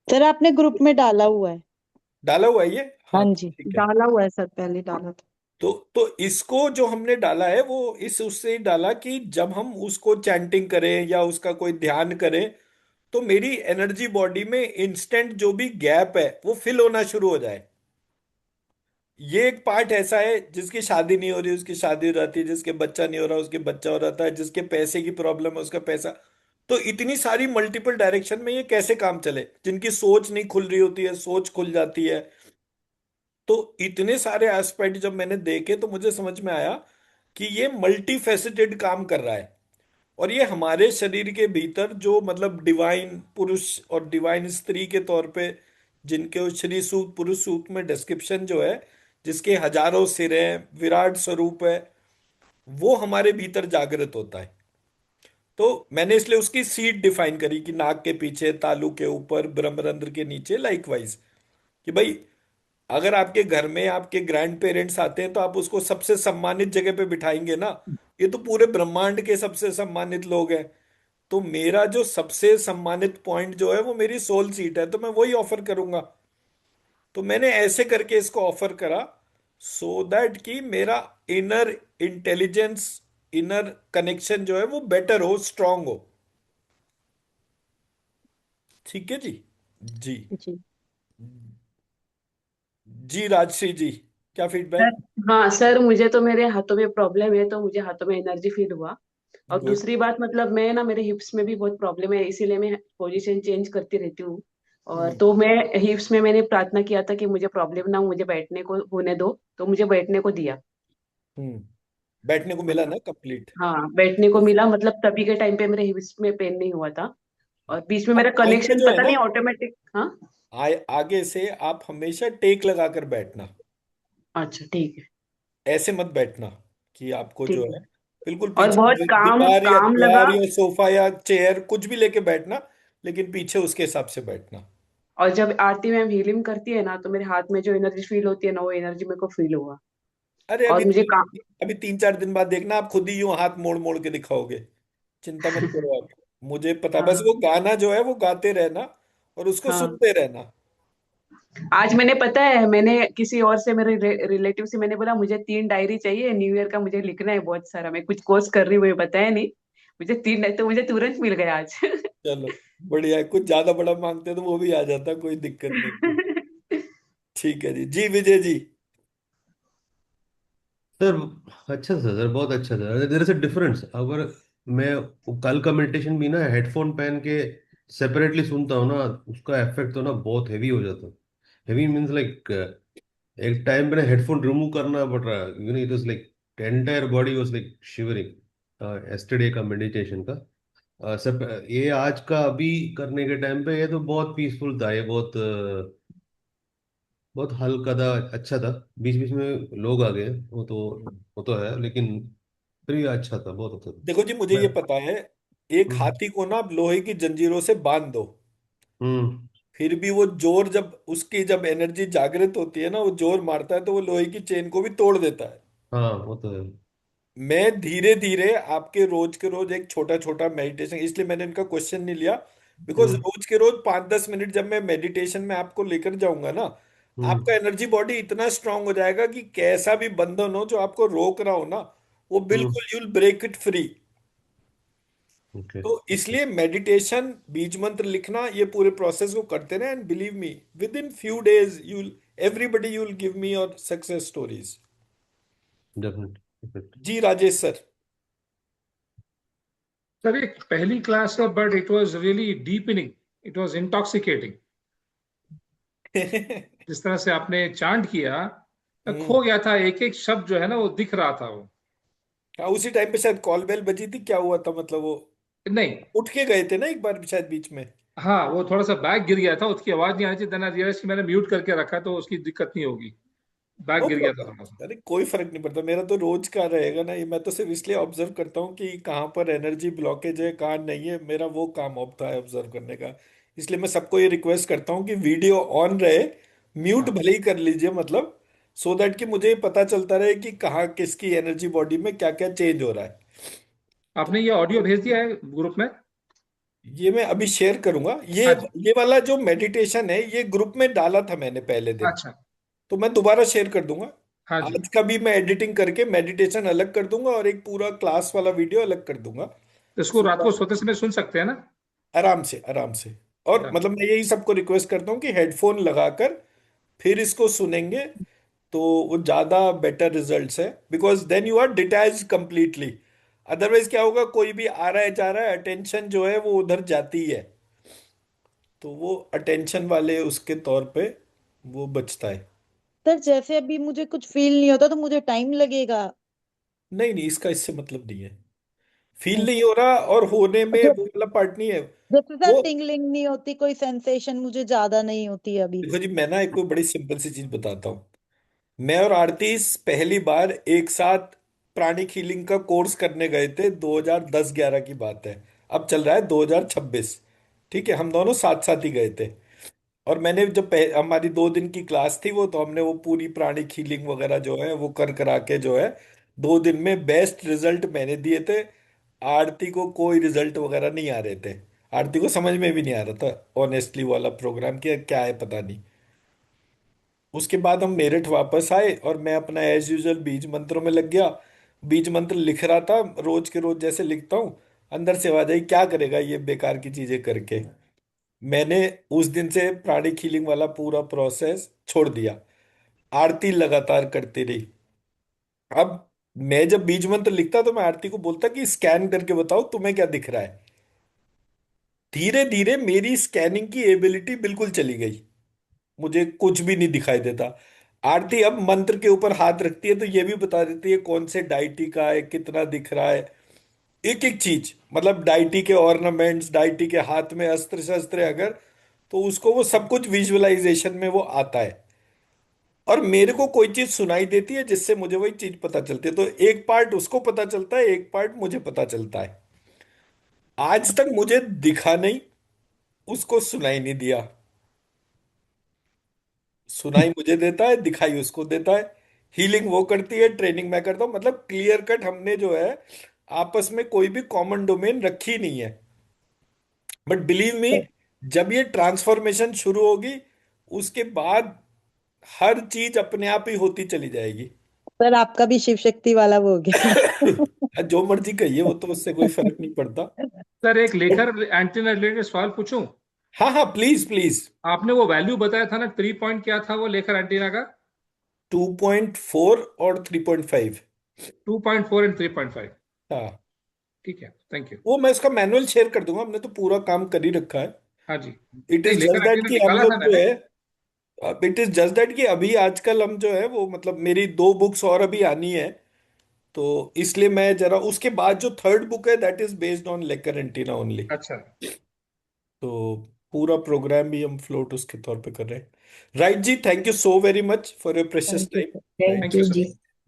Speaker 4: सर आपने ग्रुप में डाला हुआ है।
Speaker 2: डाला हुआ है ये?
Speaker 4: हाँ
Speaker 2: हाँ तो
Speaker 4: जी।
Speaker 2: ठीक है।
Speaker 8: डाला हुआ है सर, पहले डाला था।
Speaker 2: तो इसको जो हमने डाला है वो इस उससे ही डाला कि जब हम उसको चैंटिंग करें या उसका कोई ध्यान करें तो मेरी एनर्जी बॉडी में इंस्टेंट जो भी गैप है वो फिल होना शुरू हो जाए। ये एक पार्ट ऐसा है जिसकी शादी नहीं हो रही उसकी शादी हो जाती है, जिसके बच्चा नहीं हो रहा उसके बच्चा हो जाता है, जिसके पैसे की प्रॉब्लम है उसका पैसा। तो इतनी सारी मल्टीपल डायरेक्शन में ये कैसे काम चले, जिनकी सोच नहीं खुल रही होती है सोच खुल जाती है। तो इतने सारे एस्पेक्ट जब मैंने देखे तो मुझे समझ में आया कि ये मल्टी फेसेटेड काम कर रहा है। और ये हमारे शरीर के भीतर जो मतलब डिवाइन पुरुष और डिवाइन स्त्री के तौर पे जिनके वो श्री सूक्त पुरुष सूक्त में डिस्क्रिप्शन जो है, जिसके हजारों सिर हैं विराट स्वरूप है, वो हमारे भीतर जागृत होता है। तो मैंने इसलिए उसकी सीट डिफाइन करी कि नाक के पीछे, तालू के ऊपर, ब्रह्मरंध्र के नीचे, लाइकवाइज। कि भाई अगर आपके घर में आपके ग्रैंड पेरेंट्स आते हैं तो आप उसको सबसे सम्मानित जगह पे बिठाएंगे ना। ये तो पूरे ब्रह्मांड के सबसे सम्मानित लोग हैं। तो मेरा जो सबसे सम्मानित पॉइंट जो है वो मेरी सोल सीट है, तो मैं वही ऑफर करूंगा। तो मैंने ऐसे करके इसको ऑफर करा सो दैट कि मेरा इनर इंटेलिजेंस, इनर कनेक्शन जो है वो बेटर हो, स्ट्रांग हो। ठीक है जी। जी।
Speaker 8: जी।
Speaker 2: जी राजश्री जी, क्या
Speaker 6: सर,
Speaker 2: फीडबैक?
Speaker 6: हाँ सर, मुझे तो मेरे हाथों में प्रॉब्लम है, तो मुझे हाथों में एनर्जी फील हुआ। और
Speaker 2: गुड।
Speaker 6: दूसरी बात, मतलब मैं ना, मेरे हिप्स में भी बहुत प्रॉब्लम है, इसीलिए मैं पोजीशन चेंज करती रहती हूँ। और
Speaker 2: हम्म।
Speaker 6: तो मैं हिप्स में मैंने प्रार्थना किया था कि मुझे प्रॉब्लम ना हो, मुझे बैठने को होने दो, तो मुझे बैठने को दिया।
Speaker 2: हम्म। बैठने को मिला
Speaker 6: मतलब
Speaker 2: ना कंप्लीट?
Speaker 6: हाँ, बैठने को मिला, मतलब तभी के टाइम पे मेरे हिप्स में पेन नहीं हुआ था। और बीच में मेरा
Speaker 2: अब आइंदा
Speaker 6: कनेक्शन
Speaker 2: जो है
Speaker 6: पता
Speaker 2: ना,
Speaker 6: नहीं ऑटोमेटिक। हाँ।
Speaker 2: आगे से आप हमेशा टेक लगाकर बैठना।
Speaker 6: अच्छा, ठीक है।
Speaker 2: ऐसे मत बैठना कि आपको जो
Speaker 6: ठीक
Speaker 2: है
Speaker 6: है।
Speaker 2: बिल्कुल
Speaker 6: और
Speaker 2: पीछे
Speaker 6: बहुत काम
Speaker 2: दीवार या
Speaker 6: काम लगा।
Speaker 2: दीवार या सोफा या चेयर कुछ भी लेके बैठना, लेकिन पीछे उसके हिसाब से बैठना।
Speaker 6: और जब आरती मैम हीलिंग करती है ना, तो मेरे हाथ में जो एनर्जी फील होती है ना, वो एनर्जी मेरे को फील हुआ।
Speaker 2: अरे
Speaker 6: और मुझे काम।
Speaker 2: अभी 3-4 दिन बाद देखना आप खुद ही यूं हाथ मोड़ मोड़ के दिखाओगे। चिंता मत करो आप। मुझे पता, बस वो
Speaker 6: हाँ।
Speaker 2: गाना जो है वो गाते रहना और उसको
Speaker 6: हाँ।
Speaker 2: सुनते रहना।
Speaker 6: आज मैंने, पता है, मैंने किसी और से, मेरे रिलेटिव से मैंने बोला मुझे 3 डायरी चाहिए, न्यू ईयर का मुझे लिखना है बहुत सारा, मैं कुछ कोर्स कर रही हूँ, मुझे बताया नहीं। मुझे 3, तो मुझे तुरंत मिल गया आज।
Speaker 2: चलो बढ़िया है, कुछ ज्यादा बड़ा मांगते तो वो भी आ जाता, कोई दिक्कत नहीं। ठीक है जी। जी विजय जी।
Speaker 5: सर अच्छा था सर, बहुत अच्छा था। There is a difference. अगर मैं कल का मेडिटेशन भी ना हेडफोन पहन के सेपरेटली सुनता हूँ ना, उसका इफेक्ट तो ना बहुत हैवी हो जाता है। हैवी मीन्स लाइक एक टाइम पे ना हेडफोन रिमूव करना पड़ रहा है, it was like entire body was like shivering. Yesterday का मेडिटेशन का सब ये आज का अभी करने के टाइम पे ये तो बहुत पीसफुल था। ये बहुत बहुत हल्का था, अच्छा था। बीच बीच में लोग आ गए, वो तो है, लेकिन फिर भी अच्छा था, बहुत अच्छा था।
Speaker 2: देखो जी, मुझे
Speaker 5: मैं
Speaker 2: ये पता है, एक
Speaker 5: हम्म
Speaker 2: हाथी को ना आप लोहे की जंजीरों से बांध दो,
Speaker 5: हम्म,
Speaker 2: फिर भी वो जोर, जब उसकी जब एनर्जी जागृत होती है ना, वो जोर मारता है तो वो लोहे की चेन को भी तोड़ देता है।
Speaker 5: हाँ वो तो है।
Speaker 2: मैं धीरे धीरे आपके रोज के रोज एक छोटा छोटा मेडिटेशन, इसलिए मैंने इनका क्वेश्चन नहीं लिया, बिकॉज
Speaker 5: हम्म
Speaker 2: रोज के रोज 5-10 मिनट जब मैं मेडिटेशन में आपको लेकर जाऊंगा ना,
Speaker 5: हम्म,
Speaker 2: आपका एनर्जी बॉडी इतना स्ट्रांग हो जाएगा कि कैसा भी बंधन हो जो आपको रोक रहा हो ना, वो
Speaker 5: हम्म।
Speaker 2: बिल्कुल you will break it free.
Speaker 5: Okay
Speaker 2: तो
Speaker 5: ओके।
Speaker 2: इसलिए मेडिटेशन, बीज मंत्र लिखना, ये पूरे प्रोसेस को करते रहे, and believe me, within few days you, everybody you will give me your success stories.
Speaker 5: Definite.
Speaker 2: जी राजेश सर।
Speaker 1: सर एक पहली क्लास है but it was really deepening, it was intoxicating. जिस तरह से आपने चांट किया, मैं
Speaker 2: हम्म।
Speaker 1: खो गया था, एक एक शब्द जो है ना वो दिख रहा था वो।
Speaker 2: हाँ, उसी टाइम पे शायद कॉल बेल बजी थी, क्या हुआ था मतलब वो
Speaker 1: नहीं,
Speaker 2: उठ के गए थे ना एक बार शायद बीच में।
Speaker 1: हाँ वो थोड़ा सा बैग गिर गया था, उसकी आवाज नहीं आ रही थी, देन आई रियलाइज कि मैंने म्यूट करके रखा तो उसकी दिक्कत नहीं होगी। बैग
Speaker 2: नो
Speaker 1: गिर गया था
Speaker 2: प्रॉब्लम।
Speaker 1: थोड़ा सा।
Speaker 2: अरे कोई फर्क नहीं पड़ता, मेरा तो रोज का रहेगा ना ये, मैं तो सिर्फ इसलिए ऑब्जर्व करता हूँ कि कहाँ पर एनर्जी ब्लॉकेज है कहाँ नहीं है, मेरा वो काम होता है ऑब्जर्व करने का। इसलिए मैं सबको ये रिक्वेस्ट करता हूँ कि वीडियो ऑन रहे, म्यूट
Speaker 1: हाँ,
Speaker 2: भले ही कर लीजिए, मतलब सो दैट कि मुझे पता चलता रहे कि कहाँ किसकी एनर्जी बॉडी में क्या क्या चेंज हो रहा है। तो
Speaker 1: आपने ये ऑडियो भेज दिया है ग्रुप में?
Speaker 2: ये मैं अभी शेयर करूंगा।
Speaker 1: हाँ जी।
Speaker 2: ये वाला जो मेडिटेशन है ये ग्रुप में डाला था मैंने पहले दिन,
Speaker 1: अच्छा।
Speaker 2: तो मैं दोबारा शेयर कर दूंगा।
Speaker 1: हाँ जी।
Speaker 2: आज का भी मैं एडिटिंग करके मेडिटेशन अलग कर दूंगा और एक पूरा क्लास वाला वीडियो अलग कर दूंगा।
Speaker 1: तो इसको
Speaker 2: सो
Speaker 1: रात को सोते समय सुन सकते हैं ना?
Speaker 2: आराम से, आराम से। और
Speaker 1: आराम
Speaker 2: मतलब
Speaker 1: से।
Speaker 2: मैं यही सबको रिक्वेस्ट करता हूँ कि हेडफोन लगाकर फिर इसको सुनेंगे तो वो ज्यादा बेटर रिजल्ट्स है, because then you are detach completely. Otherwise क्या होगा, कोई भी आ रहा है जा रहा है, अटेंशन जो है वो उधर जाती है, तो वो अटेंशन वाले उसके तौर पे वो बचता है।
Speaker 4: सर जैसे अभी मुझे कुछ फील नहीं होता तो मुझे टाइम लगेगा?
Speaker 2: नहीं नहीं, इसका इससे मतलब नहीं है। फील नहीं
Speaker 4: अच्छा।
Speaker 2: हो रहा और होने में
Speaker 4: अच्छा,
Speaker 2: वो वाला पार्ट नहीं है।
Speaker 4: जैसे सर
Speaker 2: वो
Speaker 4: टिंगलिंग नहीं होती, कोई सेंसेशन मुझे ज्यादा नहीं होती अभी?
Speaker 2: देखो जी, मैं ना एक कोई बड़ी सिंपल सी चीज बताता हूँ। मैं और आरती पहली बार एक साथ प्राणिक हीलिंग का कोर्स करने गए थे, 2010-11 की बात है। अब चल रहा है 2026। ठीक है, हम दोनों साथ साथ ही गए थे। और मैंने जब हमारी 2 दिन की क्लास थी वो, तो हमने वो पूरी प्राणिक हीलिंग वगैरह जो है वो कर करा के जो है 2 दिन में बेस्ट रिजल्ट मैंने दिए थे। आरती को कोई रिजल्ट वगैरह नहीं आ रहे थे। आरती को समझ में भी नहीं आ रहा था ऑनेस्टली वाला प्रोग्राम क्या क्या है पता नहीं। उसके बाद हम मेरठ वापस आए और मैं अपना एज यूजुअल बीज मंत्रों में लग गया। बीज मंत्र लिख रहा था रोज के रोज जैसे लिखता हूँ। अंदर से आवाज आई, क्या करेगा ये बेकार की चीजें करके। मैंने उस दिन से प्राणिक हीलिंग वाला पूरा प्रोसेस छोड़ दिया। आरती लगातार करती रही। अब मैं जब बीज मंत्र लिखता तो मैं आरती को बोलता कि स्कैन करके बताओ तुम्हें क्या दिख रहा है। धीरे धीरे मेरी स्कैनिंग की एबिलिटी बिल्कुल चली गई, मुझे कुछ भी नहीं दिखाई देता। आरती अब मंत्र के ऊपर हाथ रखती है तो ये भी बता देती है कौन से डाइटी का है, कितना दिख रहा है, एक एक चीज। मतलब डाइटी के ऑर्नामेंट्स, डाइटी के हाथ में अस्त्र शस्त्र है अगर, तो उसको वो सब कुछ विजुअलाइजेशन में वो आता है। और मेरे को कोई चीज सुनाई देती है जिससे मुझे वही चीज पता चलती है, तो एक पार्ट उसको पता चलता है, एक पार्ट मुझे पता चलता है। आज तक मुझे दिखा नहीं, उसको सुनाई नहीं दिया। सुनाई मुझे देता है, दिखाई उसको देता है। हीलिंग वो करती है, ट्रेनिंग मैं करता हूँ। मतलब क्लियर कट हमने जो है आपस में कोई भी कॉमन डोमेन रखी नहीं है। बट बिलीव मी, जब ये ट्रांसफॉर्मेशन शुरू होगी उसके बाद हर चीज अपने आप ही होती चली जाएगी।
Speaker 4: सर आपका भी शिव शक्ति वाला वो हो गया।
Speaker 2: जो मर्जी कहिए, वो तो उससे कोई फर्क नहीं पड़ता।
Speaker 1: सर एक लेकर एंटीना रिलेटेड सवाल पूछूं?
Speaker 2: हाँ हाँ, प्लीज प्लीज।
Speaker 1: आपने वो वैल्यू बताया था ना, 3 पॉइंट क्या था वो लेकर एंटीना का?
Speaker 2: 2.4 और 3.5।
Speaker 1: 2.4 एंड 3.5।
Speaker 2: हाँ,
Speaker 1: ठीक है, थैंक यू।
Speaker 2: वो मैं इसका मैनुअल शेयर कर दूंगा, हमने तो पूरा काम कर ही रखा है।
Speaker 1: हाँ जी।
Speaker 2: इट
Speaker 1: नहीं,
Speaker 2: इज जस्ट
Speaker 1: लेकर
Speaker 2: दैट
Speaker 1: एंटीना
Speaker 2: कि हम
Speaker 1: निकाला था
Speaker 2: लोग जो
Speaker 1: मैंने।
Speaker 2: है, इट इज जस्ट दैट कि अभी आजकल हम जो है वो, मतलब मेरी 2 बुक्स और अभी आनी है, तो इसलिए मैं जरा उसके बाद जो थर्ड बुक है दैट इज बेस्ड ऑन लेकर एंटीना ओनली।
Speaker 1: अच्छा।
Speaker 2: तो पूरा प्रोग्राम भी हम फ्लोट उसके तौर पे कर रहे हैं। राइट जी, thank you so very much for your precious
Speaker 7: Thank you,
Speaker 2: time.
Speaker 7: sir. Thank
Speaker 1: thank you
Speaker 7: you,
Speaker 1: sir.
Speaker 7: Ji.